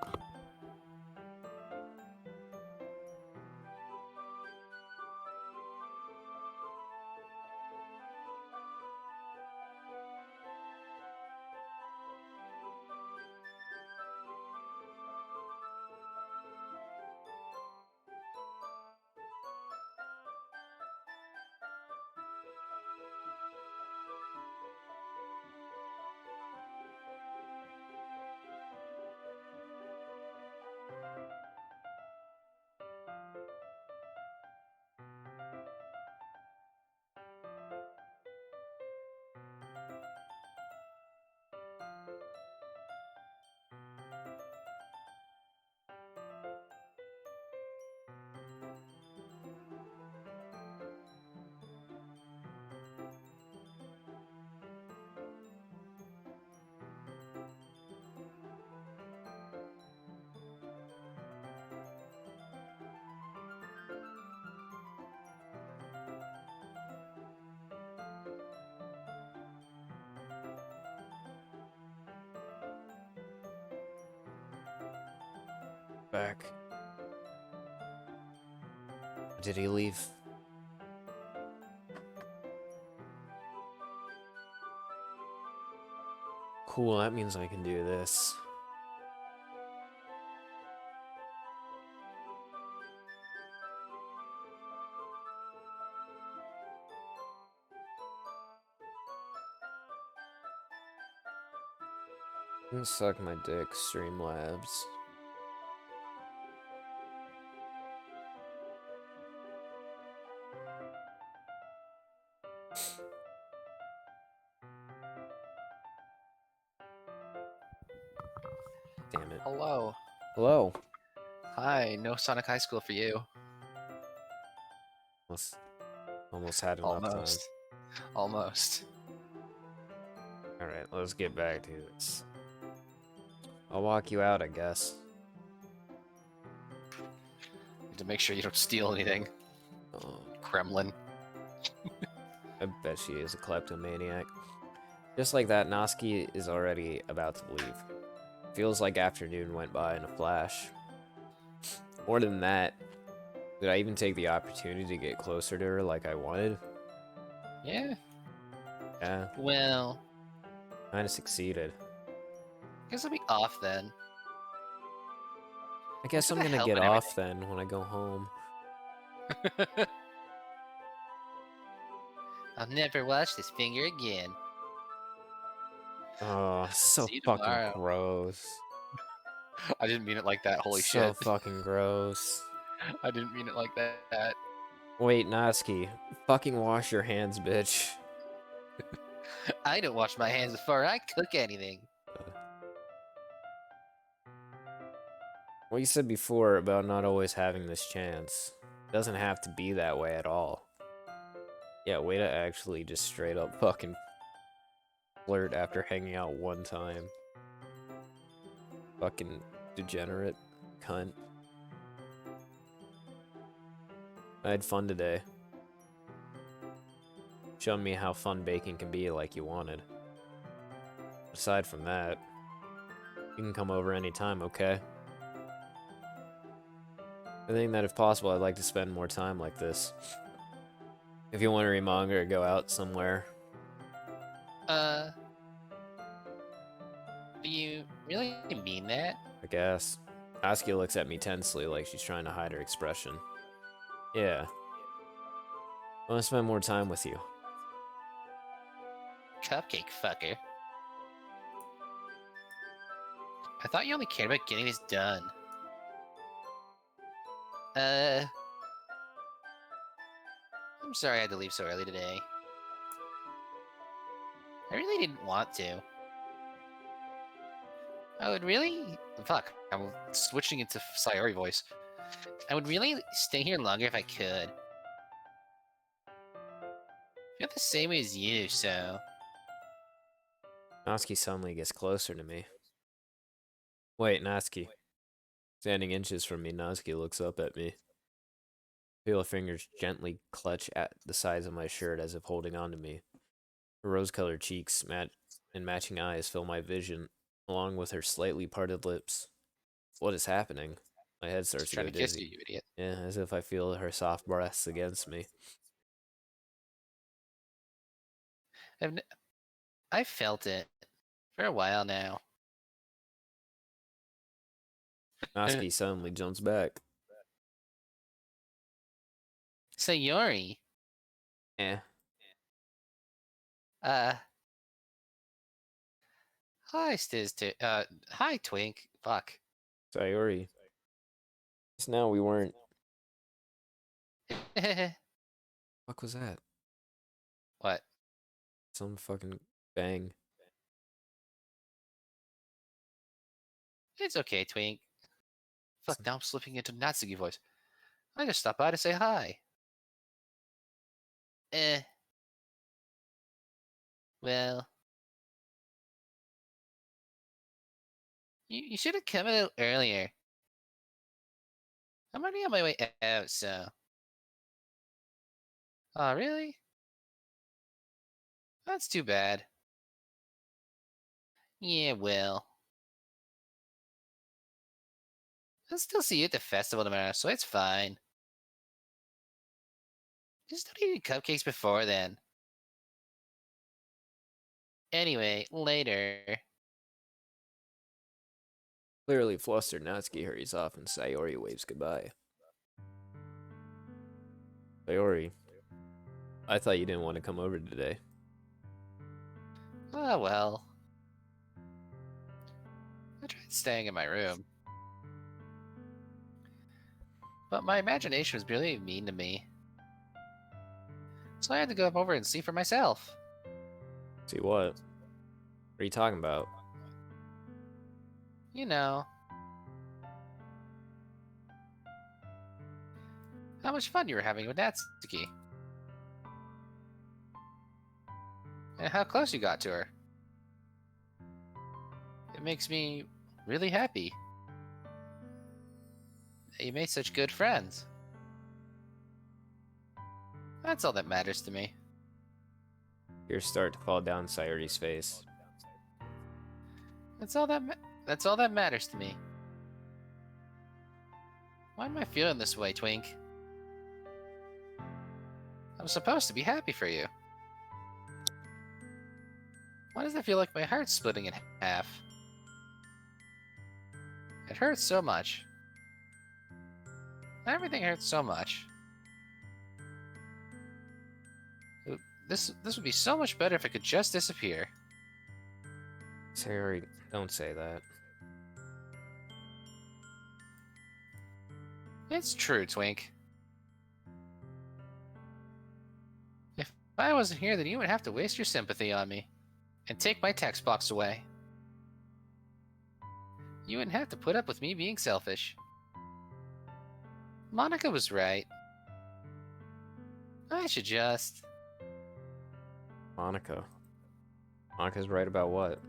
Back. Did he leave? Cool, that means I can do this. Suck my dick, Streamlabs. Damn it. Hello. Hello. Hi, no Sonic High School for you. Almost had enough time. Almost. Almost. Alright, let's get back to this. I'll walk you out, I guess. Need to make sure you don't steal anything. Oh, Kremlin. I bet she is a kleptomaniac. Just like that, Noski is already about to leave. Feels like afternoon went by in a flash. More than that, did I even take the opportunity to get closer to her like I wanted? Yeah. Yeah, Well, kinda succeeded. guess I'll be off then. I guess I'm Look at the gonna help get and off then when I go home. I'll never wash this finger again. Oh, so See you fucking tomorrow. gross. I didn't mean it like that, holy So shit. fucking gross. I didn't mean it like that. Wait, Natsuki. Fucking wash your hands, bitch. I don't wash my hands before I cook anything. What you said before about not always having this chance. Doesn't have to be that way at all. Yeah, way to actually just straight up fucking flirt after hanging out one time. Fucking degenerate cunt. I had fun today. Showing me how fun baking can be like you wanted. Aside from that, you can come over anytime, okay? I think that if possible, I'd like to spend more time like this. If you want to read manga or go out somewhere. Do you really mean that? I guess. Asuka looks at me tensely like she's trying to hide her expression. Yeah. I want to spend more time with you. Cupcake fucker. I thought you only cared about getting this done. I'm sorry I had to leave so early today. I really didn't want to. I would really... Fuck, I'm switching into Sayori voice. I would really stay here longer if I could. I feel the same way as you, so... Natsuki suddenly gets closer to me. Wait, Natsuki. Standing inches from me, Natsuki looks up at me. Feel her fingers gently clutch at the sides of my shirt as if holding on to me. Her rose-colored cheeks and matching eyes fill my vision, along with her slightly parted lips. What is happening? My head starts to go Trying to kiss dizzy. you, you idiot. Yeah, as if I feel her soft breaths against me. I've felt it for a while now. Natsuki suddenly jumps back. Sayori. Eh. Hi, Stiz. Hi, Twink. Fuck. Sayori. Just now we weren't. Fuck was that? What? Some fucking bang. It's okay, Twink. Fuck, now I'm slipping into Natsuki voice. I just stopped by to say hi. Well... You should have come a little earlier. I'm already on my way out, so... Oh, really? That's too bad. Yeah, well... I'll still see you at the festival tomorrow, so it's fine. Just don't eat cupcakes before then. Anyway, later. Clearly flustered, Natsuki hurries off and Sayori waves goodbye. Sayori, I thought you didn't want to come over today. Oh, well. I tried staying in my room. But my imagination was really mean to me. So I had to go over and see for myself. See what? What are you talking about? You know. How much fun you were having with Natsuki. And how close you got to her. It makes me really happy that you made such good friends. That's all that matters to me. Tears start to fall down Sayori's face. That's all that matters to me. Why am I feeling this way, Twink? I'm supposed to be happy for you. Why does it feel like my heart's splitting in half? It hurts so much. Everything hurts so much. This would be so much better if it could just disappear. Sayori, don't say that. It's true, Twink. I wasn't here, then you would have to waste your sympathy on me. And take my text box away. You wouldn't have to put up with me being selfish. Monica was right. I should just... Monica. Monica's right about what?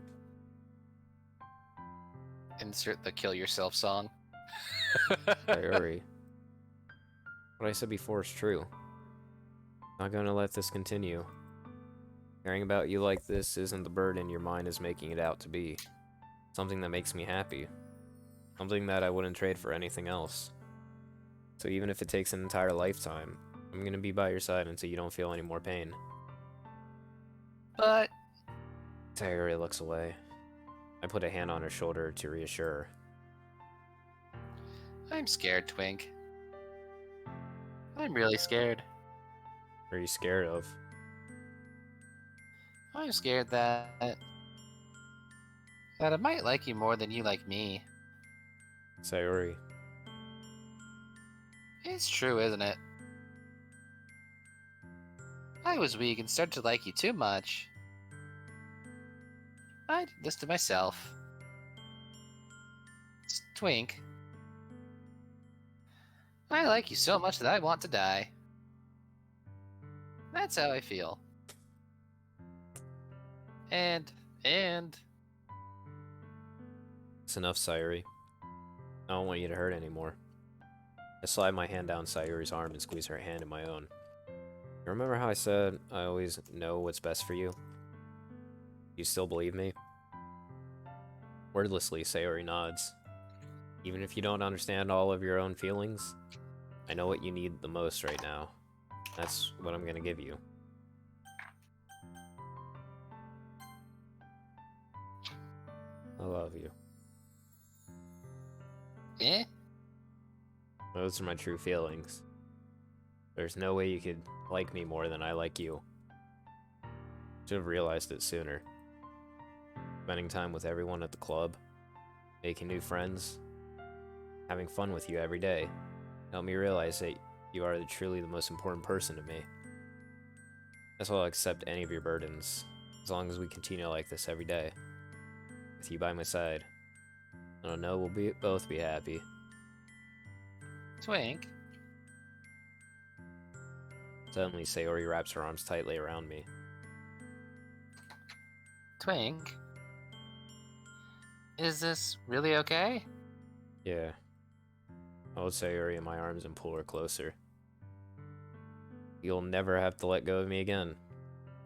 Insert the kill yourself song. Sayori. What I said before is true. Not gonna let this continue. Caring about you like this isn't the burden your mind is making it out to be. Something that makes me happy. Something that I wouldn't trade for anything else. So even if it takes an entire lifetime, I'm gonna be by your side until you don't feel any more pain. But... Sayori looks away. I put a hand on her shoulder to reassure her. I'm scared, Twink. I'm really scared. What are you scared of? I'm scared that I might like you more than you like me. Sayori. It's true, isn't it? I was weak and started to like you too much. I did this to myself. Twink. I like you so much that I want to die. That's how I feel. And... It's enough, Sayori. I don't want you to hurt anymore. I slide my hand down Sayori's arm and squeeze her hand in my own. You remember how I said I always know what's best for you? You still believe me? Wordlessly, Sayori nods. Even if you don't understand all of your own feelings, I know what you need the most right now. That's what I'm gonna give you. I love you. Eh? Those are my true feelings. There's no way you could like me more than I like you. Should have realized it sooner. Spending time with everyone at the club, making new friends, having fun with you every day, helped me realize that you are truly the most important person to me. Guess I'll accept any of your burdens, as long as we continue like this every day. With you by my side, and I know we'll both be happy. Twink. Suddenly, Sayori wraps her arms tightly around me. Twink. Is this really okay? Yeah. I hold Sayori in my arms and pull her closer. You'll never have to let go of me again.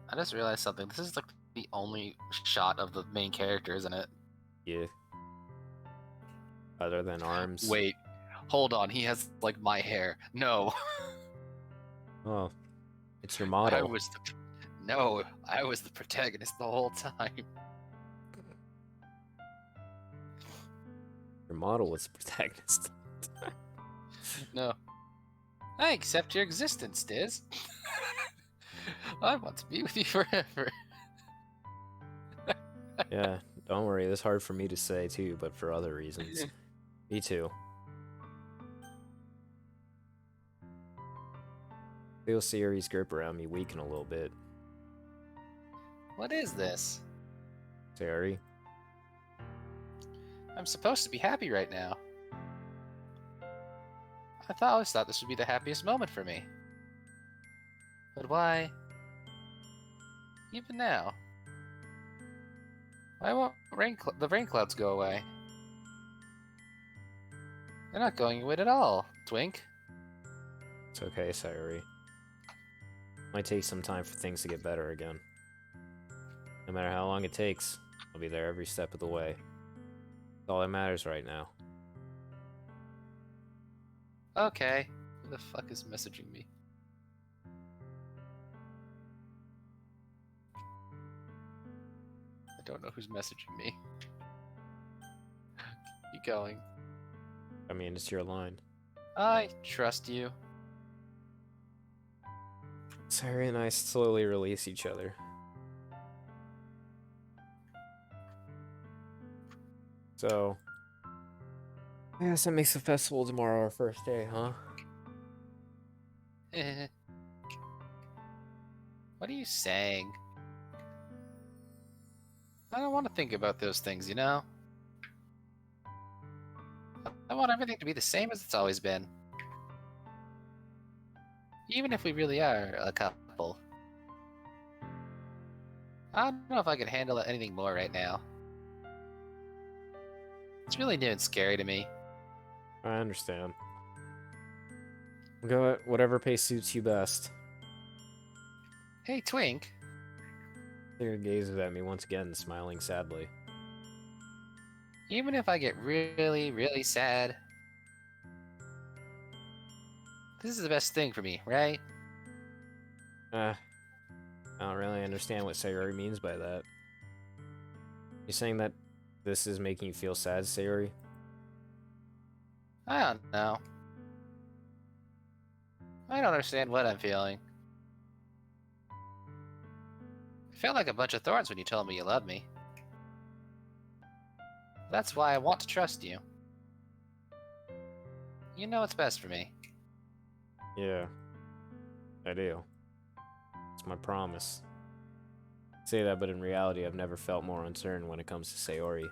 I just realized something. This is like the only shot of the main character, isn't it? Yeah. Other than arms. Wait. Hold on. He has, like, my hair. No. Oh. It's your I model. was the... No, I was the protagonist the whole time. Your model was the protagonist. No. I accept your existence, Stiz. I want to be with you forever. Yeah, don't worry. This is hard for me to say too, but for other reasons. Me too. Feel Sayori's grip around me weaken a little bit. What is this? Sayori? I'm supposed to be happy right now. I always thought this would be the happiest moment for me. But why? Even now? Why won't the rain clouds go away? They're not going away at all, Twink. It's okay, Sayori. Might take some time for things to get better again. No matter how long it takes, I'll be there every step of the way. That's all that matters right now. Okay. Who the fuck is messaging me? I don't know who's messaging me. Keep going. I mean, it's your line. I trust you. Sayori and I slowly release each other. So, I guess that makes the festival tomorrow our first day, huh? What are you saying? I don't want to think about those things, you know? I want everything to be the same as it's always been. Even if we really are a couple. I don't know if I could handle anything more right now. It's really new and scary to me. I understand. Go at whatever pace suits you best. Hey, Twink. Sarah gazes at me once again, smiling sadly. Even if I get really, really sad, this is the best thing for me, right? I don't really understand what Sayori means by that. You saying that this is making you feel sad, Sayori? I don't know. I don't understand what I'm feeling. I felt like a bunch of thorns when you told me you loved me. That's why I want to trust you. You know what's best for me. Yeah, I do. It's my promise. I say that, but in reality, I've never felt more uncertain when it comes to Sayori.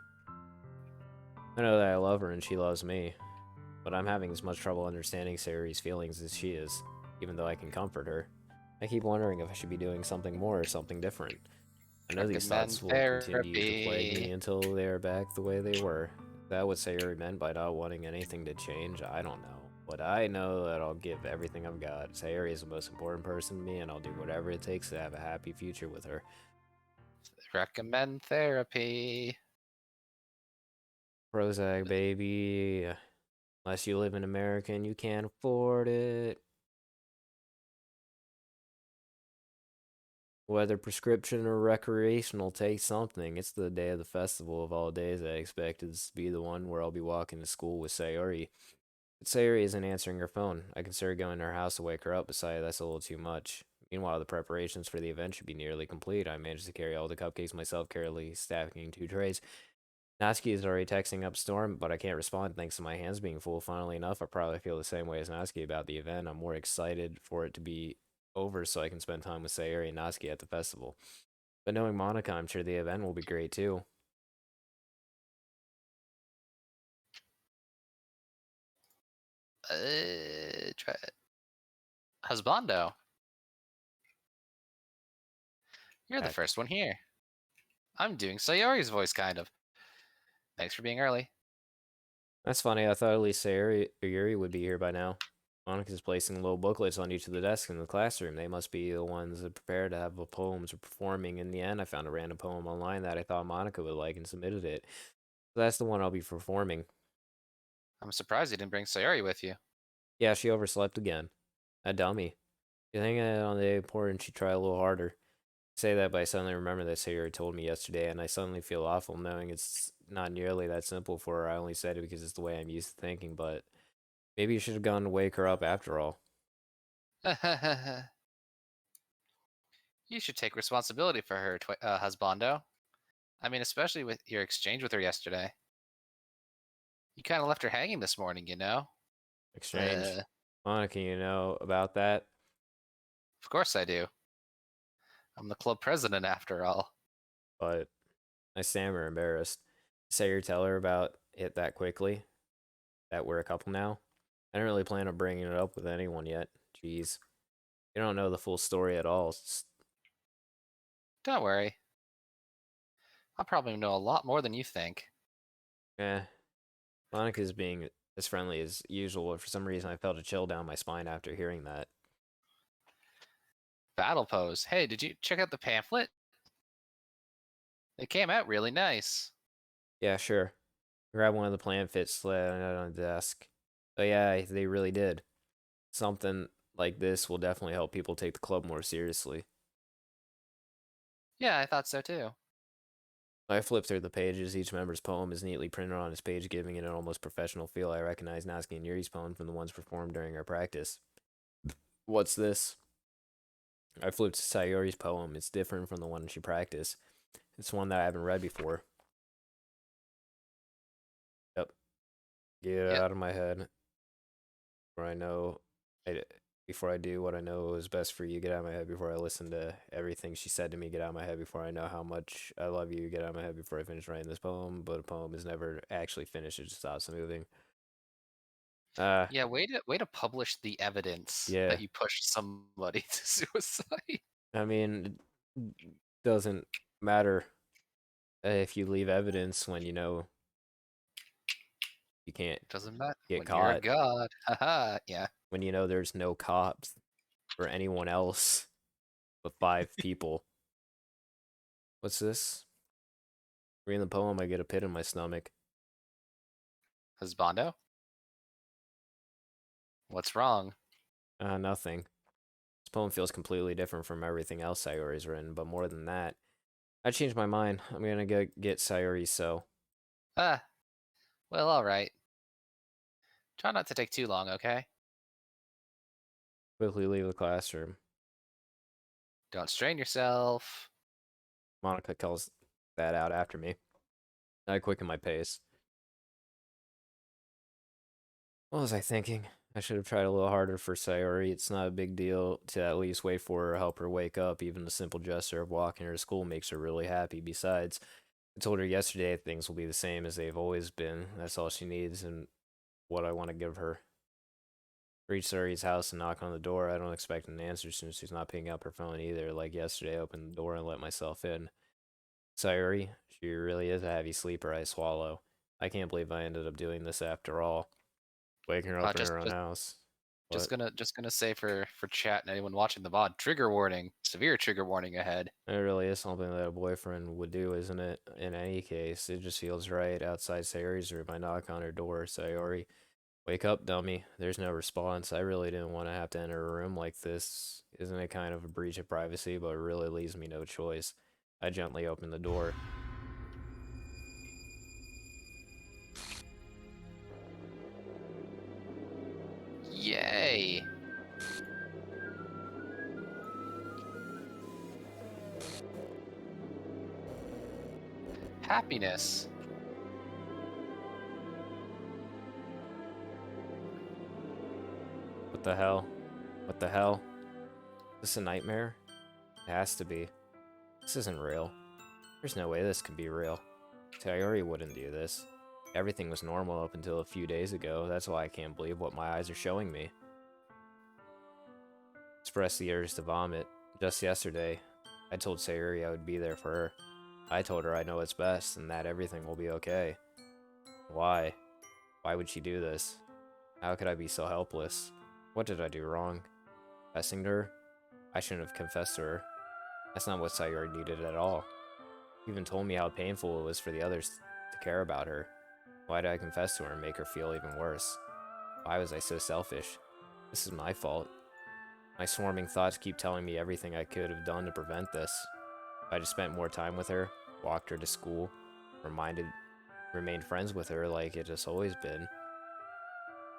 I know that I love her and she loves me, but I'm having as much trouble understanding Sayori's feelings as she is, even though I can comfort her. I keep wondering if I should be doing something more or something different. I know these thoughts will continue to plague me until they are back the way they were. Is that what Sayori meant by not wanting anything to change? I don't know. But I know that I'll give everything I've got. Sayori is the most important person to me, and I'll do whatever it takes to have a happy future with her. Recommend therapy. Prozac, baby. Unless you live in America and you can't afford it. Whether prescription or recreational, take something. It's the day of the festival of all days. I expected this to be the one where I'll be walking to school with Sayori. But Sayori isn't answering her phone. I consider going to her house to wake her up. Besides, that's a little too much. Meanwhile, the preparations for the event should be nearly complete. I managed to carry all the cupcakes myself, carefully stacking 2 trays. Natsuki is already texting up Storm, but I can't respond thanks to my hands being full. Funnily enough, I probably feel the same way as Natsuki about the event. I'm more excited for it to be over so I can spend time with Sayori and Natsuki at the festival. But knowing Monica, I'm sure the event will be great too. Try it. Husbando. You're the Heck. first one here. I'm doing Sayori's voice, kind of. Thanks for being early. That's funny. I thought at least Sayori or Yuri would be here by now. Monica's placing little booklets on each of the desks in the classroom. They must be the ones that prepare to have the poems or performing. In the end, I found a random poem online that I thought Monica would like and submitted it. So that's the one I'll be performing. I'm surprised you didn't bring Sayori with you. Yeah, she overslept again. A dummy. You think on the day important she'd try a little harder. I say that, but I suddenly remember that Sayori told me yesterday, and I suddenly feel awful knowing it's not nearly that simple for her. I only said it because it's the way I'm used to thinking, but maybe you should have gone to wake her up after all. You should take responsibility for her, husbando. I mean, especially with your exchange with her yesterday. You kind of left her hanging this morning, you know? Exchange. Monica, you know about that? Of course I do. I'm the club president after all. But I stammer, embarrassed. Sayori tell her about it that quickly? That we're a couple now? I didn't really plan on bringing it up with anyone yet. Jeez. You don't know the full story at all. Don't worry. I'll probably know a lot more than you think. Eh. Monica's being as friendly as usual, but for some reason I felt a chill down my spine after hearing that. Battle pose. Hey, did you check out the pamphlet? They came out really nice. Yeah, sure. Grab one of the plan fits, slid it on the desk. Oh yeah, they really did. Something like this will definitely help people take the club more seriously. Yeah, I thought so too. I flip through the pages. Each member's poem is neatly printed on his page, giving it an almost professional feel. I recognize Natsuki and Yuri's poem from the ones performed during our practice. What's this? I flipped to Sayori's poem. It's different from the one she practiced. It's one that I haven't read before. Yep. Get it out of my head. Where I know before I do what I know is best for you. Get out of my head before I listen to everything she said to me. Get out of my head before I know how much I love you. Get out of my head before I finish writing this poem. But a poem is never actually finished. It just stops moving. Yeah, way to publish the evidence Yeah. that you pushed somebody to suicide. I mean, it doesn't matter if you leave evidence when you know you can't Doesn't matter get when you're a caught. god. Haha, yeah. When you know there's no cops or anyone else but 5 people. What's this? Reading the poem, I get a pit in my stomach. Husbando? What's wrong? Nothing. This poem feels completely different from everything else Sayori's written, but more than that, I changed my mind. I'm gonna go get Sayori, so Ah, well, alright. Try not to take too long, okay? quickly leave the classroom. Don't strain yourself. Monica calls that out after me. I quicken my pace. What was I thinking? I should have tried a little harder for Sayori. It's not a big deal to at least wait for her or help her wake up. Even the simple gesture of walking her to school makes her really happy. Besides, I told her yesterday things will be the same as they've always been. That's all she needs and what I want to give her. Reach Sayori's house and knock on the door. I don't expect an answer since she's not picking up her phone either. Like yesterday, I opened the door and let myself in. Sayori, she really is a heavy sleeper, I swallow. I can't believe I ended up doing this after all. Waking her up in Just, her own just, house. just gonna say for chat and anyone watching the VOD, trigger warning, severe trigger warning ahead. It really is something that a boyfriend would do, isn't it? In any case, it just feels right. Outside Sayori's room, I knock on her door. Sayori, wake up, dummy. There's no response. I really didn't want to have to enter a room like this. Isn't it kind of a breach of privacy, but it really leaves me no choice. I gently open the door. Yay! Happiness. What the hell? What the hell? Is this a nightmare? It has to be. This isn't real. There's no way this can be real. Sayori wouldn't do this. Everything was normal up until a few days ago. That's why I can't believe what my eyes are showing me. Expressed the urge to vomit. Just yesterday, I told Sayori I would be there for her. I told her I know what's best and that everything will be okay. Why? Why would she do this? How could I be so helpless? What did I do wrong? Confessing to her? I shouldn't have confessed to her. That's not what Sayori needed at all. She even told me how painful it was for the others to care about her. Why did I confess to her and make her feel even worse? Why was I so selfish? This is my fault. My swarming thoughts keep telling me everything I could have done to prevent this. If I just spent more time with her, walked her to school, remained friends with her like it has always been,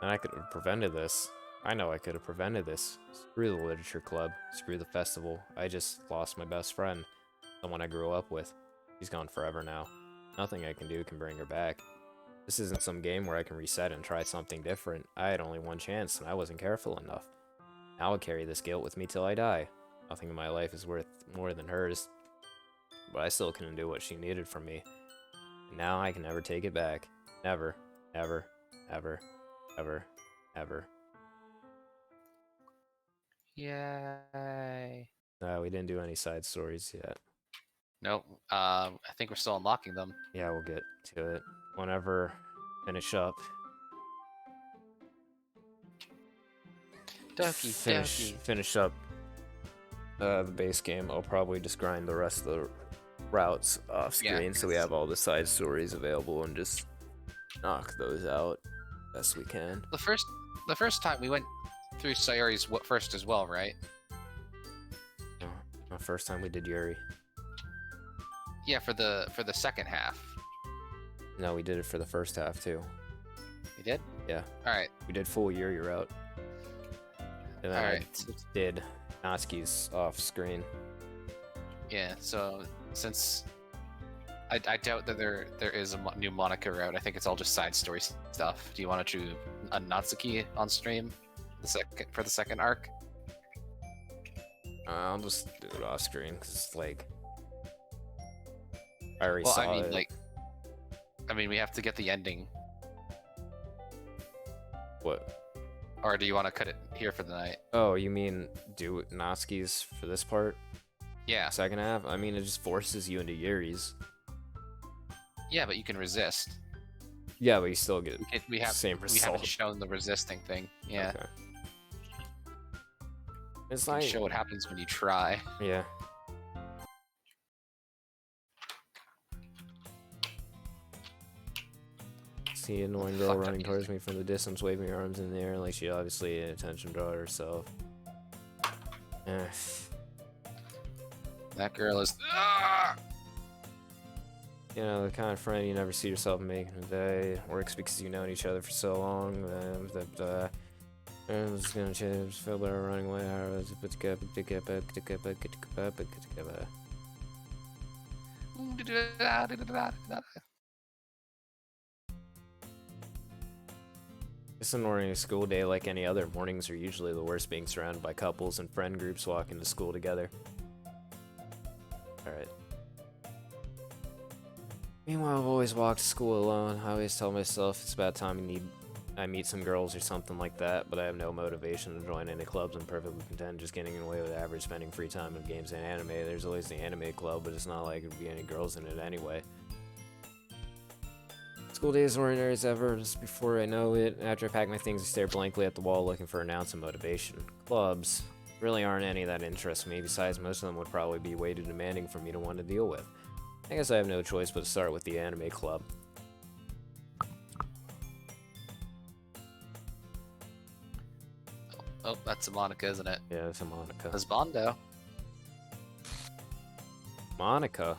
then I could have prevented this. I know I could have prevented this. Screw the literature club. Screw the festival. I just lost my best friend. Someone I grew up with. She's gone forever now. Nothing I can do can bring her back. This isn't some game where I can reset and try something different. I had only one chance and I wasn't careful enough. Now I'll carry this guilt with me till I die. Nothing in my life is worth more than hers. But I still couldn't do what she needed from me. And now I can never take it back. Never. Ever. Ever. Ever. Ever. Yay. We didn't do any side stories yet. Nope. I think we're still unlocking them. Yeah, we'll get to it whenever finish up. Finish up the base game. I'll probably just grind the rest of the routes off screen so we have all the side stories available and just knock those out best we can. The first time we went through Sayori's first as well, right? The first time we did Yuri. Yeah, for the second half. No, we did it for the first half too. We did? Yeah. All right. We did full Yuri route. And then I did Natsuki's off screen. Yeah, so since I doubt that there is a new Monica route, I think it's all just side story stuff. Do you want to do a Natsuki on stream for the second arc? I'll just do it off screen because, like, I already Well, saw I mean, it. like, we have to get the ending. What? Or do you want to cut it here for the night? Oh, you mean do Natsuki's for this part? Yeah. Second half? I mean, it just forces you into Yuri's. Yeah, but you can resist. Yeah, but you still get We same haven't result. shown the resisting thing. Yeah. Okay. It's You can like, show what happens when you try. yeah. See an annoying girl Fuck that running music. towards me from the distance, waving her arms in the air like she obviously an attention drawer herself. Eh. That girl is. Ah! You know, the kind of friend you never see yourself making a day. Works because you've known each other for so long. I'm just gonna change. Feel better running away. It's an ordinary school day like any other. Mornings are usually the worst, being surrounded by couples and friend groups walking to school together. Alright. Meanwhile, I've always walked to school alone. I always tell myself it's about time I meet some girls or something like that, but I have no motivation to join any clubs. I'm perfectly content just getting away with average, spending free time in games and anime. There's always the anime club, but it's not like there'd be any girls in it anyway. School day is ordinary as ever. Just before I know it, after I pack my things, I stare blankly at the wall looking for an ounce of motivation. Clubs really aren't any that interest me. Besides, most of them would probably be way too demanding for me to want to deal with. I guess I have no choice but to start with the anime club. Oh, that's a Monica, isn't it? Yeah, it's a Monica. That's Bondo. Monica?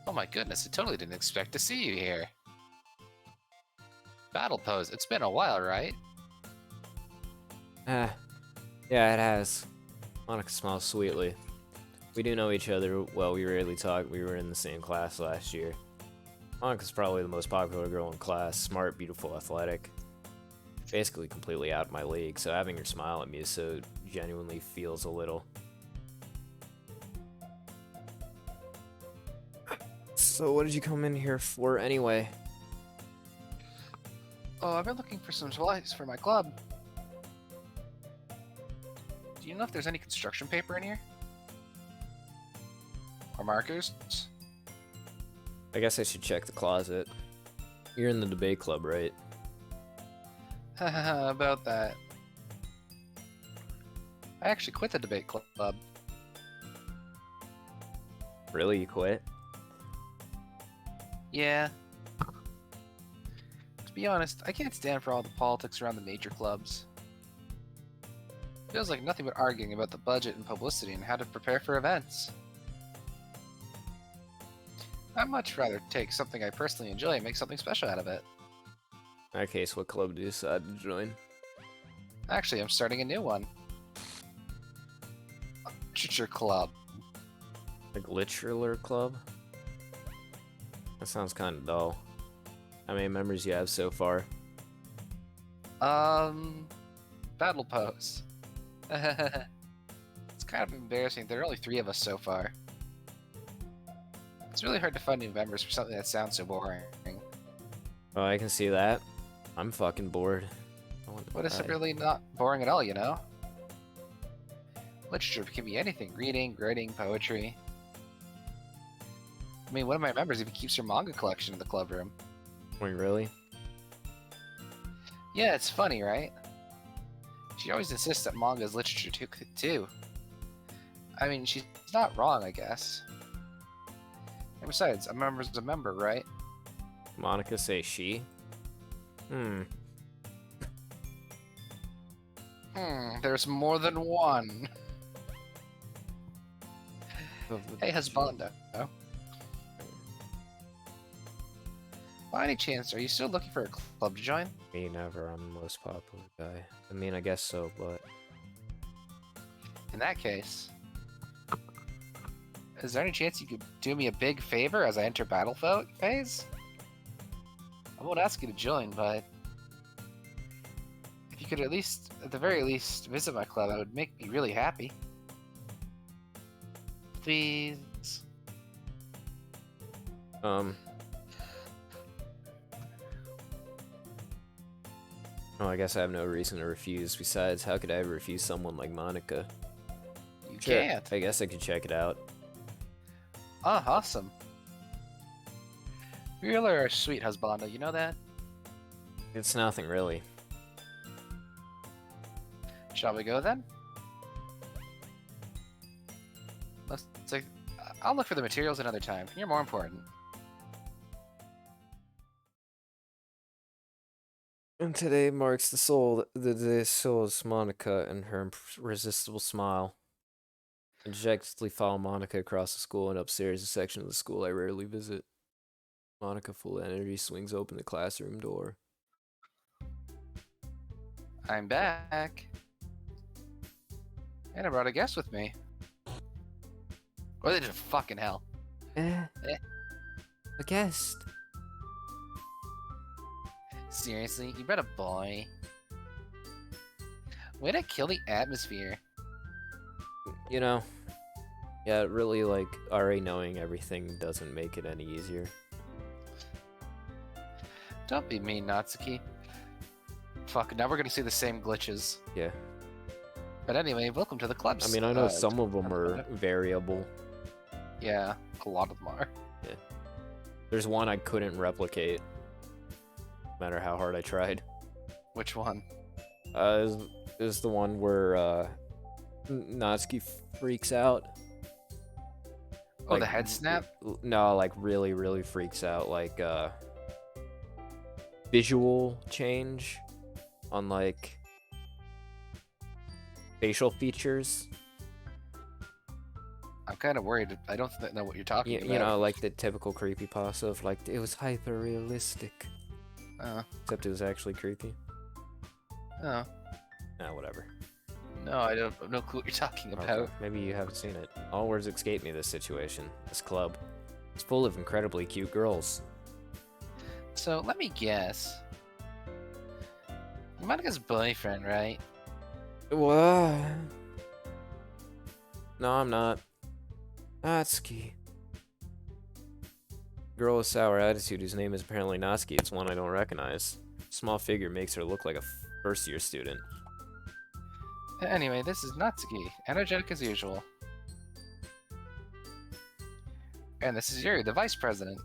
Oh my goodness, I totally didn't expect to see you here. Battle pose. It's been a while, right? Yeah, it has. Monica smiles sweetly. We do know each other well. We rarely talk. We were in the same class last year. Monica's probably the most popular girl in class. Smart, beautiful, athletic. Basically completely out of my league, so having her smile at me so genuinely feels a little. So what did you come in here for anyway? Oh, I've been looking for some supplies for my club. Do you know if there's any construction paper in here? Or markers? I guess I should check the closet. You're in the debate club, right? Haha, about that. I actually quit the debate club. Really, you quit? Yeah. To be honest, I can't stand for all the politics around the major clubs. Feels like nothing but arguing about the budget and publicity and how to prepare for events. I'd much rather take something I personally enjoy and make something special out of it. In that case, what club do you decide to join? Actually, I'm starting a new one. Literature club. Like Literature club? That sounds kind of dull. How many members you have so far? Battle pose. It's kind of embarrassing. There are only 3 of us so far. It's really hard to find new members for something that sounds so boring. Oh, I can see that. I'm fucking bored. But it's really not boring at all, you know? Literature can be anything. Reading, writing, poetry. I mean, one of my members even keeps her manga collection in the club room. Wait, really? Yeah, it's funny, right? She always insists that manga is literature too. I mean, she's not wrong, I guess. And besides, a member's a member, right? Monica say she? There's more than one. Hey, husbando. By any chance, are you still looking for a club to join? Me never. I'm the most popular guy. I mean, I guess so, but... In that case, is there any chance you could do me a big favor as I enter battle phase? I won't ask you to join, but if you could at least, at the very least, visit my club, that would make me really happy. Please. Oh, I guess I have no reason to refuse. Besides, how could I ever refuse someone like Monica? You Sure, can't. I guess I could check it out. Oh, awesome. You really are a sweet husbando, you know that? It's nothing really. Shall we go then? Let's take. I'll look for the materials another time. You're more important. And today marks the soul's Monica and her irresistible smile. I dejectedly follow Monica across the school and upstairs, a section of the school I rarely visit. Monica, full of energy, swings open the classroom door. I'm back. And I brought a guest with me. Or they just fucking hell. A guest. Seriously, you brought a boy. Way to kill the atmosphere. You know, yeah, really, like, already knowing everything doesn't make it any easier. Don't be mean, Natsuki. Fuck, now we're gonna see the same glitches. Yeah. But anyway, welcome to the club. I mean, I know some of them are variable. Yeah, a lot of them are. Yeah. There's one I couldn't replicate, no matter how hard I tried. Which one? Is the one where Natsuki freaks out. Oh, the head snap? No, like really, really freaks out. Like visual change on like facial features. I'm kind of worried. I don't know what you're talking about. You know, like the typical creepypasta of like it was hyper realistic. Except it was actually creepy. Oh. Nah, whatever. No, I don't have no clue what you're talking about. Okay, maybe you haven't seen it. All words escape me this situation. This club. It's full of incredibly cute girls. So, let me guess. You're Monica's boyfriend, right? What? No, I'm not. Natsuki. Girl with sour attitude whose name is apparently Natsuki. It's one I don't recognize. Small figure makes her look like a first-year student. Anyway, this is Natsuki. Energetic as usual. And this is Yuri, the vice president.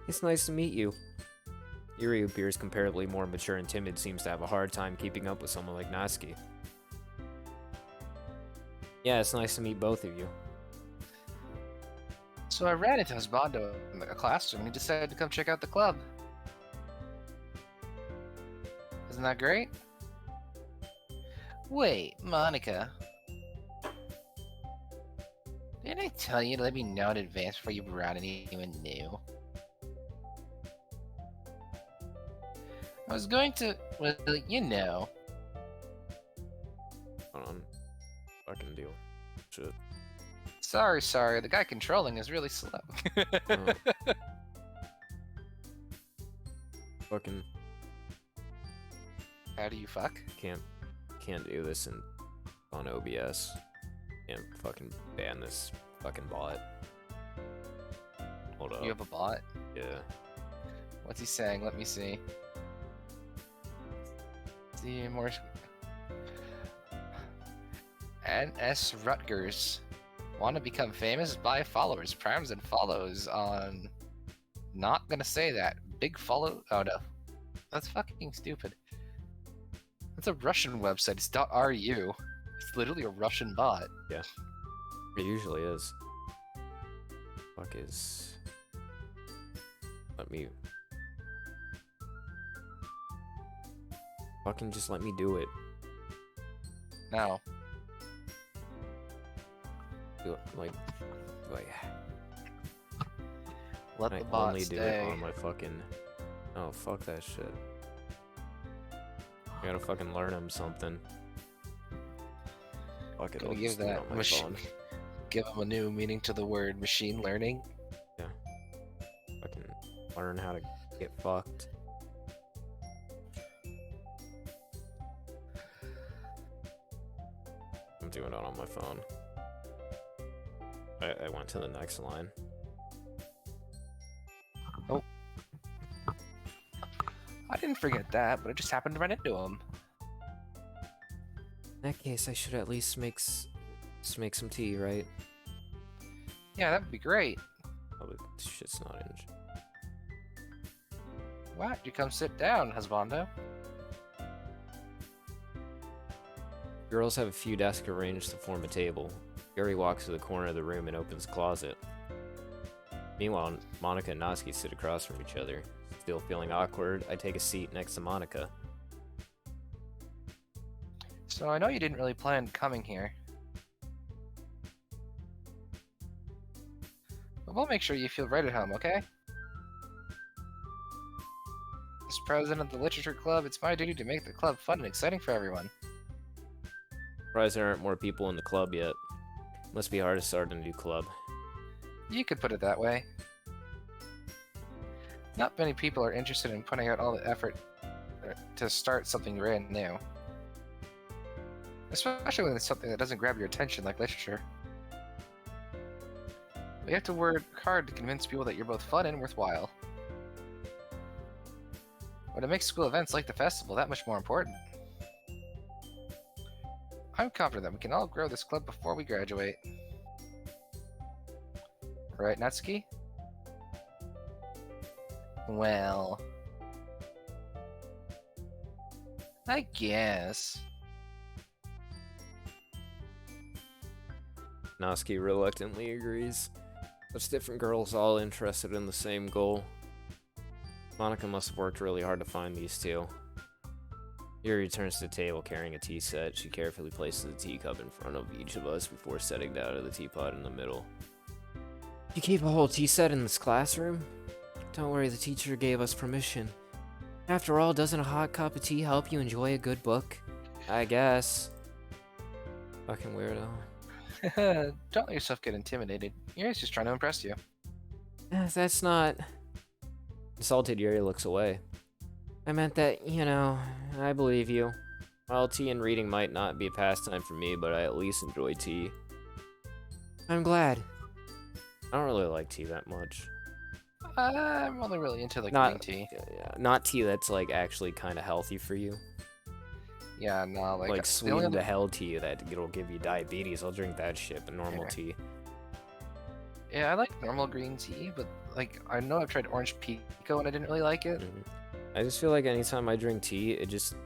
It's nice to meet you. Yuri, who appears comparatively more mature and timid, seems to have a hard time keeping up with someone like Natsuki. Yeah, it's nice to meet both of you. So I ran into Husbando in the classroom and he decided to come check out the club. Isn't that great? Wait, Monica. Didn't I tell you to let me know in advance before you brought anyone new? I was going to, well, you know. Hold on. Fucking deal. Shit. Sorry, the guy controlling is really slow. Oh. Fucking How do you fuck? can't do this on OBS. Can't fucking ban this fucking bot. Hold up. You have a bot? Yeah. What's he saying? Let me see. See more. NS Rutgers. Want to become famous? Buy followers, primes, and follows on. Not gonna say that. Big follow. Oh no. That's fucking stupid. That's a Russian website. It's .ru. It's literally a Russian bot. Yeah. It usually is. Fuck is. Let me. Fucking just let me do it. Now. Do it like. Let I the bot only do stay. it on my fucking. Oh, fuck that shit. I gotta fucking learn him something. Fuck it, Gotta I'll give just do it that on my machine. phone. Give him a new meaning to the word machine learning. Fucking learn how to get fucked. doing it on my phone. I went to the next line. Oh. I didn't forget that, but I just happened to run into him. In that case, I should at least make some tea, right? Yeah, that would be great. Oh, but shit's not in. Why don't you come sit down, husbando? Girls have a few desks arranged to form a table. Yuri walks to the corner of the room and opens the closet. Meanwhile, Monica and Natsuki sit across from each other. Still feeling awkward, I take a seat next to Monica. So I know you didn't really plan on coming here. But we'll make sure you feel right at home, okay? As president of the literature club, it's my duty to make the club fun and exciting for everyone. Surprised there aren't more people in the club yet. Must be hard to start a new club. You could put it that way. Not many people are interested in putting out all the effort to start something brand new. Especially when it's something that doesn't grab your attention like literature. We have to work hard to convince people that you're both fun and worthwhile. But it makes school events like the festival that much more important. I'm confident that we can all grow this club before we graduate. Right, Natsuki? Well... I guess... Natsuki reluctantly agrees. Such different girls all interested in the same goal. Monica must have worked really hard to find these two. Yuri returns to the table carrying a tea set. She carefully places a teacup in front of each of us before setting down to the teapot in the middle. You keep a whole tea set in this classroom? Don't worry, the teacher gave us permission. After all, doesn't a hot cup of tea help you enjoy a good book? I guess. Fucking weirdo. Don't let yourself get intimidated. Yuri's just trying to impress you. That's not... Insulted, Yuri looks away. I meant that, you know, I believe you. While tea and reading might not be a pastime for me, but I at least enjoy tea. I'm glad. I don't really like tea that much. I'm only really into like Not- green tea. Not tea that's like actually kind of healthy for you. Yeah, no, Like the only sweetened other- to hell tea that it'll give you diabetes. I'll drink that shit, but normal Yeah. tea. Yeah, I like normal green tea, but like I know I've tried orange pico and I didn't really like it. Mhm. I just feel like anytime I drink tea, it just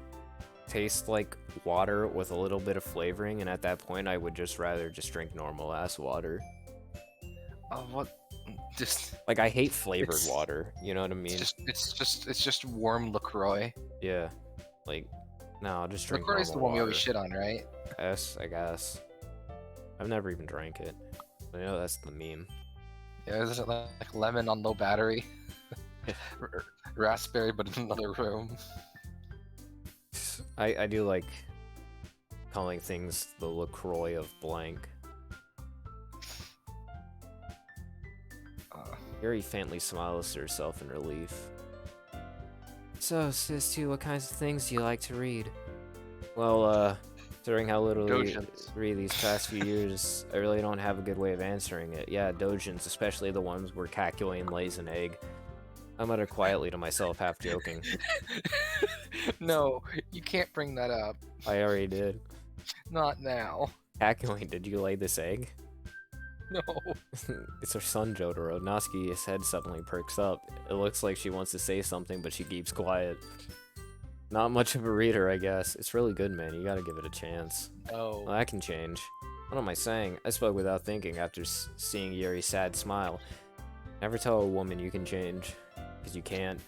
tastes like water with a little bit of flavoring, and at that point, I would just rather just drink normal ass water. Oh, what? Just Like I hate flavored It's- water. You know what I mean? it's just warm LaCroix. Yeah. Like, no, I'll just drink LaCroix is the normal one we always water. shit on, right? Yes, I guess. I've never even drank it. I know that's the meme. Yeah, isn't it like lemon on low battery? Raspberry, but in another room. I do like calling things the LaCroix of blank. Yuri faintly smiles to herself in relief. So, Stiz, what kinds of things do you like to read? Well, considering how little we Dojins. read these past few years, I really don't have a good way of answering it. Yeah, dojins, especially the ones where Kakyoin lays an egg. I mutter quietly to myself, half joking. No, you can't bring that up. I already did. Not now. Kakyoin, did you lay this egg? No. It's her son, Jotaro. Natsuki's head suddenly perks up. It looks like she wants to say something, but she keeps quiet. Not much of a reader, I guess. It's really good, man. You gotta give it a chance. Well, No. that can change. What am I saying? I spoke without thinking after seeing Yuri's sad smile. Never tell a woman you can change, because you can't.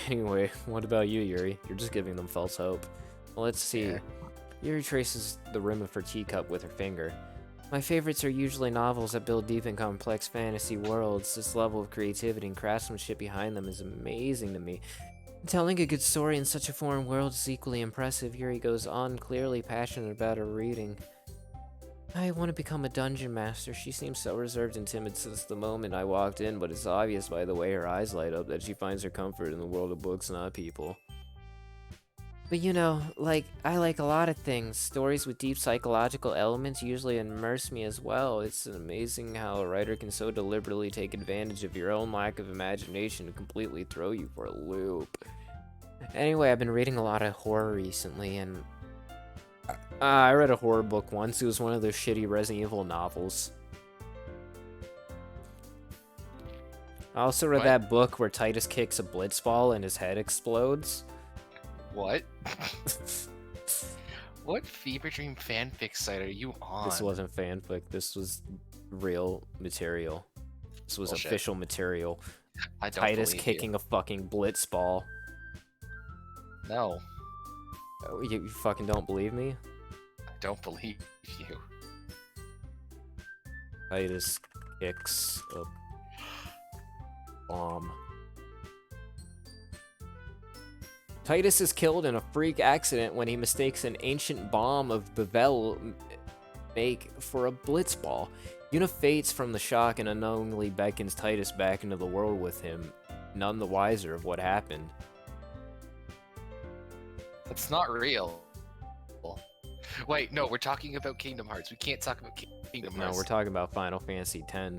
Anyway, what about you, Yuri? You're just giving them false hope. Well, let's see. Yeah. Yuri traces the rim of her teacup with her finger. My favorites are usually novels that build deep and complex fantasy worlds. This level of creativity and craftsmanship behind them is amazing to me. Telling a good story in such a foreign world is equally impressive. Yuri goes on, clearly passionate about her reading. I want to become a dungeon master. She seems so reserved and timid since the moment I walked in, but it's obvious by the way her eyes light up that she finds her comfort in the world of books, not people. But you know, like, I like a lot of things. Stories with deep psychological elements usually immerse me as well. It's amazing how a writer can so deliberately take advantage of your own lack of imagination to completely throw you for a loop. Anyway, I've been reading a lot of horror recently, and I read a horror book once. It was one of those shitty Resident Evil novels. I also read What? that book where Titus kicks a blitzball and his head explodes. What? What fever dream fanfic site are you on? This wasn't fanfic. This was real material. This was Bullshit. official material. I don't Titus believe kicking a fucking blitzball. You. No, Oh, you fucking don't believe me? I don't believe you. Titus kicks a bomb. Titus is killed in a freak accident when he mistakes an ancient bomb of Bevel make for a blitzball. Una faints from the shock and unknowingly beckons Titus back into the world with him, none the wiser of what happened. That's not real. Wait, no, we're talking about Kingdom Hearts. We can't talk about Kingdom No, Hearts. we're talking about Final Fantasy X.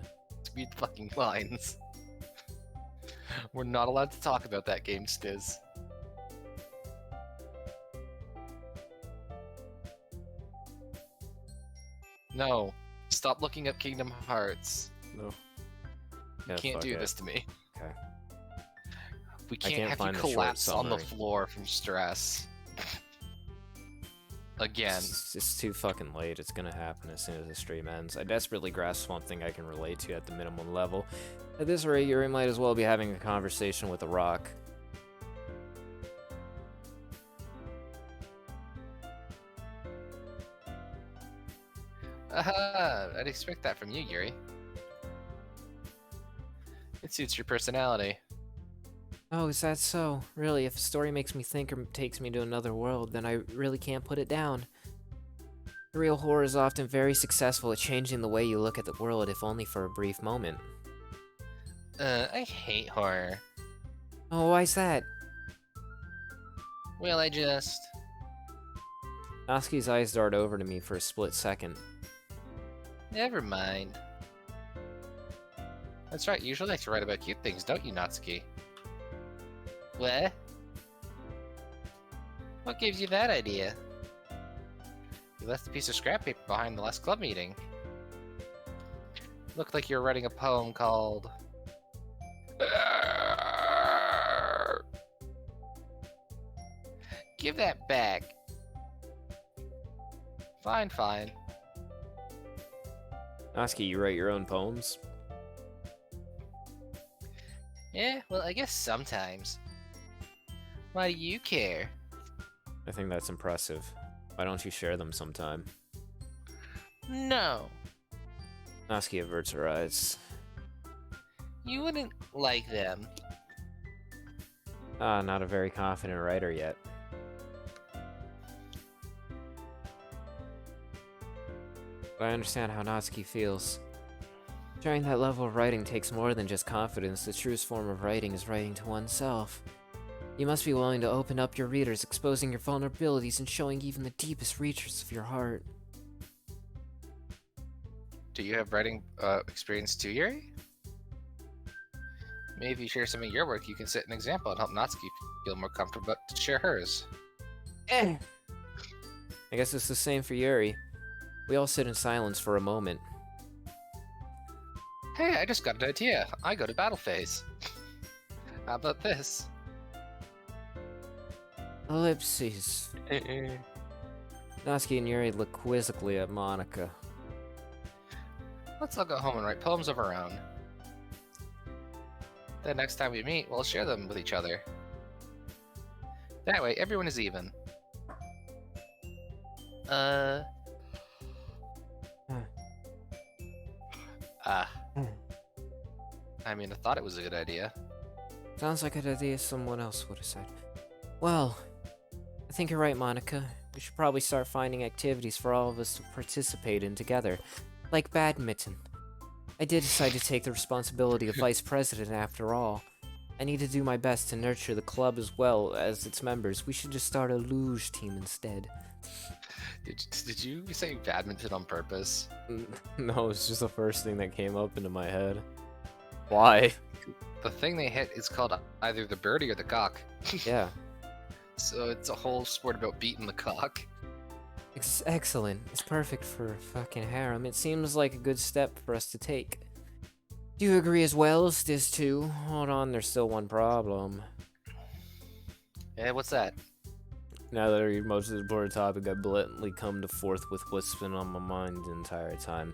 Read fucking lines. We're not allowed to talk about that game, Stiz. No. Stop looking up Kingdom Hearts. No. You can't do this to me. Okay. We I can't can't have find you the short collapse on the summary. floor from stress. Again. It's too fucking late. It's gonna happen as soon as the stream ends. I desperately grasp something I can relate to at the minimum level. At this rate, Yuri might as well be having a conversation with a rock. I'd expect that from you, Yuri. It suits your personality. Oh, is that so? Really, if a story makes me think or takes me to another world, then I really can't put it down. Real horror is often very successful at changing the way you look at the world, if only for a brief moment. I hate horror. Oh, why's that? Well, I just... Natsuki's eyes dart over to me for a split second. Never mind. That's right, you usually like to write about cute things, don't you, Natsuki? What? What gives you that idea? You left a piece of scrap paper behind the last club meeting. Looked like you were writing a poem called... Give that back. Fine, fine. Natsuki, you write your own poems? Yeah, well, I guess sometimes. Why do you care? I think that's impressive. Why don't you share them sometime? No, Natsuki averts her eyes. you wouldn't like them. Ah, not a very confident writer yet. But I understand how Natsuki feels. Sharing that level of writing takes more than just confidence. The truest form of writing is writing to oneself. You must be willing to open up your readers, exposing your vulnerabilities and showing even the deepest reaches of your heart. Do you have writing experience too, Yuri? Maybe if you share some of your work, you can set an example and help Natsuki feel more comfortable to share hers. I guess it's the same for Yuri. We all sit in silence for a moment. Hey, I just got an idea. I go to battle phase. How about this? Ellipses. Natsuki and Yuri look quizzically at Monica. Let's all go home and write poems of our own. Then next time we meet, we'll share them with each other. That way, everyone is even. I mean, I thought it was a good idea. Sounds like an idea someone else would have said. Well, I think you're right, Monica. We should probably start finding activities for all of us to participate in together. Like badminton. I did decide to take the responsibility of vice president after all. I need to do my best to nurture the club as well as its members. We should just start a luge team instead. Did you say badminton on purpose? No, it's just the first thing that came up into my head. Why? The thing they hit is called either the birdie or the cock. Yeah. So it's a whole sport about beating the cock. Excellent. It's perfect for fucking harem. It seems like a good step for us to take. Do you agree as well, Stiz.2? Hold on, there's still one problem. Yeah, what's that? Now that I read most of the important topic, I blatantly come to forth with what's been on my mind the entire time.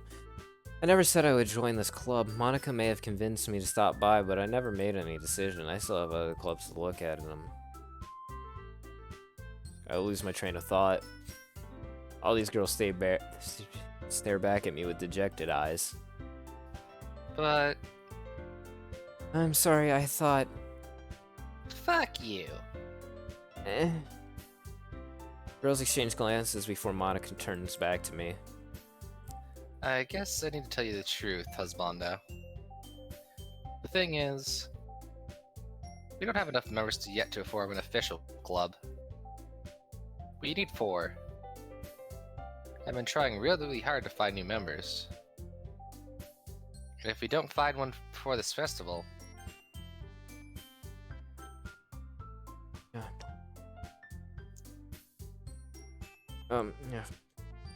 I never said I would join this club. Monica may have convinced me to stop by, but I never made any decision. I still have other clubs to look at, and I lose my train of thought. All these girls stare back at me with dejected eyes. But I'm sorry, I thought... Fuck you. Eh. Girls exchange glances before Monica turns back to me. I guess I need to tell you the truth, husbando. The thing is, we don't have enough members yet to form an official club. We need 4. I've been trying really hard to find new members. And if we don't find one before this festival... Yeah.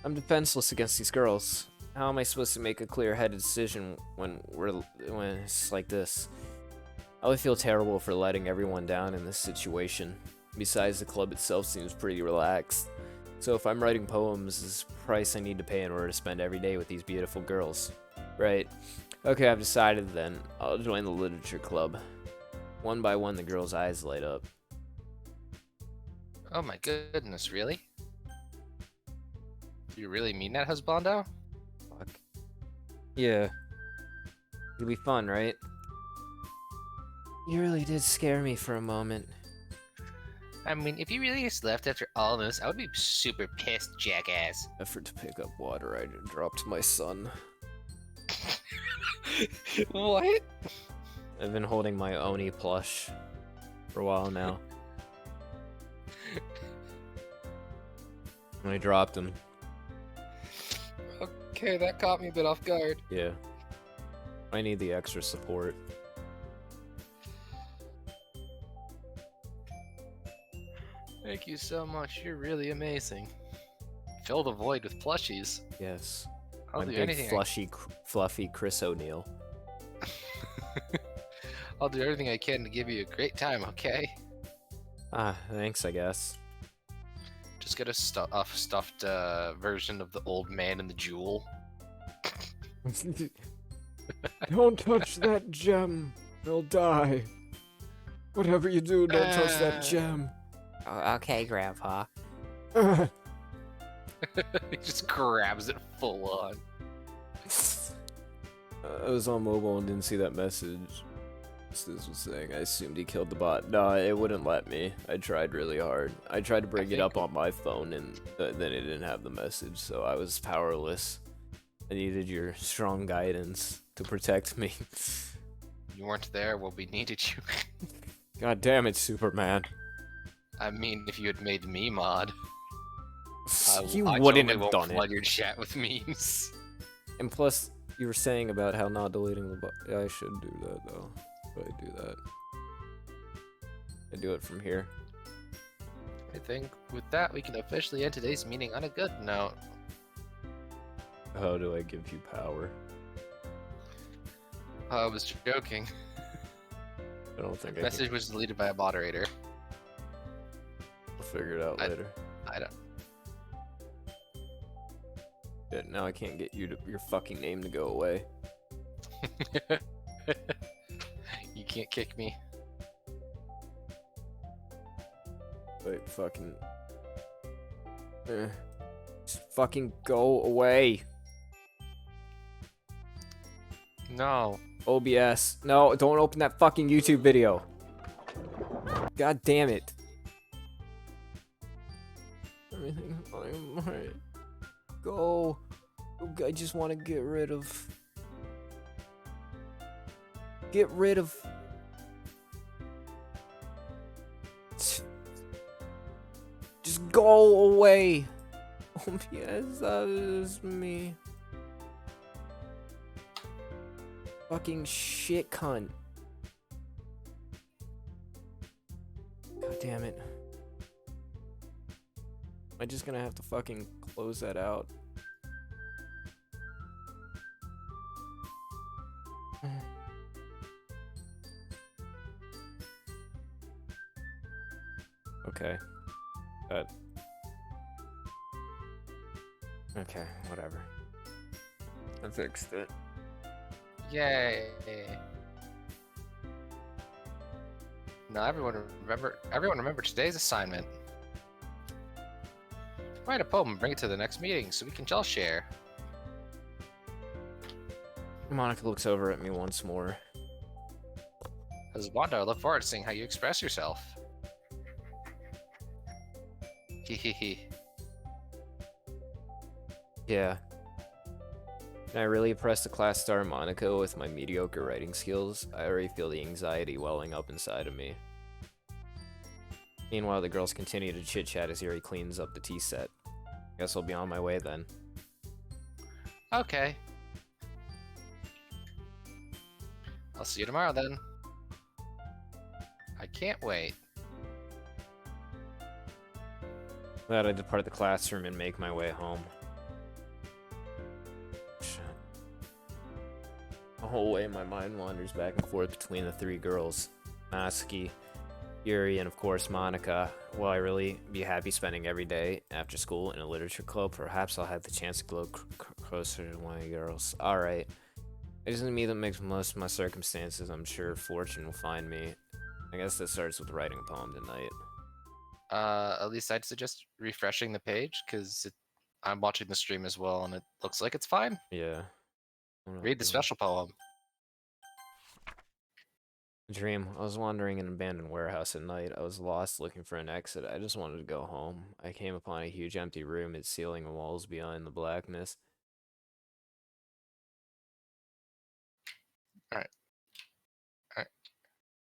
I'm defenseless against these girls. How am I supposed to make a clear-headed decision when it's like this? I would feel terrible for letting everyone down in this situation. Besides, the club itself seems pretty relaxed. So if I'm writing poems, is the price I need to pay in order to spend every day with these beautiful girls. Right. Okay, I've decided then. I'll join the literature club. One by one, the girls' eyes light up. Oh my goodness, really? Do you really mean that, husbando? Fuck. Yeah. It'll be fun, right? You really did scare me for a moment. I mean, if you really just left after all this, I would be super pissed, jackass. Effort to pick up water, I dropped my son. What? I've been holding my Oni plush for a while now. And I dropped him. Okay, that caught me a bit off guard. Yeah. I need the extra support. Thank you so much, you're really amazing. Fill the void with plushies. Yes. I'll My do big anything. fluffy Chris O'Neill. I'll do everything I can to give you a great time, okay? Ah, thanks, I guess. Just get a stuffed version of the old man and the jewel. Don't touch that gem. They'll die. Whatever you do, don't touch that gem. Okay, Grandpa. He just grabs it full on. I was on mobile and didn't see that message. Stiz was saying I assumed he killed the bot. No, it wouldn't let me. I tried really hard. I tried to bring it up on my phone and then it didn't have the message, so I was powerless. I needed your strong guidance to protect me. You weren't there when we needed you. God damn it, Superman. I mean, if you had made me mod, You I wouldn't totally have won't done flood it. your chat with memes. And plus, you were saying about how not deleting the bot. Yeah, I should do that though. If I do that. I do it from here. I think with that, we can officially end today's meeting on a good note. How do I give you power? I was joking. I don't think The I message can. was deleted by a moderator. I'll figure it out I- later. I don't. Yeah, now I can't get your fucking name to go away. You can't kick me. Wait, fucking. Just fucking go away. No. OBS. No, don't open that fucking YouTube video. God damn it. Everything's fine. Alright. Go. I just want to get rid of. Get rid of. Just go away. Oh, yes, that is me. Fucking shit cunt. God damn it. Am I just gonna have to fucking close that out? Okay. Okay, whatever. I fixed it. Yay! Now everyone remember today's assignment. Write a poem and bring it to the next meeting so we can all share. Monica looks over at me once more. As Wanda, I look forward to seeing how you express yourself. Hehehe. Yeah. Can I really impress the class star Monica with my mediocre writing skills? I already feel the anxiety welling up inside of me. Meanwhile, the girls continue to chit-chat as Yuri cleans up the tea set. Guess I'll be on my way then. Okay. I'll see you tomorrow then. I can't wait. Glad I depart the classroom and make my way home. The whole way my mind wanders back and forth between the three girls. Natsuki, Yuri, and of course Monica. Will I really be happy spending every day after school in a literature club? Perhaps I'll have the chance to glow closer to one of the girls. Alright. It isn't me that makes most of my circumstances. I'm sure fortune will find me. I guess that starts with writing a poem tonight. At least I'd suggest refreshing the page, because I'm watching the stream as well, and it looks like it's fine. Yeah. Read the special poem. Dream. I was wandering in an abandoned warehouse at night. I was lost looking for an exit. I just wanted to go home. I came upon a huge empty room, its ceiling and walls behind the blackness. Alright.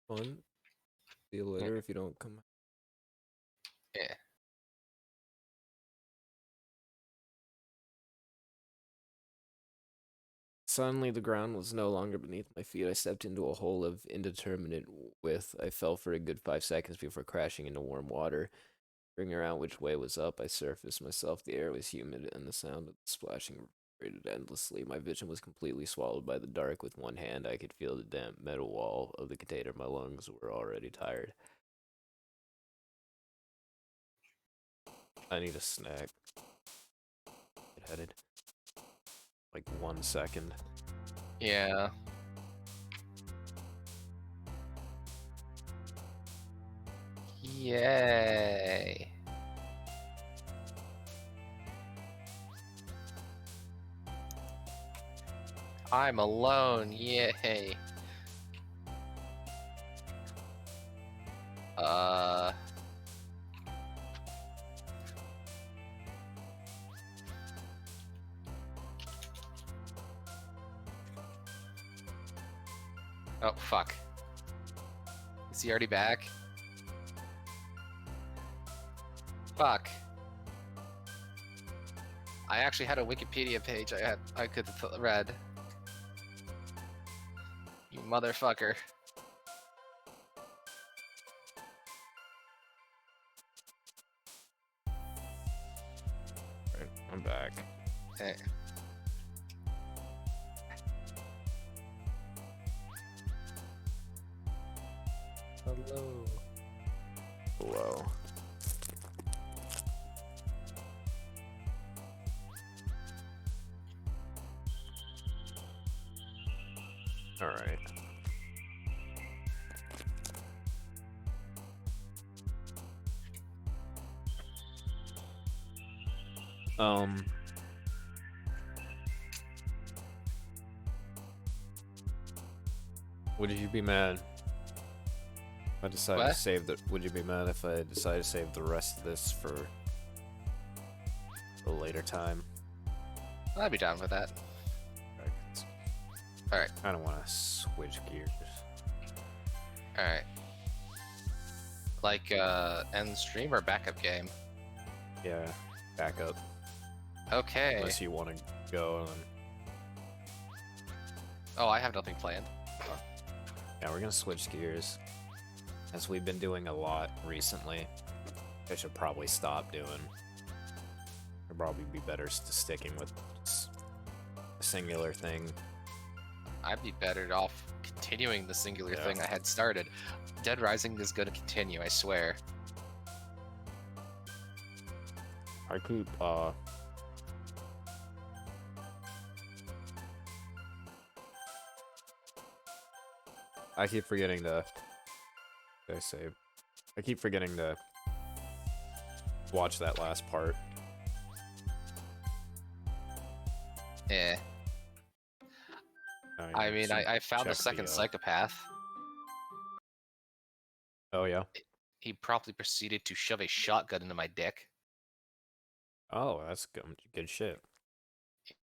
Fun. See you later if you don't come. Yeah. Suddenly, the ground was no longer beneath my feet. I stepped into a hole of indeterminate width. I fell for a good 5 seconds before crashing into warm water. Figuring out which way was up, I surfaced myself. The air was humid, and the sound of the splashing reverberated endlessly. My vision was completely swallowed by the dark. With one hand, I could feel the damp metal wall of the container. My lungs were already tired. I need a snack. Get headed. Like 1 second. Yeah. Yay. I'm alone. Yay. Oh, fuck. Is he already back? Fuck. I actually had a Wikipedia page I could have read. You motherfucker. Right, I'm back. Hey. Hello. Hello. All right. Would you be mad if I decided What? to save the? Would you be mad if I decided to save the rest of this for a later time? I'd be down with that. Alright. I don't want to switch gears. Alright. Like end stream or backup game? Yeah, backup. Okay. Unless you want to go and Oh, I have nothing planned. yeah, we're gonna switch gears. As we've been doing a lot recently. I should probably stop doing. It'd probably be better sticking with a singular thing. I'd be better off continuing the singular Yeah. thing I had started. Dead Rising is gonna continue, I swear. I keep I keep forgetting to did I save? I keep forgetting to watch that last part. Yeah. I mean, should I found the check second psychopath. Oh yeah. He promptly proceeded to shove a shotgun into my dick. Oh, that's good shit.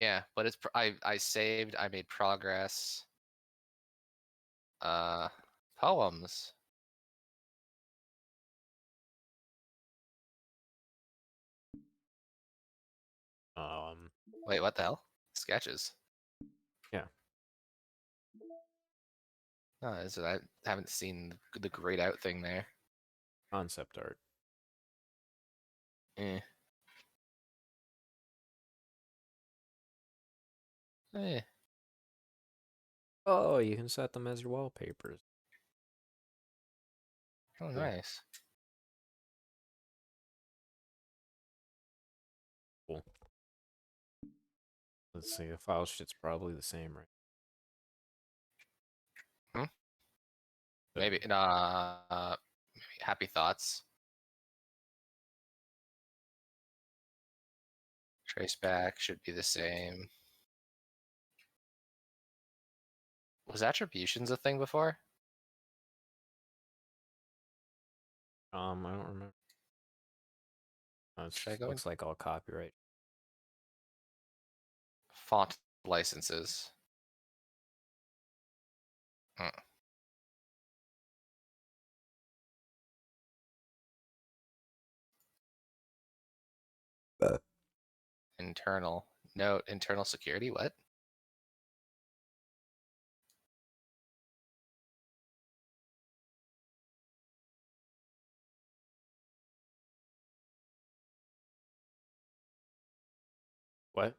Yeah, but it's I saved. I made progress. Poems. Wait, what the hell? Sketches. Yeah. No, I haven't seen the grayed out thing there. Concept art. Eh. Eh. Oh, you can set them as your wallpapers. Oh, Cool. nice. Cool. Let's see, the file shit's probably the same, right? Maybe. Happy thoughts. Traceback should be the same. Was attributions a thing before? I don't remember. Should I go Looks like all copyright. Font licenses. Internal. No, internal security? What? What?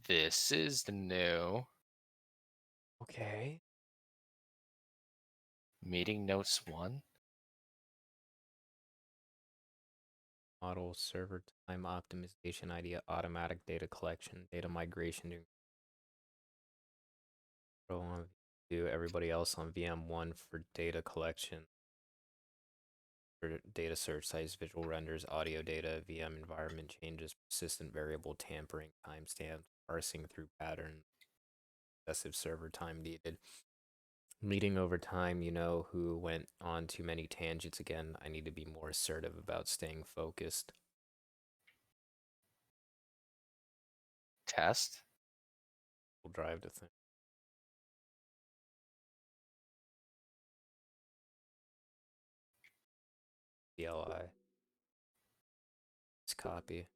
This is new. Okay. Meeting notes 1. Model server time optimization idea, automatic data collection, data migration to everybody else on VM1 for data collection. For data search size, visual renders, audio data, VM environment changes, persistent variable tampering, timestamp, parsing through patterns, excessive server time needed. Meeting over time, you know who went on too many tangents again. I need to be more assertive about staying focused. Test. We'll drive to thing. DLI. Let's copy.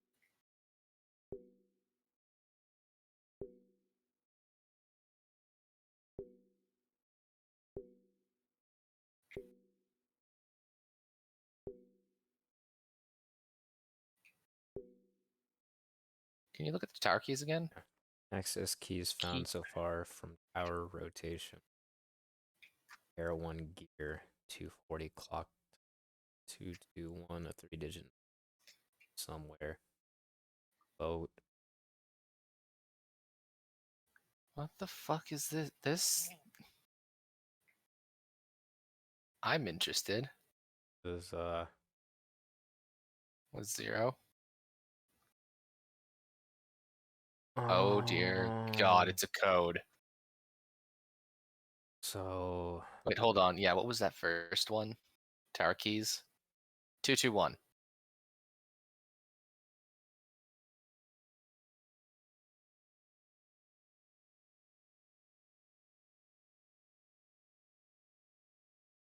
Can you look at the tower keys again? Access keys found so far from tower rotation. Air 1 gear, 240 clock, 221, a 3-digit somewhere. Boat. What the fuck is this? I'm interested. Is What's 0? Oh dear God, it's a code. So Wait, hold on. Yeah, what was that first one? Tower keys? 221.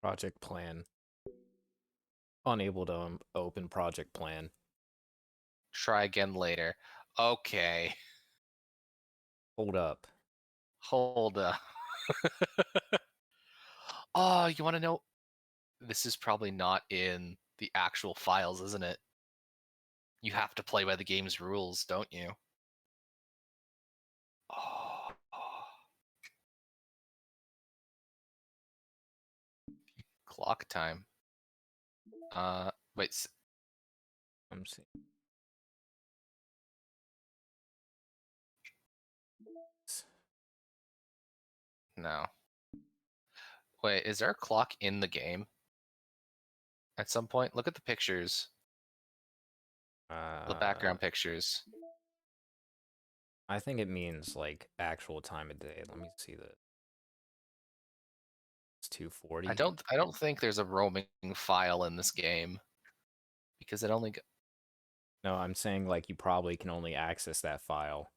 Project plan. Unable to open project plan. Try again later. Okay. Hold up. Hold up. Oh, you want to know? This is probably not in the actual files, isn't it? You have to play by the game's rules, don't you? Oh. Clock time. Wait. I'm seeing. No. Wait, is there a clock in the game? At some point? Look at the pictures. The background pictures. I think it means like actual time of day. Let me see that. It's 2:40. I don't think there's a roaming file in this game. Because it only No, I'm saying like you probably can only access that file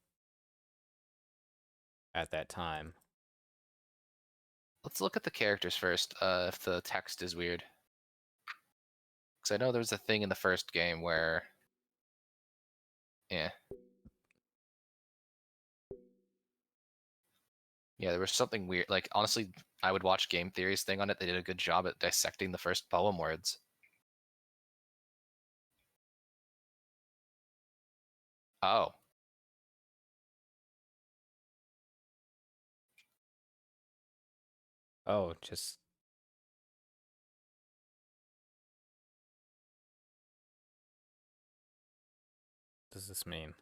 at that time. Let's look at the characters first, if the text is weird. Because I know there's a thing in the first game where... Yeah. Yeah, there was something weird. Like, honestly, I would watch Game Theory's thing on it. They did a good job at dissecting the first poem words. Oh. Oh, just what does this mean?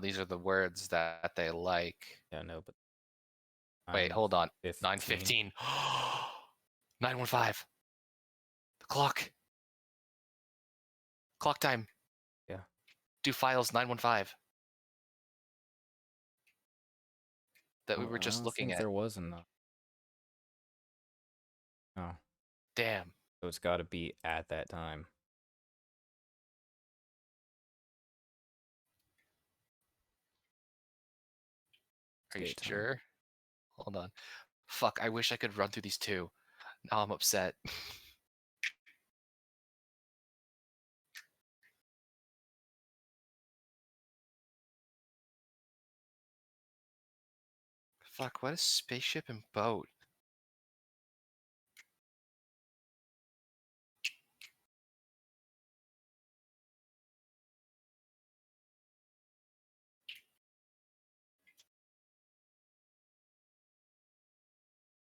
These are the words that they like. Yeah, no, but Wait, hold on. 9:15. 9:15. 9:15. The clock. Clock time. Yeah. Do files 9:15. That we Oh, were just I don't looking think at. there was enough. Oh, Damn. so it's got to be at that time. Are you Skate time. sure? Hold on. Fuck, I wish I could run through these two. Now I'm upset. Fuck, what is spaceship and boat?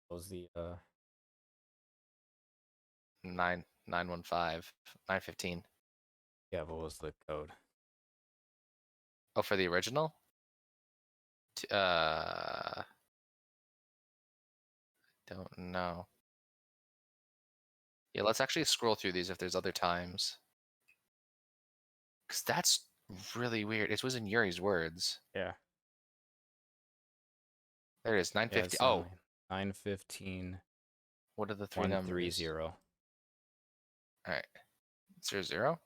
What was the 9:15. 9:15. yeah, what was the code? Oh, for the original? Don't know. Yeah, let's actually scroll through these if there's other times. Because that's really weird. It was in Yuri's words. Yeah. There it is, Yeah, 9:50. it's Oh, 9:15. what are the three 130. numbers? All right. 00?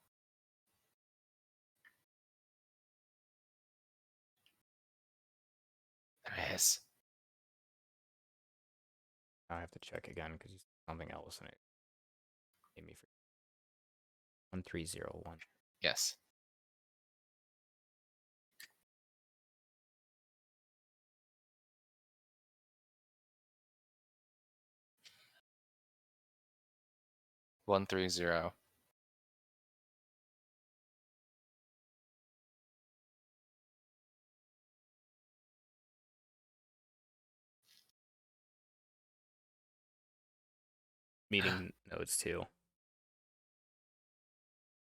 There it is. I have to check again because something else in it made me forget. 1301. Yes. One three zero. Meeting notes too.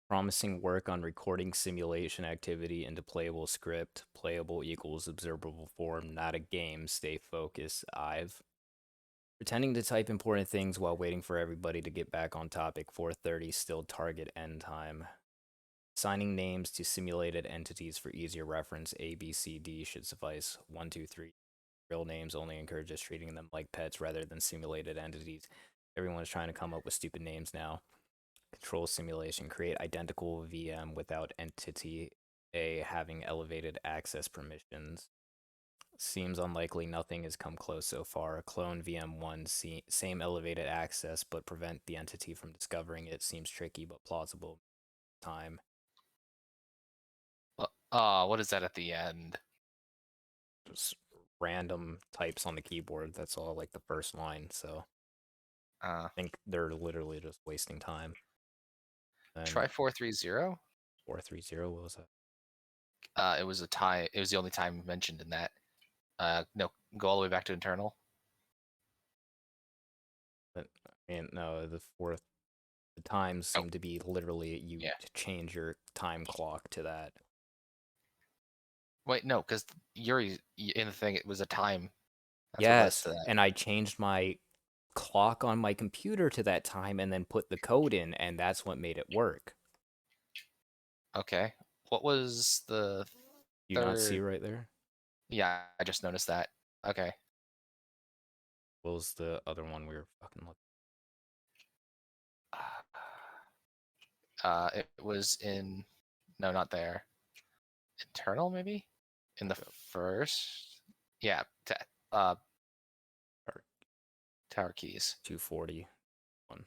Promising work on recording simulation activity into playable script. Playable equals observable form, not a game. Stay focused. I've pretending to type important things while waiting for everybody to get back on topic. 4:30 still target end time. Assigning names to simulated entities for easier reference. A, B, C, D should suffice. 1, 2, 3. Real names only encourages treating them like pets rather than simulated entities. Everyone's trying to come up with stupid names now. Control simulation. Create identical VM without entity A having elevated access permissions. Seems unlikely nothing has come close so far. Clone VM1, same elevated access, but prevent the entity from discovering it. Seems tricky, but plausible. Time. What is that at the end? Just random types on the keyboard. That's all, like the first line. So Uh, I think they're literally just wasting time. Then try 430. 430. What was that? It was a tie. It was the only time mentioned in that. No, go all the way back to internal. But, I mean, no, the times Oh, seem to be literally you yeah. to change your time clock to that. Wait, no, because Yuri in the thing it was a time. That's what led Yes, to that. and I changed my clock on my computer to that time and then put the code in, and that's what made it work. Okay. What was the Do you not see third? right there? Yeah, I just noticed that. Okay. What was the other one we were fucking looking? It was in. No, not there. Internal, maybe. In the first. Yeah. Uh, Or tower keys. 240 one.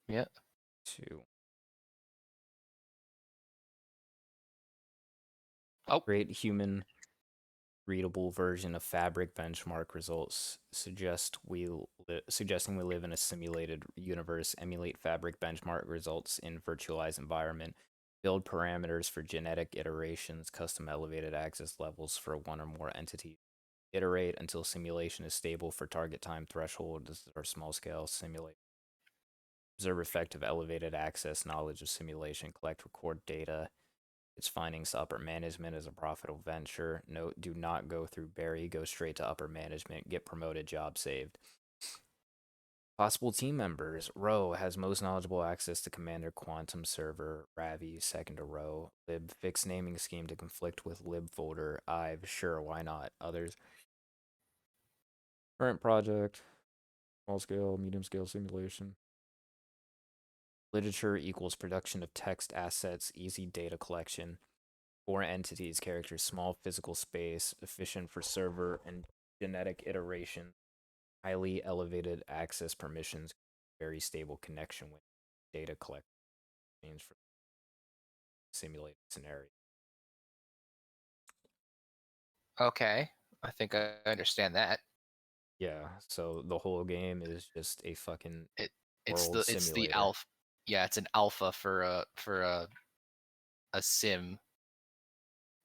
Yeah. 2. Oh. Create human readable version of fabric benchmark results suggesting we live in a simulated universe. Emulate fabric benchmark results in virtualized environment. Build parameters for genetic iterations, custom elevated access levels for one or more entities. Iterate until simulation is stable for target time thresholds or small scale simulate. Observe effective elevated access knowledge of simulation. Collect record data. Its findings to upper management as a profitable venture. Note, do not go through Barry, go straight to upper management. Get promoted, job saved. Possible team members. Row has most knowledgeable access to Commander Quantum Server. Ravi, second to Row. Lib, fixed naming scheme to conflict with lib folder. Ive, sure, why not? Others. Current project. Small scale, medium scale simulation. Literature equals production of text assets, easy data collection. 4 entities, characters, small physical space, efficient for server and genetic iteration, highly elevated access permissions, very stable connection with data collection for simulated scenario. Okay. I think I understand that. Yeah, so the whole game is just a fucking It world it's the simulator. alpha. Yeah, it's an alpha for a sim.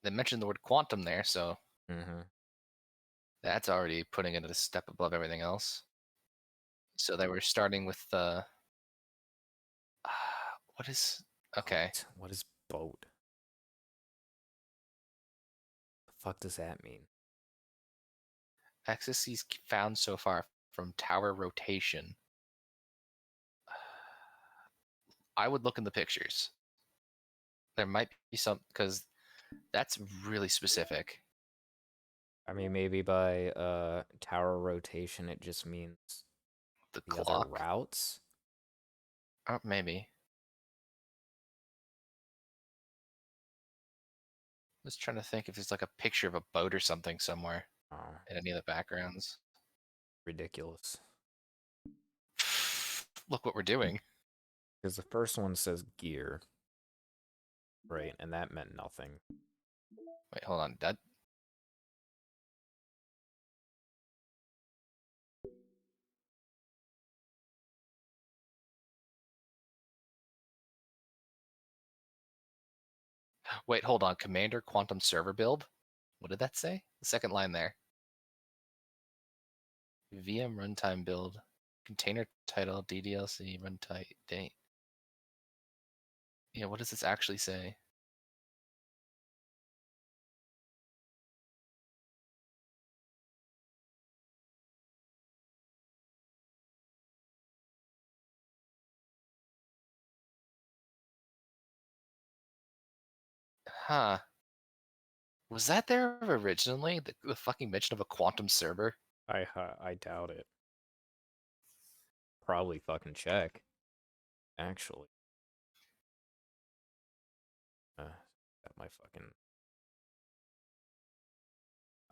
They mentioned the word quantum there, so Mm-hmm. that's already putting it a step above everything else. So they were starting with the what is okay. Boat. What is boat? The fuck does that mean? Axes found so far from tower rotation. I would look in the pictures. There might be some because that's really specific. I mean, maybe by tower rotation, it just means The the other clock, routes. maybe. Just trying to think if there's like a picture of a boat or something somewhere Oh, in any of the backgrounds. ridiculous. Look what we're doing. Because the first one says gear, right? And that meant nothing. Wait, hold on. That wait, hold on. Commander Quantum Server build. What did that say? The second line there. VM runtime build. Container title DDLC runtime date. Yeah, what does this actually say? Huh. Was that there originally? The fucking mention of a quantum server? I doubt it. Probably fucking check. Actually, got my fucking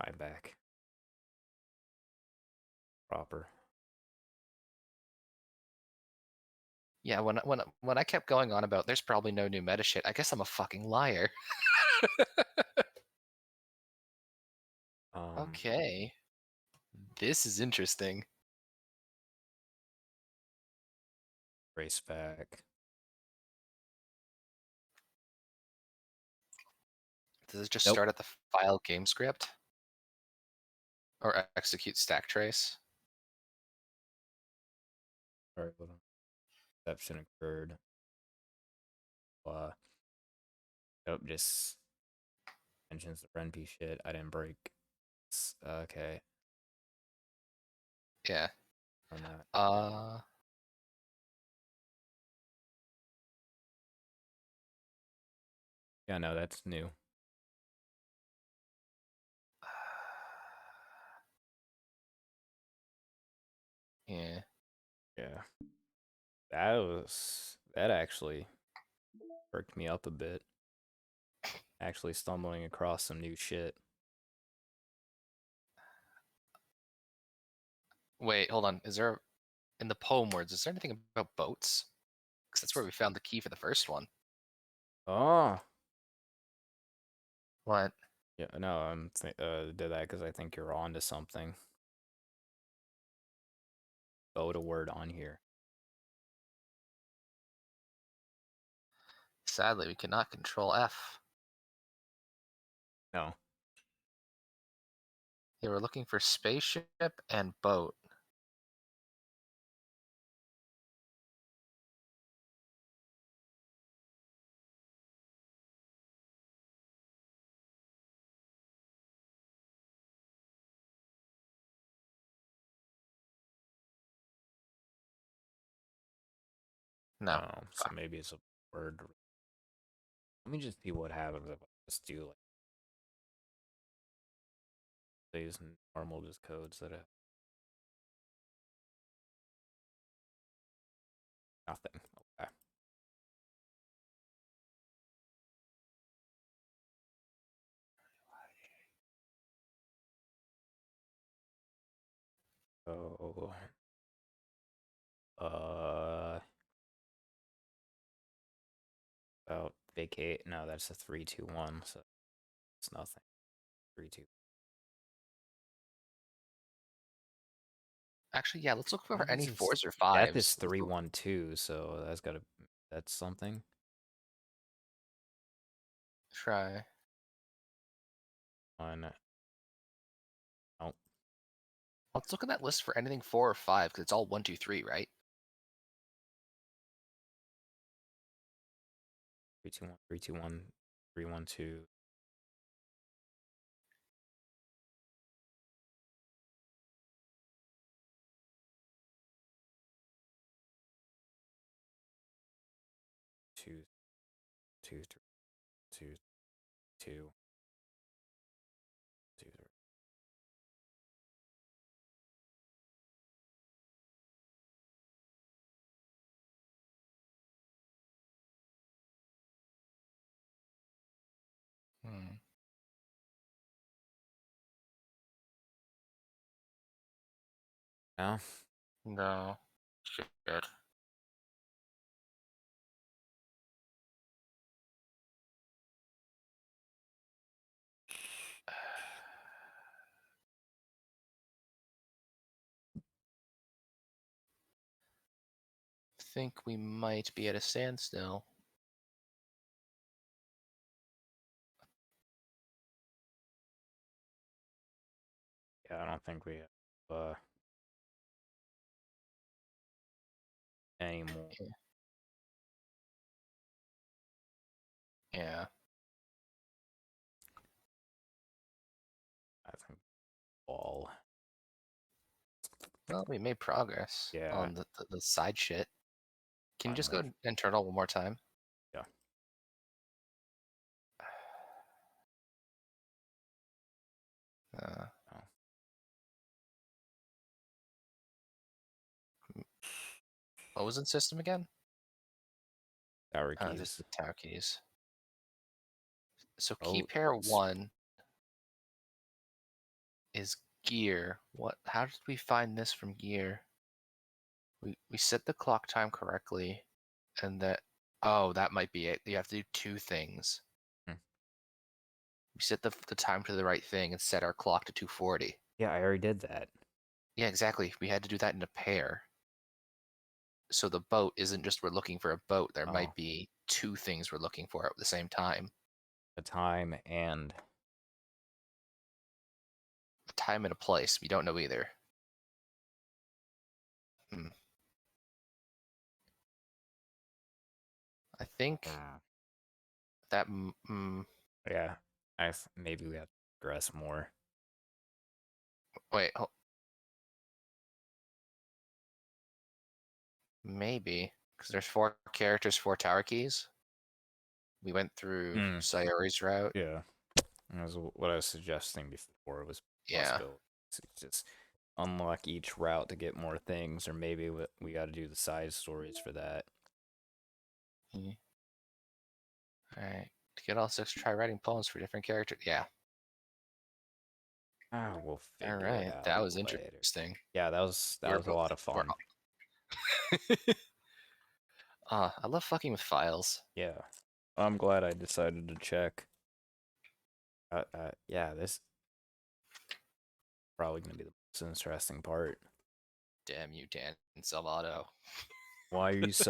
eye back. Proper. Yeah, when I kept going on about there's probably no new meta shit, I guess I'm a fucking liar. Um, Okay. This is interesting. Race back. Does it just Nope. start at the file game script? Or execute stack trace? Sorry, hold on. Exception occurred. Nope, just mentions the RenP shit. I didn't break. Okay, Yeah. on that. Yeah, no, that's new. Yeah. Yeah. That actually perked me up a bit. Actually stumbling across some new shit. Wait, hold on. Is there in the poem words, is there anything about boats? Because that's where we found the key for the first one. Oh. What? Yeah, no, did that because I think you're on to something. Vote a word on here. Sadly, we cannot control F. No. Yeah, we're looking for spaceship and boat. No. No. So maybe it's a word. Let me just see what happens if I just do like these normal just codes that have nothing. Okay. So about vacate. No, that's a 3-2-1, so it's nothing. 3-2. Actually, yeah, let's look for What any is this? 4s or Death 5s. is 3-1-2, so that's something. Try. One. Oh, Let's look at that list for anything 4 or 5, because it's all 1, 2, 3, right? 3-2-1, 3-2-1, 3-1-2. Two, two, three, two, two, two, three. Hmm. No. No. Shit. Think we might be at a standstill. Yeah, I don't think we have any more. Yeah. I think all. Well, we made progress Yeah. on the side shit. Can you On just the- go internal one more time? Yeah. What was in system again? Tower Just keys. the tower keys. So Oh, key pair 1 is gear. What? How did we find this from gear? We set the clock time correctly, and that. Oh, that might be it. You have to do 2 things. Hmm. We set the time to the right thing and set our clock to 2:40. Yeah, I already did that. Yeah, exactly. We had to do that in a pair. So the boat isn't just we're looking for a boat. There Oh. might be 2 things we're looking for at the same time. A time and A time and a place. We don't know either. I think that. yeah, maybe we have to progress more. Wait. Maybe because there's 4 characters, 4 tower keys. We went through Sayori's route. Yeah, that was what I was suggesting before. Was Yeah. possible to just unlock each route to get more things, or maybe we got to do the side stories for that. All right. To get all 6, try writing poems for different characters. Yeah. We'll figure All it right. out. That was later. interesting. Yeah, that was a lot of fun. I love fucking with files. Yeah, I'm glad I decided to check. Yeah, this probably gonna be the most interesting part. Damn you, Dan Salvato. Why are you so